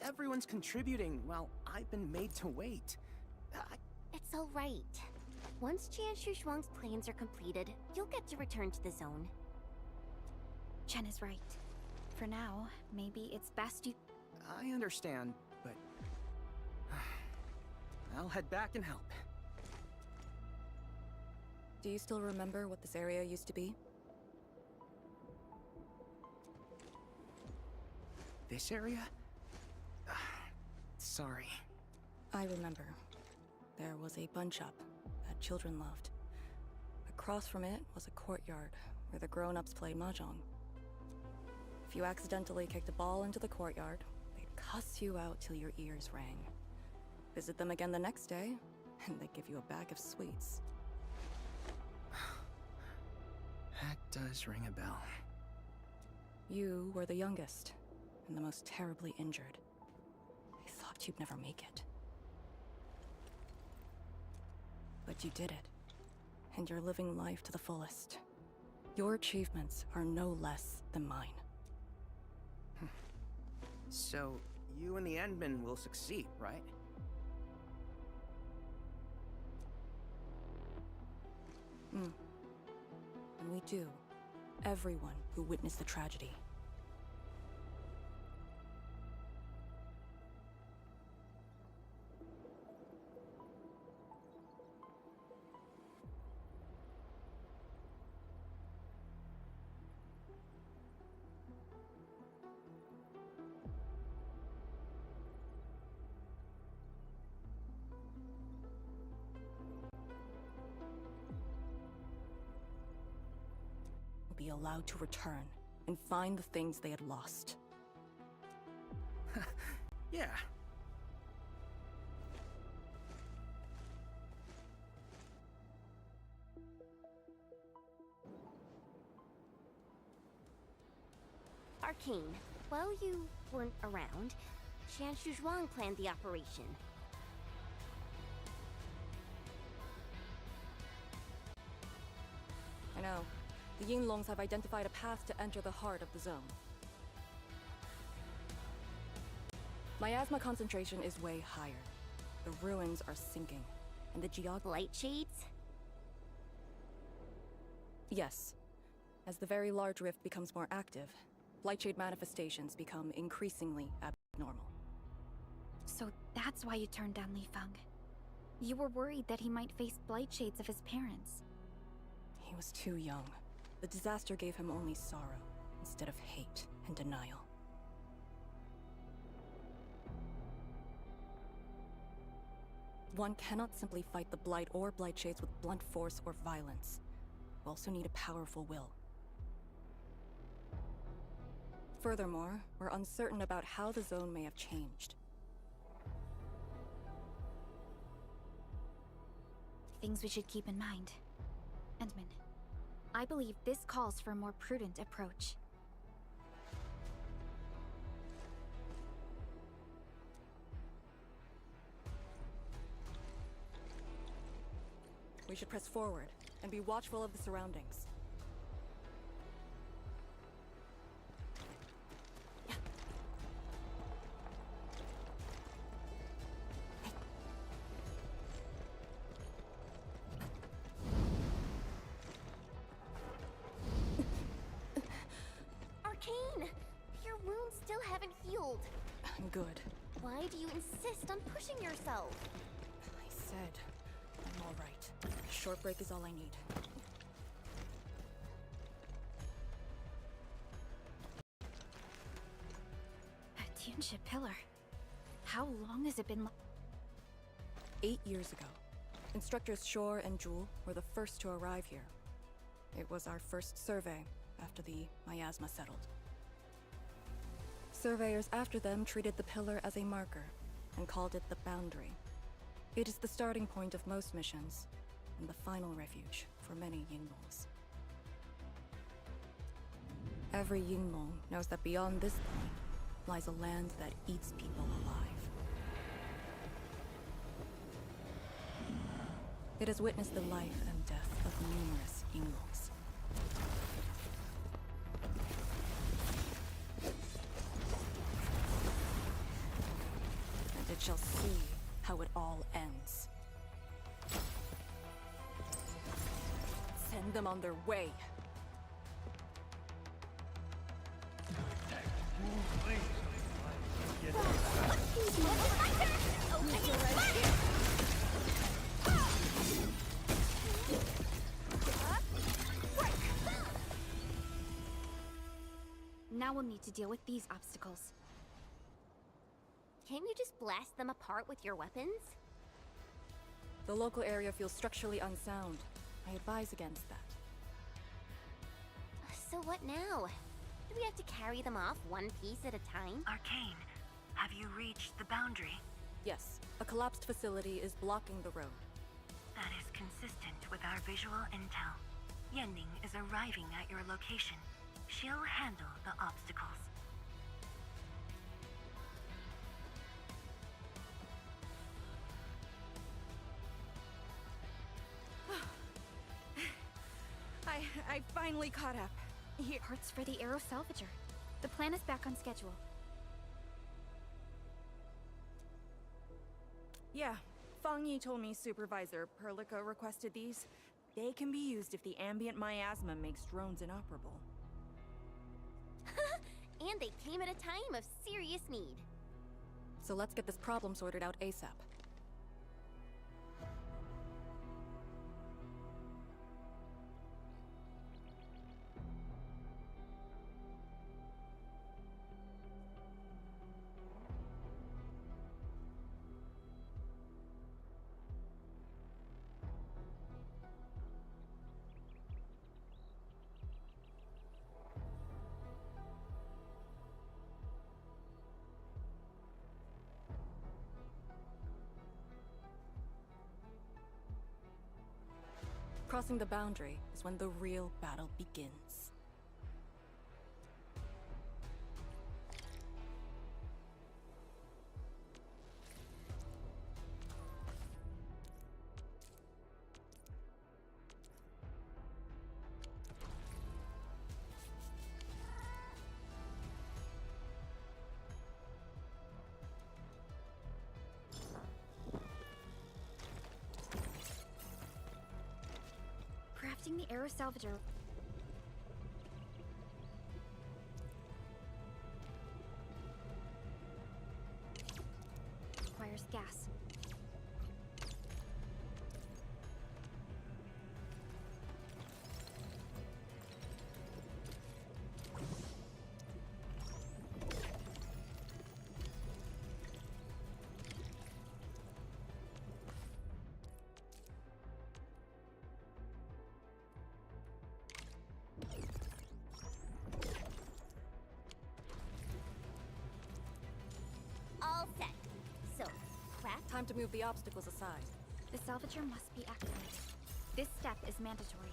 Everyone's contributing while I've been made to wait. It's all right. Once Jianshu Zhuang's plans are completed, you'll get to return to the zone. Chen is right. For now, maybe it's best you... I understand, but... I'll head back and help. Do you still remember what this area used to be? This area? Sorry. I remember. There was a bun shop that children loved. Across from it was a courtyard where the grown-ups played mahjong. If you accidentally kicked a ball into the courtyard, they'd cuss you out till your ears rang. Visit them again the next day, and they'd give you a bag of sweets. That does ring a bell. You were the youngest, and the most terribly injured. I thought you'd never make it. But you did it, and you're living life to the fullest. Your achievements are no less than mine. So, you and the Endmen will succeed, right? And we do. Everyone who witnessed the tragedy. Be allowed to return and find the things they had lost. Yeah. Arcane, while you weren't around, Jianshu Zhuang planned the operation. I know. The Yinglongs have identified a path to enter the heart of the zone. Miasma concentration is way higher. The ruins are sinking, and the Light shades? Yes. As the very large rift becomes more active, Lightshade manifestations become increasingly abnormal. So that's why you turned down Li Feng. You were worried that he might face blight shades of his parents. He was too young. The disaster gave him only sorrow, instead of hate and denial. One cannot simply fight the Blight or Blight Shades with blunt force or violence. You also need a powerful will. Furthermore, we're uncertain about how the zone may have changed. Things we should keep in mind. Endman, I believe this calls for a more prudent approach. We should press forward and be watchful of the surroundings. Arcane! Your wounds still haven't healed. I'm good. Why do you insist on pushing yourself? I said I'm all right. A short break is all I need. A Tuneship pillar. How long has it been 8 years ago, instructors Shore and Jewel were the first to arrive here. It was our first survey after the miasma settled. Surveyors after them treated the pillar as a marker and called it the boundary. It is the starting point of most missions and the final refuge for many Yinglongs. Every Yinglong knows that beyond this point lies a land that eats people alive. It has witnessed the life and death of numerous Yinglongs. And it shall see how it all ends. Send them on their way. Now we'll need to deal with these obstacles. Can't you just blast them apart with your weapons? The local area feels structurally unsound. I advise against that. So what now? Do we have to carry them off one piece at a time? Arcane, have you reached the boundary? Yes, a collapsed facility is blocking the road. That is consistent with our visual intel. Yenning is arriving at your location. She'll handle the obstacles. I finally caught up. Here. Parts for the Aero Salvager. The plan is back on schedule. Yeah, Fang Yi told me Supervisor Perlica requested these. They can be used if the ambient miasma makes drones inoperable. And they came at a time of serious need. So let's get this problem sorted out ASAP. Crossing the boundary is when the real battle begins. Crafting the Aero Salvager. Requires gas. to move the obstacles aside. The salvager must be activated. This step is mandatory.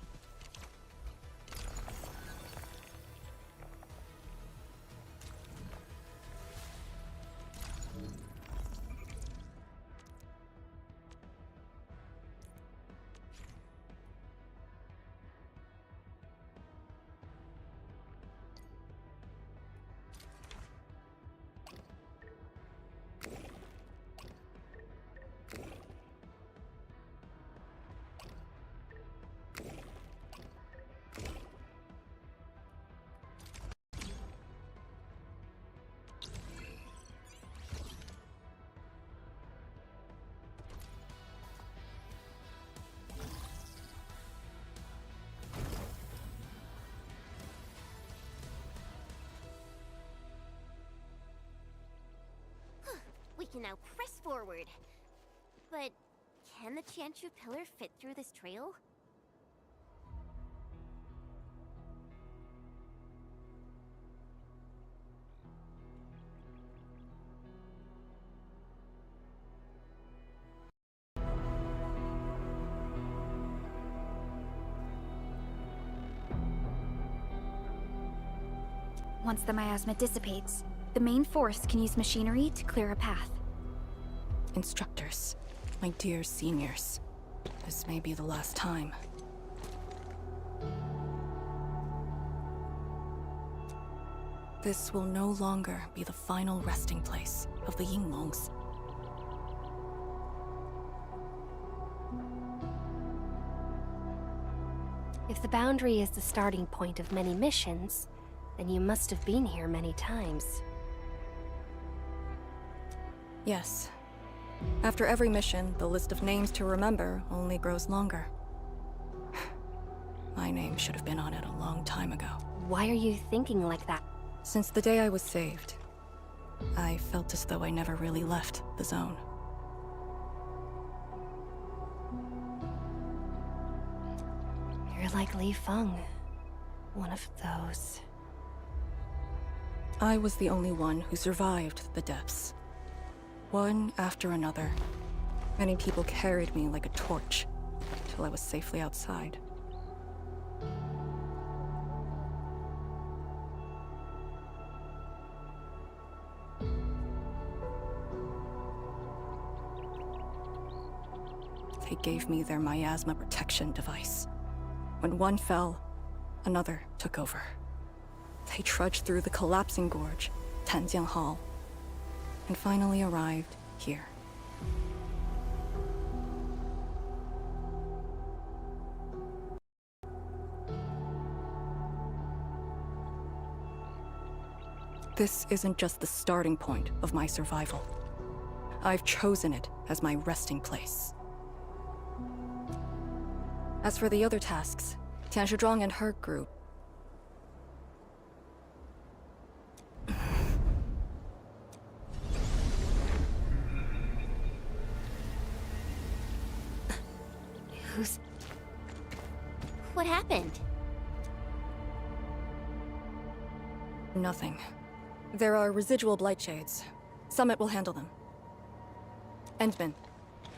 We can now press forward. But can the Chantru pillar fit through this trail? Once the miasma dissipates, the main force can use machinery to clear a path. Instructors, my dear seniors, this may be the last time. This will no longer be the final resting place of the Yinglongs. If the boundary is the starting point of many missions, then you must have been here many times. Yes. After every mission, the list of names to remember only grows longer. My name should have been on it a long time ago. Why are you thinking like that? Since the day I was saved, I felt as though I never really left the zone. You're like Li Feng, one of those. I was the only one who survived the depths. One after another. Many people carried me like a torch, till I was safely outside. They gave me their miasma protection device. When one fell, another took over. They trudged through the collapsing gorge, Tanjiang Hall, and finally arrived here. This isn't just the starting point of my survival. I've chosen it as my resting place. As for the other tasks, Tian Shizhuang and her group. What happened? Nothing. There are residual blight shades. Summit will handle them. Endman.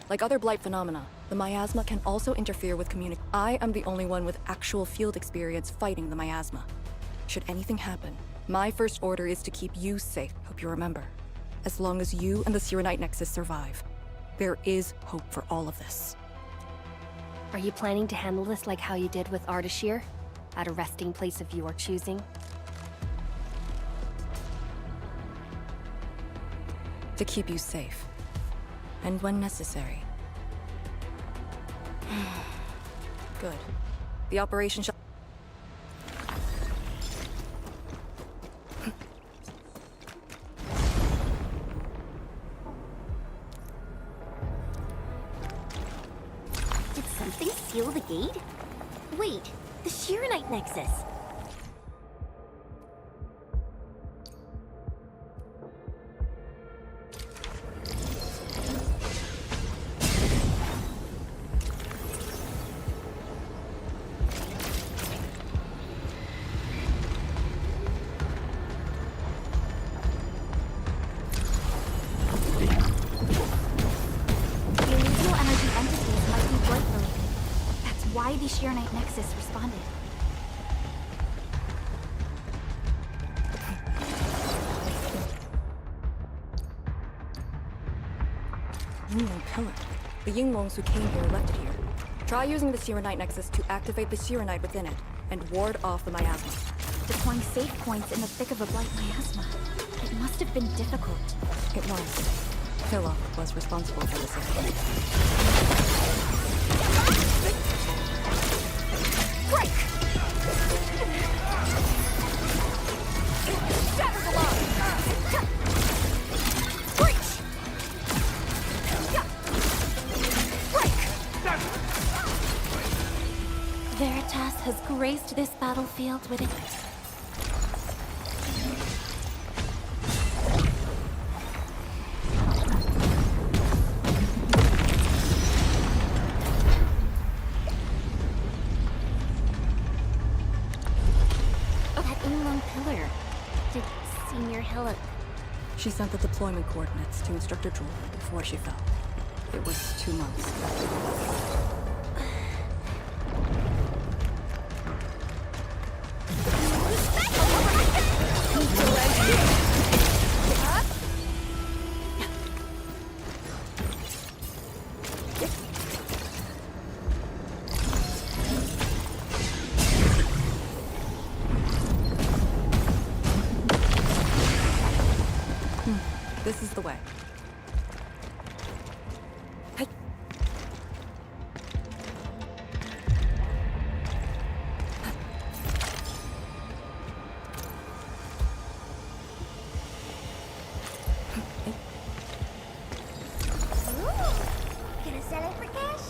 Like other blight phenomena, the miasma can also interfere with communication. I am the only one with actual field experience fighting the miasma. Should anything happen, my first order is to keep you safe. Hope you remember. As long as you and the Sirenite Nexus survive, there is hope for all of this. Are you planning to handle this like how you did with Ardashir? At a resting place of your choosing? To keep you safe. And when necessary. Good. The operation shall... Did something seal the gate? Wait, the Shirenite Nexus! why the Sheernite Nexus responded. Yinglong pillar. The Yinglongs who came here left it here. Try using the Sheernite Nexus to activate the Sheernite within it, and ward off the miasma. Deploying safe points in the thick of a blight miasma. It must have been difficult. It was. Philip was responsible for this incident. Break! Shatter the line! Breach! Break! Veritas has graced this battlefield with it. She sent the deployment coordinates to Instructor Drool before she fell. It was 2 months after the This is the way. Hey. Gonna sell it for cash?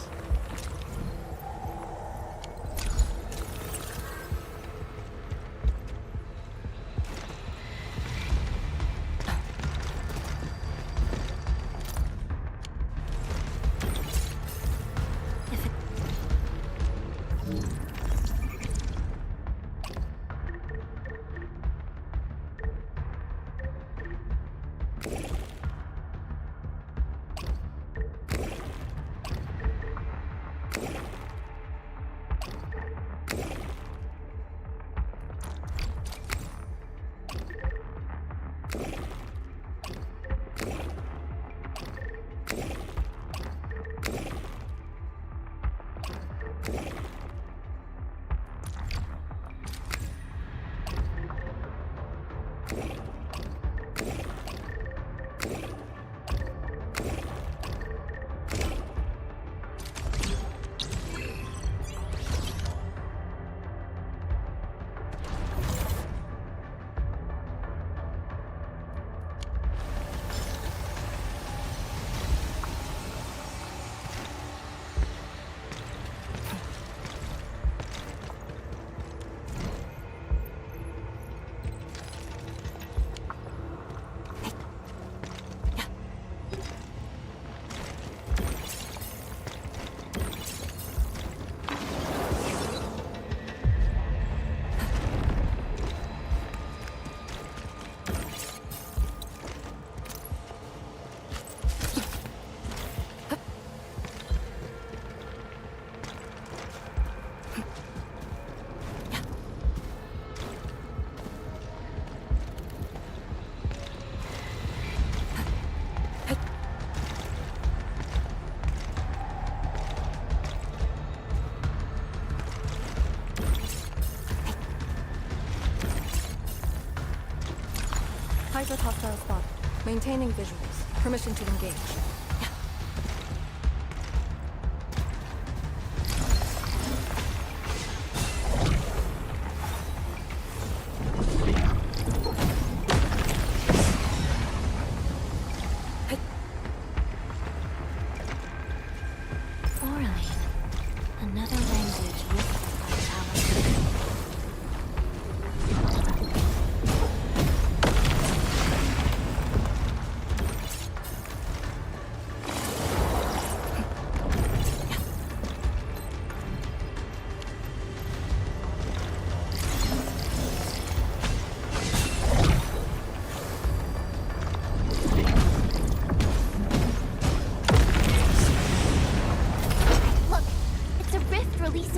Hydra hostile spot. Maintaining visuals. Permission to engage.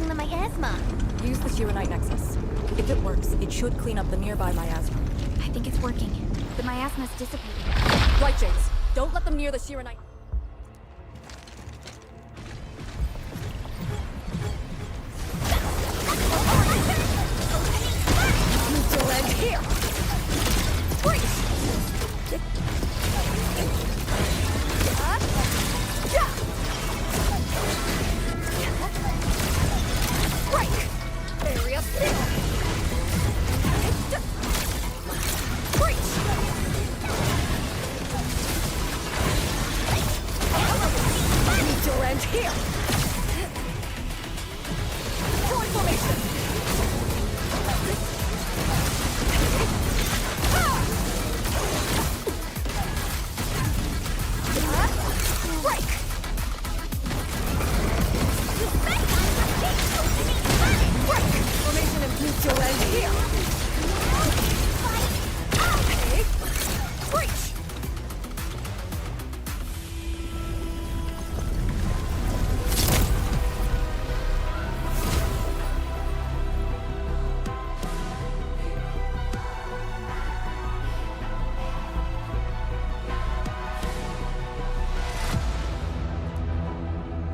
the miasma. Use the Shiranite nexus. If it works, it should clean up the nearby miasma. I think it's working. The miasma's dissipating. Light Shades, don't let them near the Shiranite. You to land here! Breach! Break! Area seal! Breach! Need to land here! Join formation! Break! Break! Formation and neutral end here! Okay. Breach!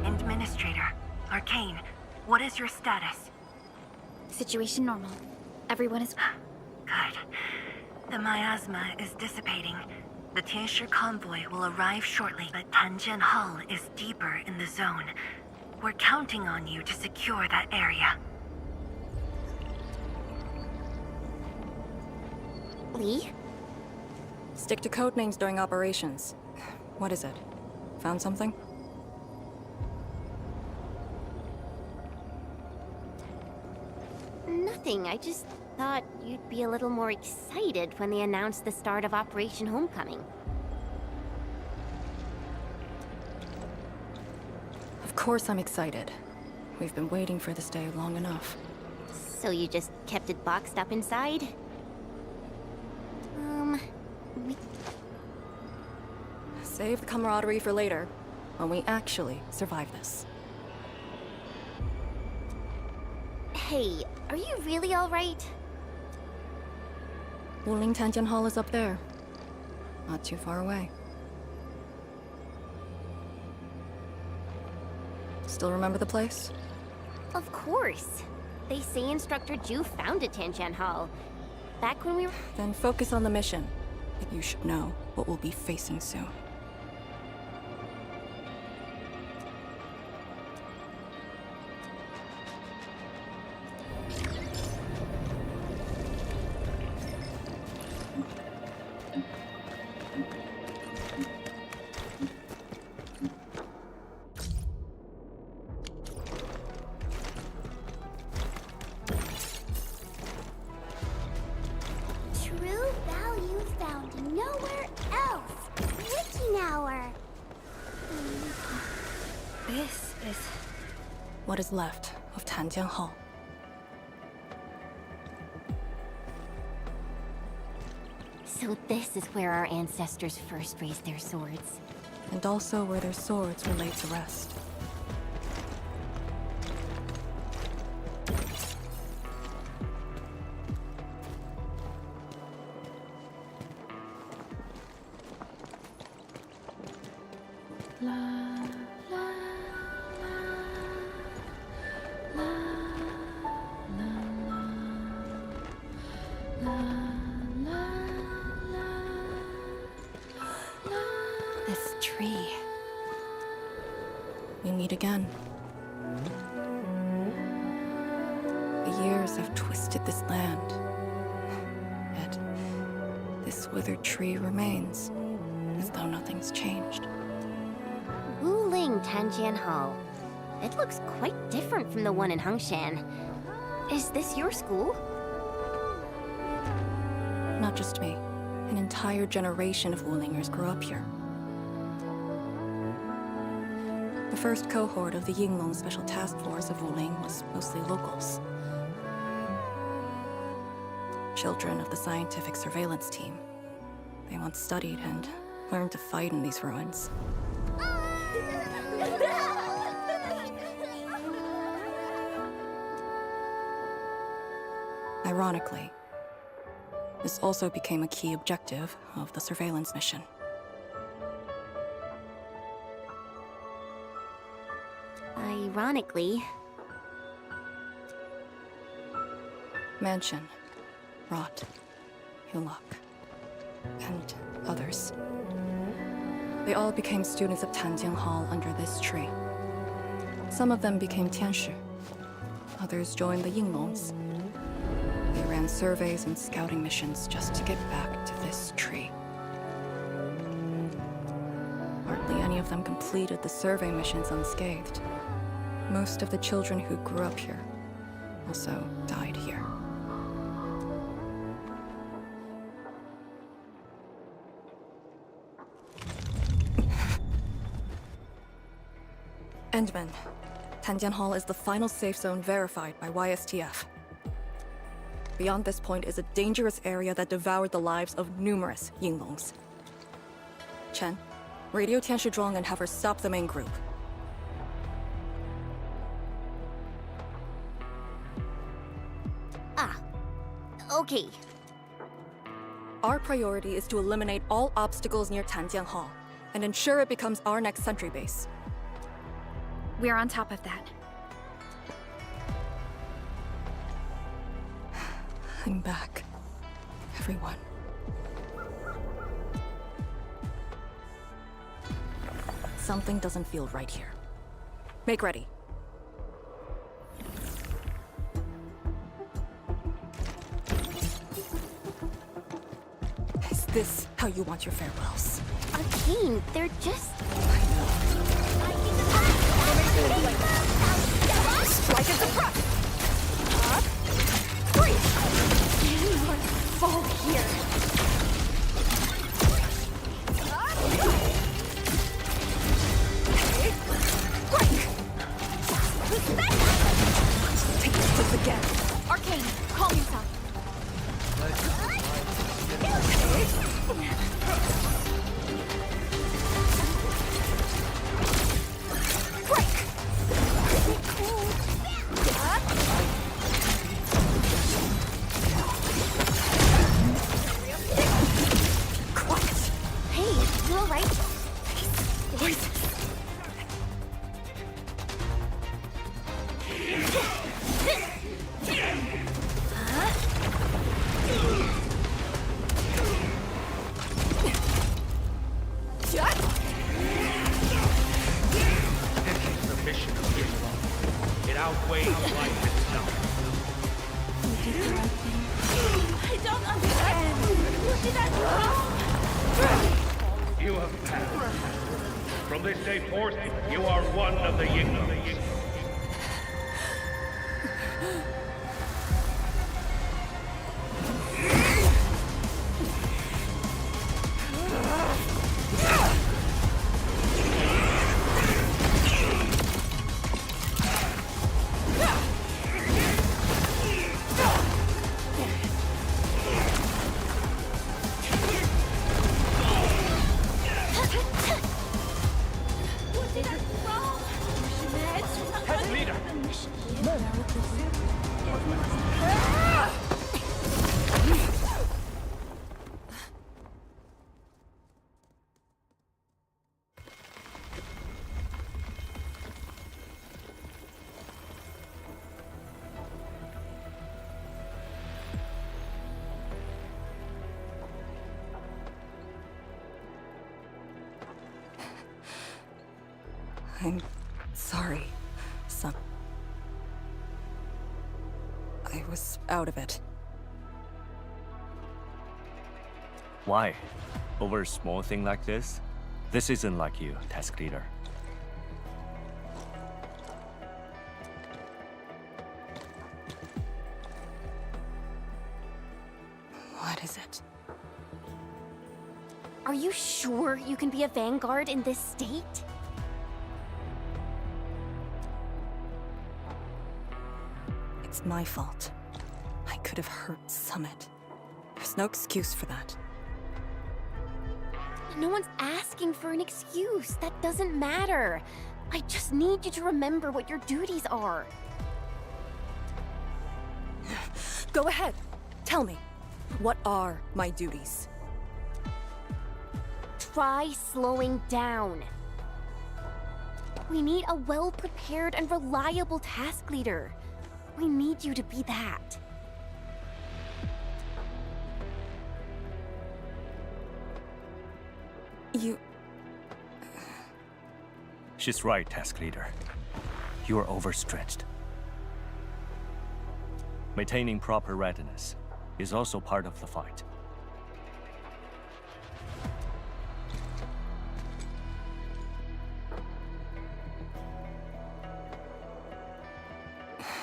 Administrator, Arcane, what is your status? Situation normal. Everyone is... Good. The miasma is dissipating. The Tianshi convoy will arrive shortly, but Tanjian Hall is deeper in the zone. We're counting on you to secure that area. Lee? Stick to code names during operations. What is it? Found something? Nothing. I just thought you'd be a little more excited when they announced the start of Operation Homecoming. Of course I'm excited. We've been waiting for this day long enough. So you just kept it boxed up inside? Save the camaraderie for later, when we actually survive this. Hey, are you really alright? Wuling Tanjian Hall is up there. Not too far away. Still remember the place? Of course. They say Instructor Ju founded Tanjian Hall. Back when we were... Then focus on the mission. You should know what we'll be facing soon. True value found nowhere else. Witching hour. This is what is left of Tanjian Hall. So this is where our ancestors first raised their swords. And also where their swords were laid to rest. This tree. We meet again. The years have twisted this land. Yet, this withered tree remains, as though nothing's changed. Wuling Tanjian Hall. It looks quite different from the one in Hongshan. Is this your school? Not just me. An entire generation of Wulingers grew up here. The first cohort of the Yinglong Special Task Force of Wuling was mostly locals. Children of the scientific surveillance team. They once studied and learned to fight in these ruins. Ironically, this also became a key objective of the surveillance mission. Ironically. Mansion, Rot, Hillock, and others. They all became students of Tanjian Hall under this tree. Some of them became Tianshi. Others joined the Yinglongs. They ran surveys and scouting missions just to get back to this tree. Hardly any of them completed the survey missions unscathed. Most of the children who grew up here also died here. Endman, Tanjian Hall is the final safe zone verified by YSTF. Beyond this point is a dangerous area that devoured the lives of numerous Yinglongs. Chen, radio Tianshi Zhuang and have her stop the main group. Okay. Our priority is to eliminate all obstacles near Tanjian Hall and ensure it becomes our next sentry base. We're on top of that. I'm back. Everyone. Something doesn't feel right here. Make ready. Is this how you want your farewells? Arcane, they're just... Strike and suppress! Anyone fall here. Take this again. Arcane, calm yourself. I'm sorry, son. I was out of it. Why? Over a small thing like this? This isn't like you, task leader. What is it? Are you sure you can be a vanguard in this state? It's my fault. I could have hurt Summit. There's no excuse for that. No one's asking for an excuse. That doesn't matter. I just need you to remember what your duties are. Go ahead. Tell me, what are my duties? Try slowing down. We need a well-prepared and reliable task leader. We need you to be that. You... She's right, task leader. You are overstretched. Maintaining proper readiness is also part of the fight.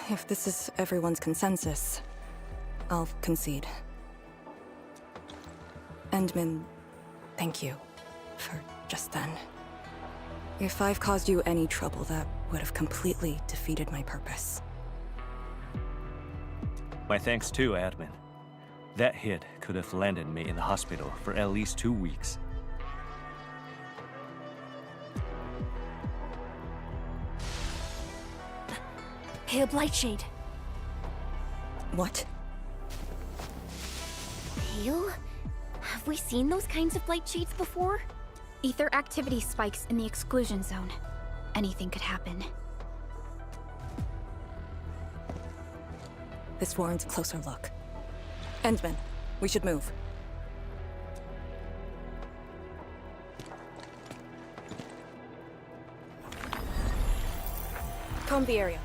If this is everyone's consensus, I'll concede. Endman, thank you for just then. If I've caused you any trouble, that would have completely defeated my purpose. My thanks too, admin. That hit could have landed me in the hospital for at least 2 weeks. Pale Blightshade. What? Pale? Have we seen those kinds of Blightshades before? Ether activity spikes in the exclusion zone. Anything could happen. This warrants a closer look. Endman, we should move. Comb the area.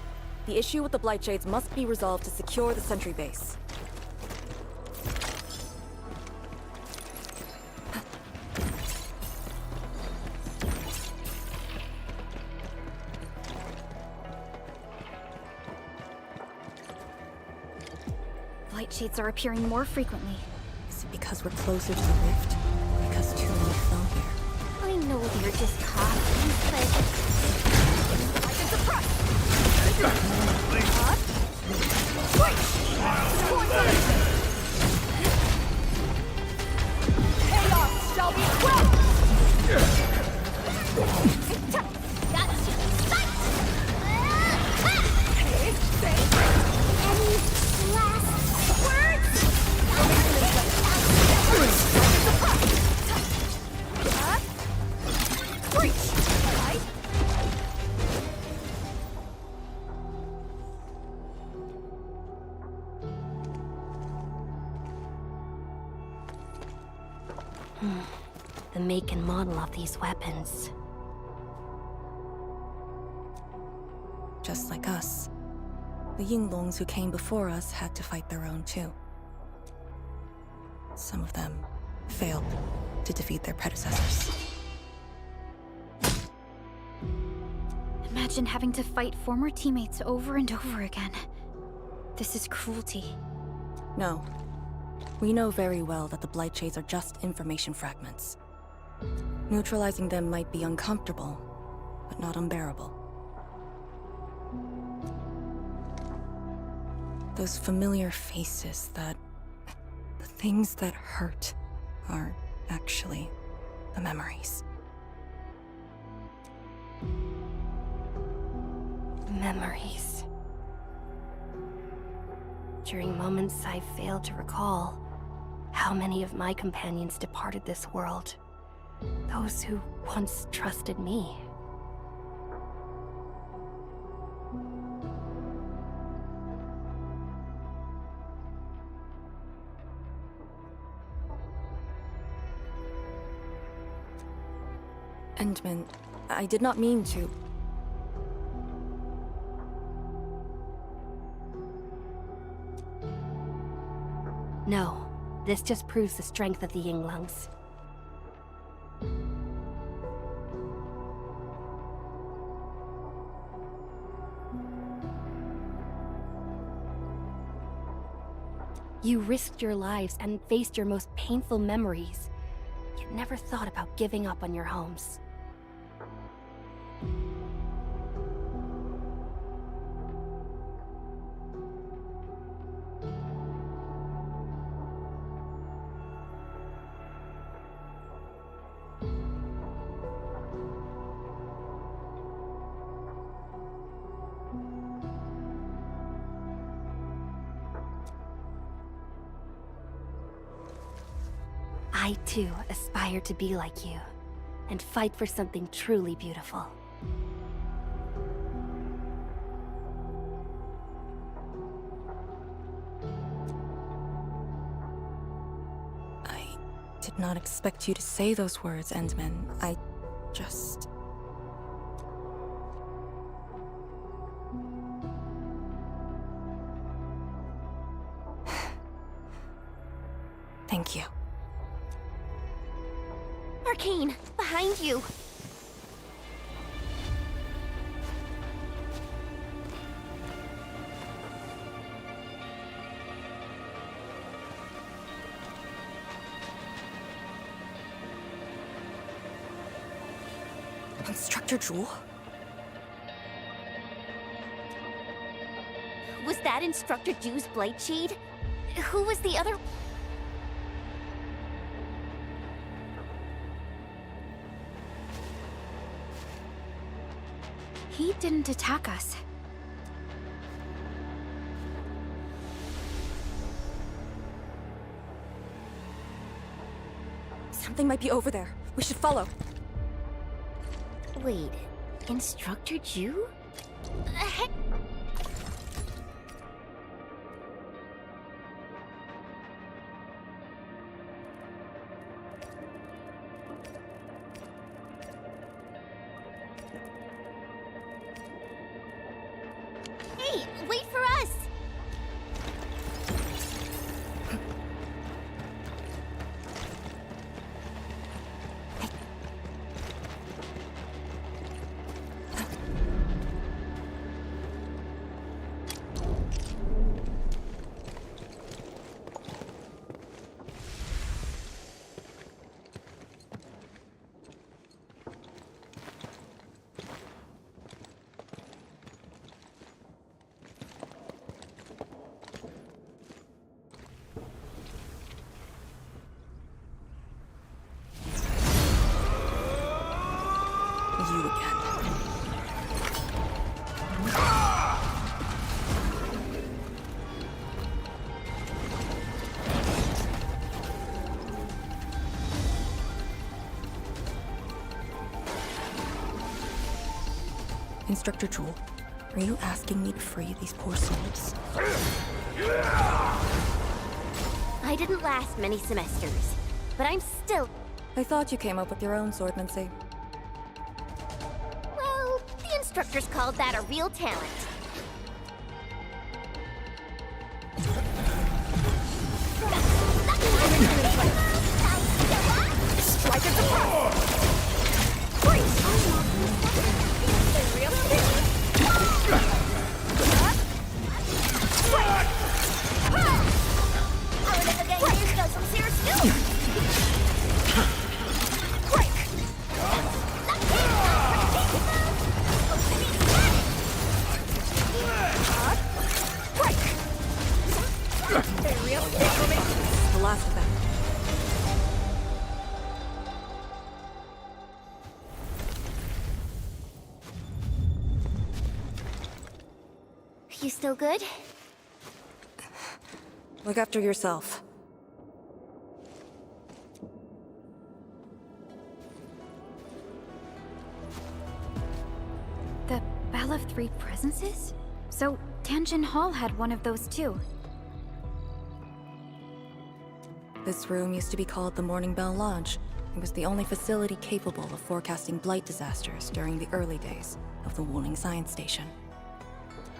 The issue with the Blightshades must be resolved to secure the sentry base. Blightshades are appearing more frequently. Is it because we're closer to the rift? Because too many fell here? I know they're just copies, but... I can suppress! Chaos shall be quelled! Got you in sight! Any last words? Breach! The make and model of these weapons. Just like us. The Yinglongs who came before us had to fight their own too. Some of them failed to defeat their predecessors. Imagine having to fight former teammates over and over again. This is cruelty. No. We know very well that the Blightshades are just information fragments. Neutralizing them might be uncomfortable, but not unbearable. Those familiar faces the things that hurt are actually the memories. Memories. During moments I failed to recall, how many of my companions departed this world? Those who once trusted me. Endman, I did not mean to. No, this just proves the strength of the Yinglongs. You risked your lives and faced your most painful memories, yet never thought about giving up on your homes. I too aspire to be like you, and fight for something truly beautiful. I did not expect you to say those words, Endman. I just... Thank you. Arcane, behind you! Instructor Jewel? Was that Instructor Jew's Blightshade? Who was the other? He didn't attack us. Something might be over there. We should follow. Wait, Instructor Jew? Hey, wait for us! You again. Instructor Jewel, are you asking me to free these poor souls? I didn't last many semesters, but I'm still... I thought you came up with your own swordmancy. Well, the instructors called that a real talent. Strike at the front! The last of them. You still good? Look after yourself. The Bell of Three Presences? So, Tanjin Hall had one of those too. This room used to be called the Morning Bell Lodge. It was the only facility capable of forecasting blight disasters during the early days of the Wuling Science Station.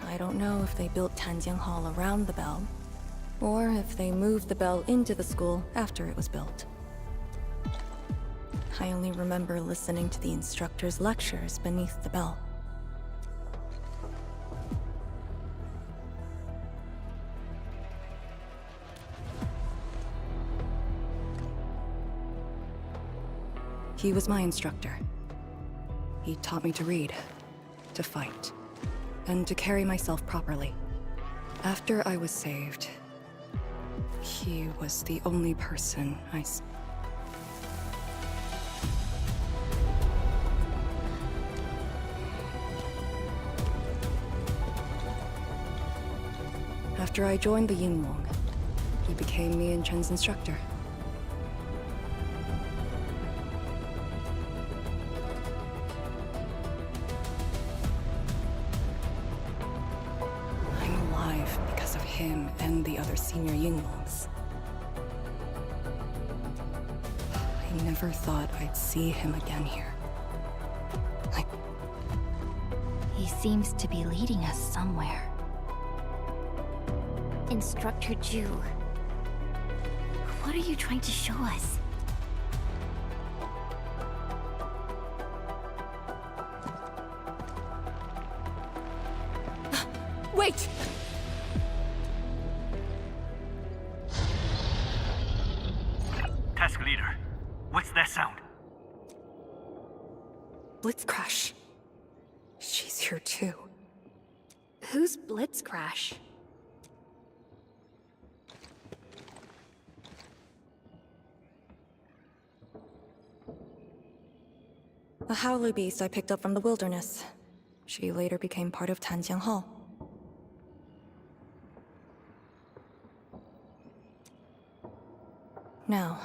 I don't know if they built Tanjin Hall around the bell, or if they moved the bell into the school after it was built. I only remember listening to the instructor's lectures beneath the bell. He was my instructor. He taught me to read, to fight, and to carry myself properly. After I was saved, he was the only person After I joined the Yinglong, he became me and Chen's instructor. him and the other senior Yinglongs. I never thought I'd see him again here. He seems to be leading us somewhere. Instructor Ju, what are you trying to show us? Wait! Task leader, what's that sound? Blitzcrash. She's here too. Who's Blitzcrash? A howler beast I picked up from the wilderness. She later became part of Tanjiang Hall. Now,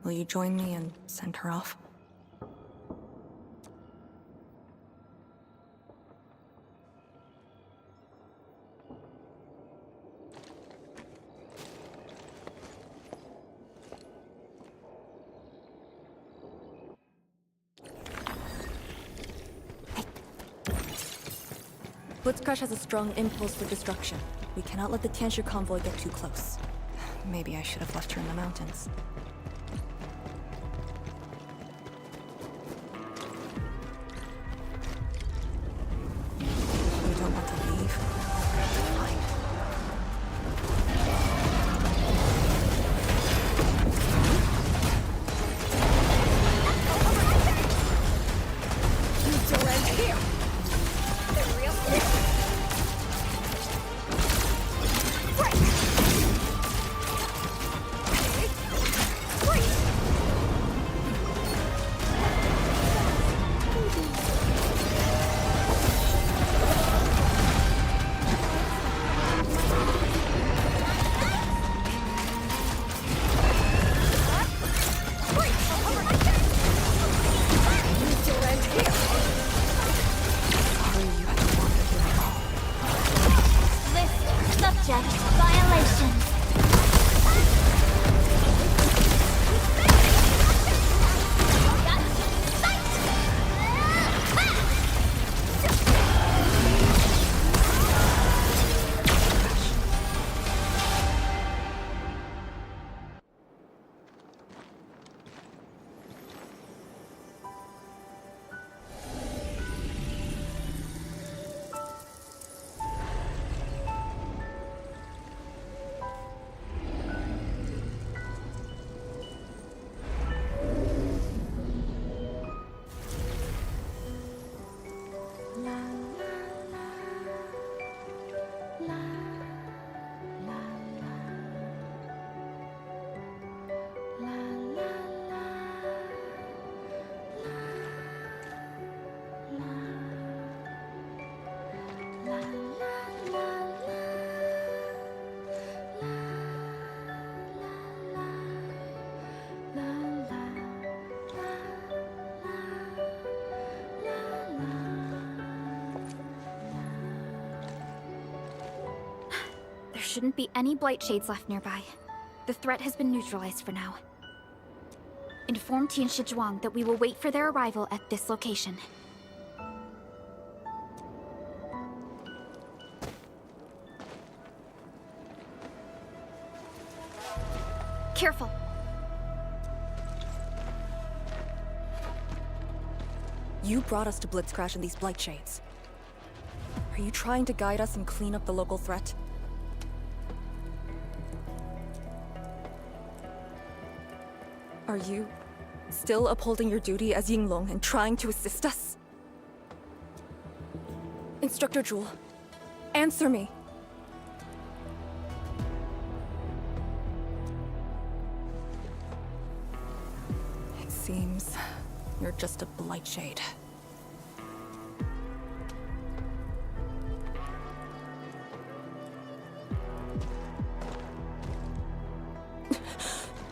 will you join me and send her off? Blitzcrash has a strong impulse for destruction. We cannot let the Tianshu convoy get too close. Maybe I should have left her in the mountains. You don't want to leave? Fine. You still end here! Shouldn't be any blight shades left nearby. The threat has been neutralized for now. Inform Tianshi Zhuang that we will wait for their arrival at this location. Careful! You brought us to Blitzcrash and these blight shades. Are you trying to guide us and clean up the local threat? Are you still upholding your duty as Yinglong and trying to assist us? Instructor Jewel, answer me! It seems you're just a blight shade.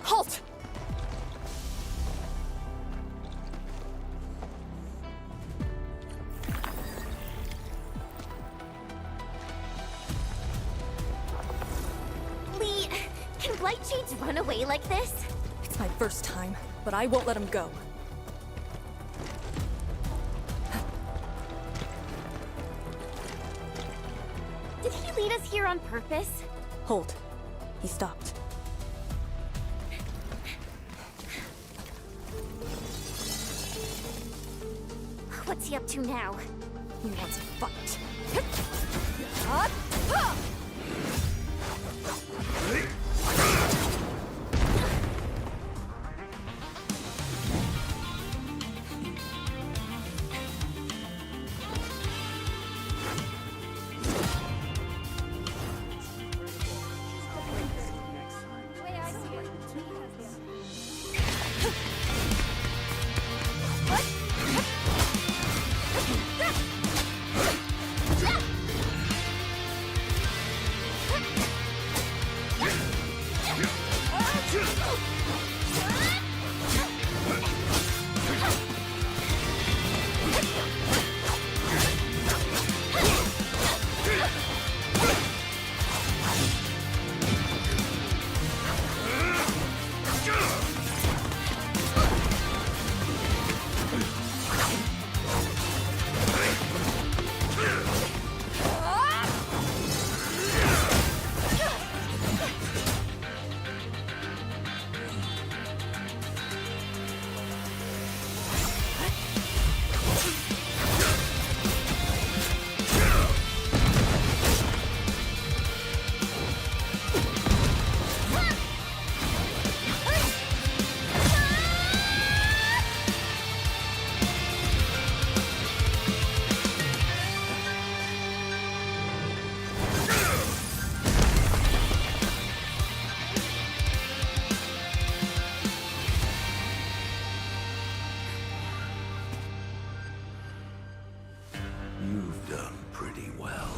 Halt! Blightshades run away like this? It's my first time, but I won't let him go. Did he lead us here on purpose? Hold. He stopped. What's he up to now? He wants a fight. You've done pretty well.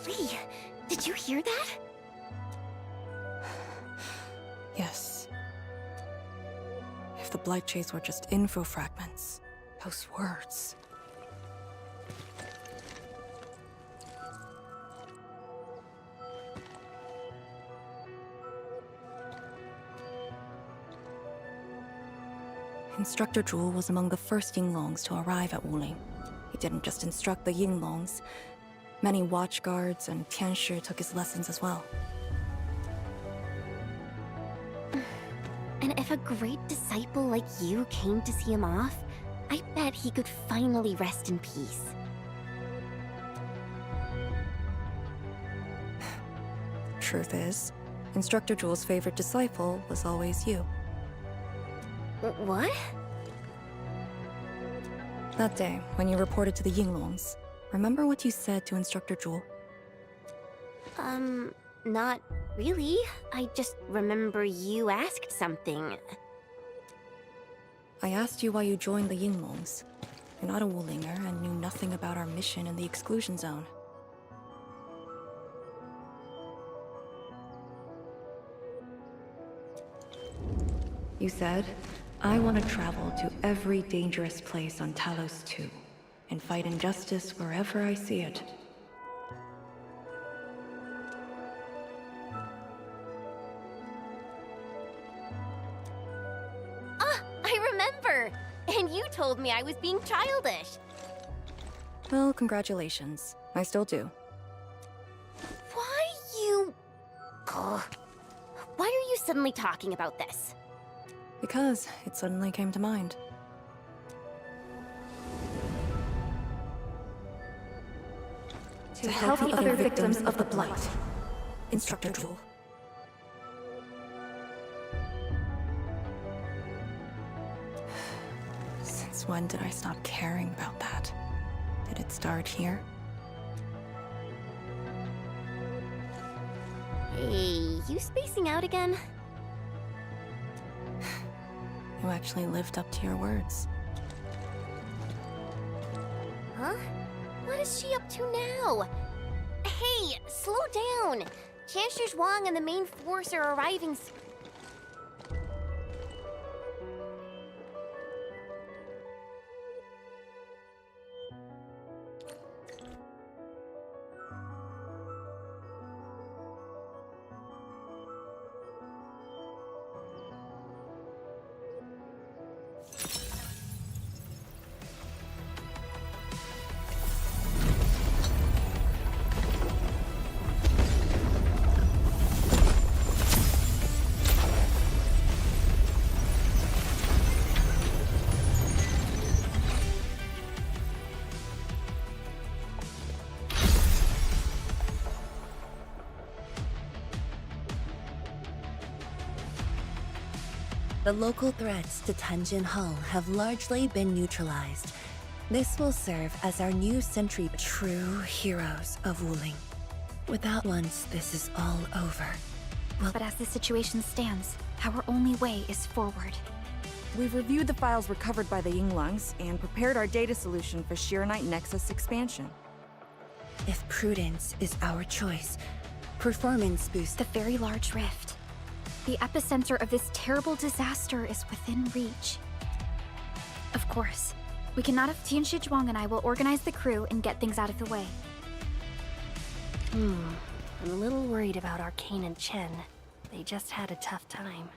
Lee, did you hear that? Yes. If the Blightshades were just info fragments, those words. Instructor Jewel was among the first Yinglongs to arrive at Wuling. He didn't just instruct the Yinglongs. Many watchguards and Tianshi took his lessons as well. And if a great disciple like you came to see him off, I bet he could finally rest in peace. Truth is, Instructor Jewel's favorite disciple was always you. What? That day, when you reported to the Yinglongs, remember what you said to Instructor Jewel? Not really. I just remember you asked something. I asked you why you joined the Yinglongs. You're not a Wulinger and knew nothing about our mission in the exclusion zone. You said, I want to travel to every dangerous place on Talos 2 and fight injustice wherever I see it. I remember! And you told me I was being childish. Well, congratulations. I still do. Why you... Ugh. Why are you suddenly talking about this? Because it suddenly came to mind. To help the other victims of the Blight. Instructor Jewel. Since when did I stop caring about that? Did it start here? Hey, you spacing out again? You actually lived up to your words. Huh? What is she up to now? Hey, slow down! Chancellor Zhuang and the main force are arriving. The local threats to Tanjin Hull have largely been neutralized. This will serve as our new sentry, true heroes of Wuling. Without once this is all over, But as the situation stands, our only way is forward. We've reviewed the files recovered by the Yinglangs and prepared our data solution for Shiranite Nexus expansion. If prudence is our choice, performance boost. The very large rift. The epicenter of this terrible disaster is within reach. Of course, we cannot have Tianshi Zhuang and I will organize the crew and get things out of the way. I'm a little worried about Arcane and Chen. They just had a tough time.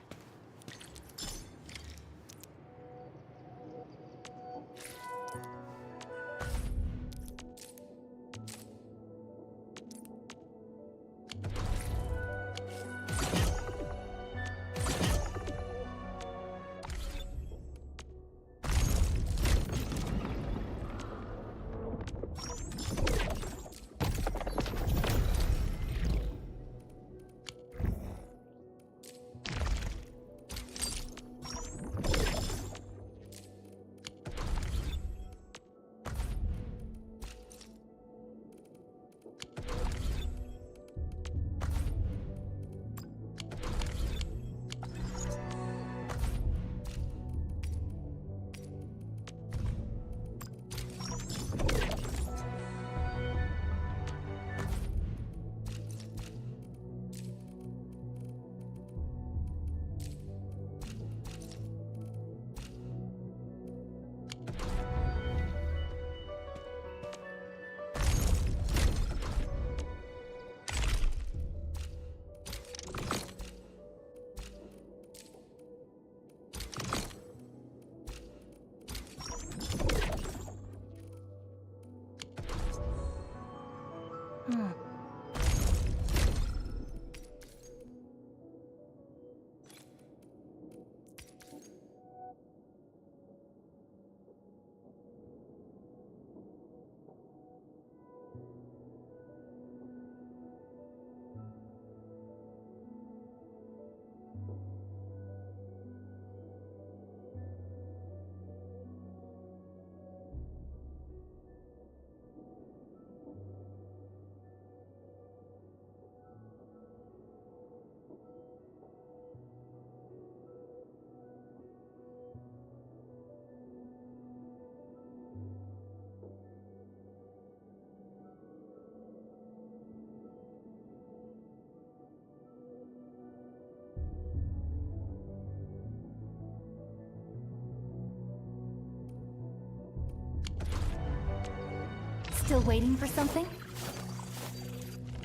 Still waiting for something?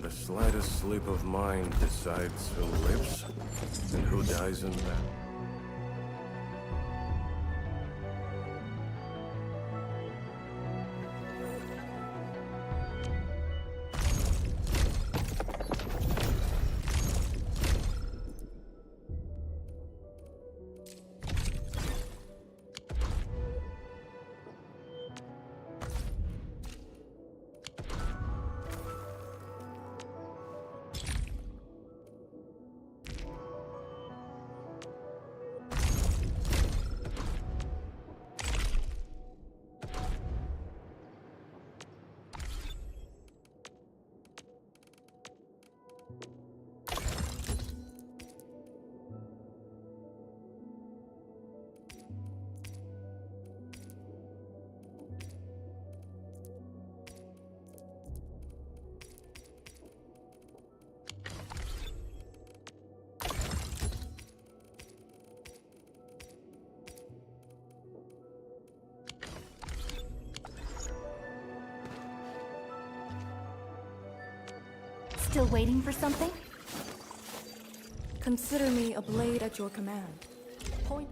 The slightest slip of mine decides who lives and who dies in battle. Still waiting for something? Consider me a blade at your command. Point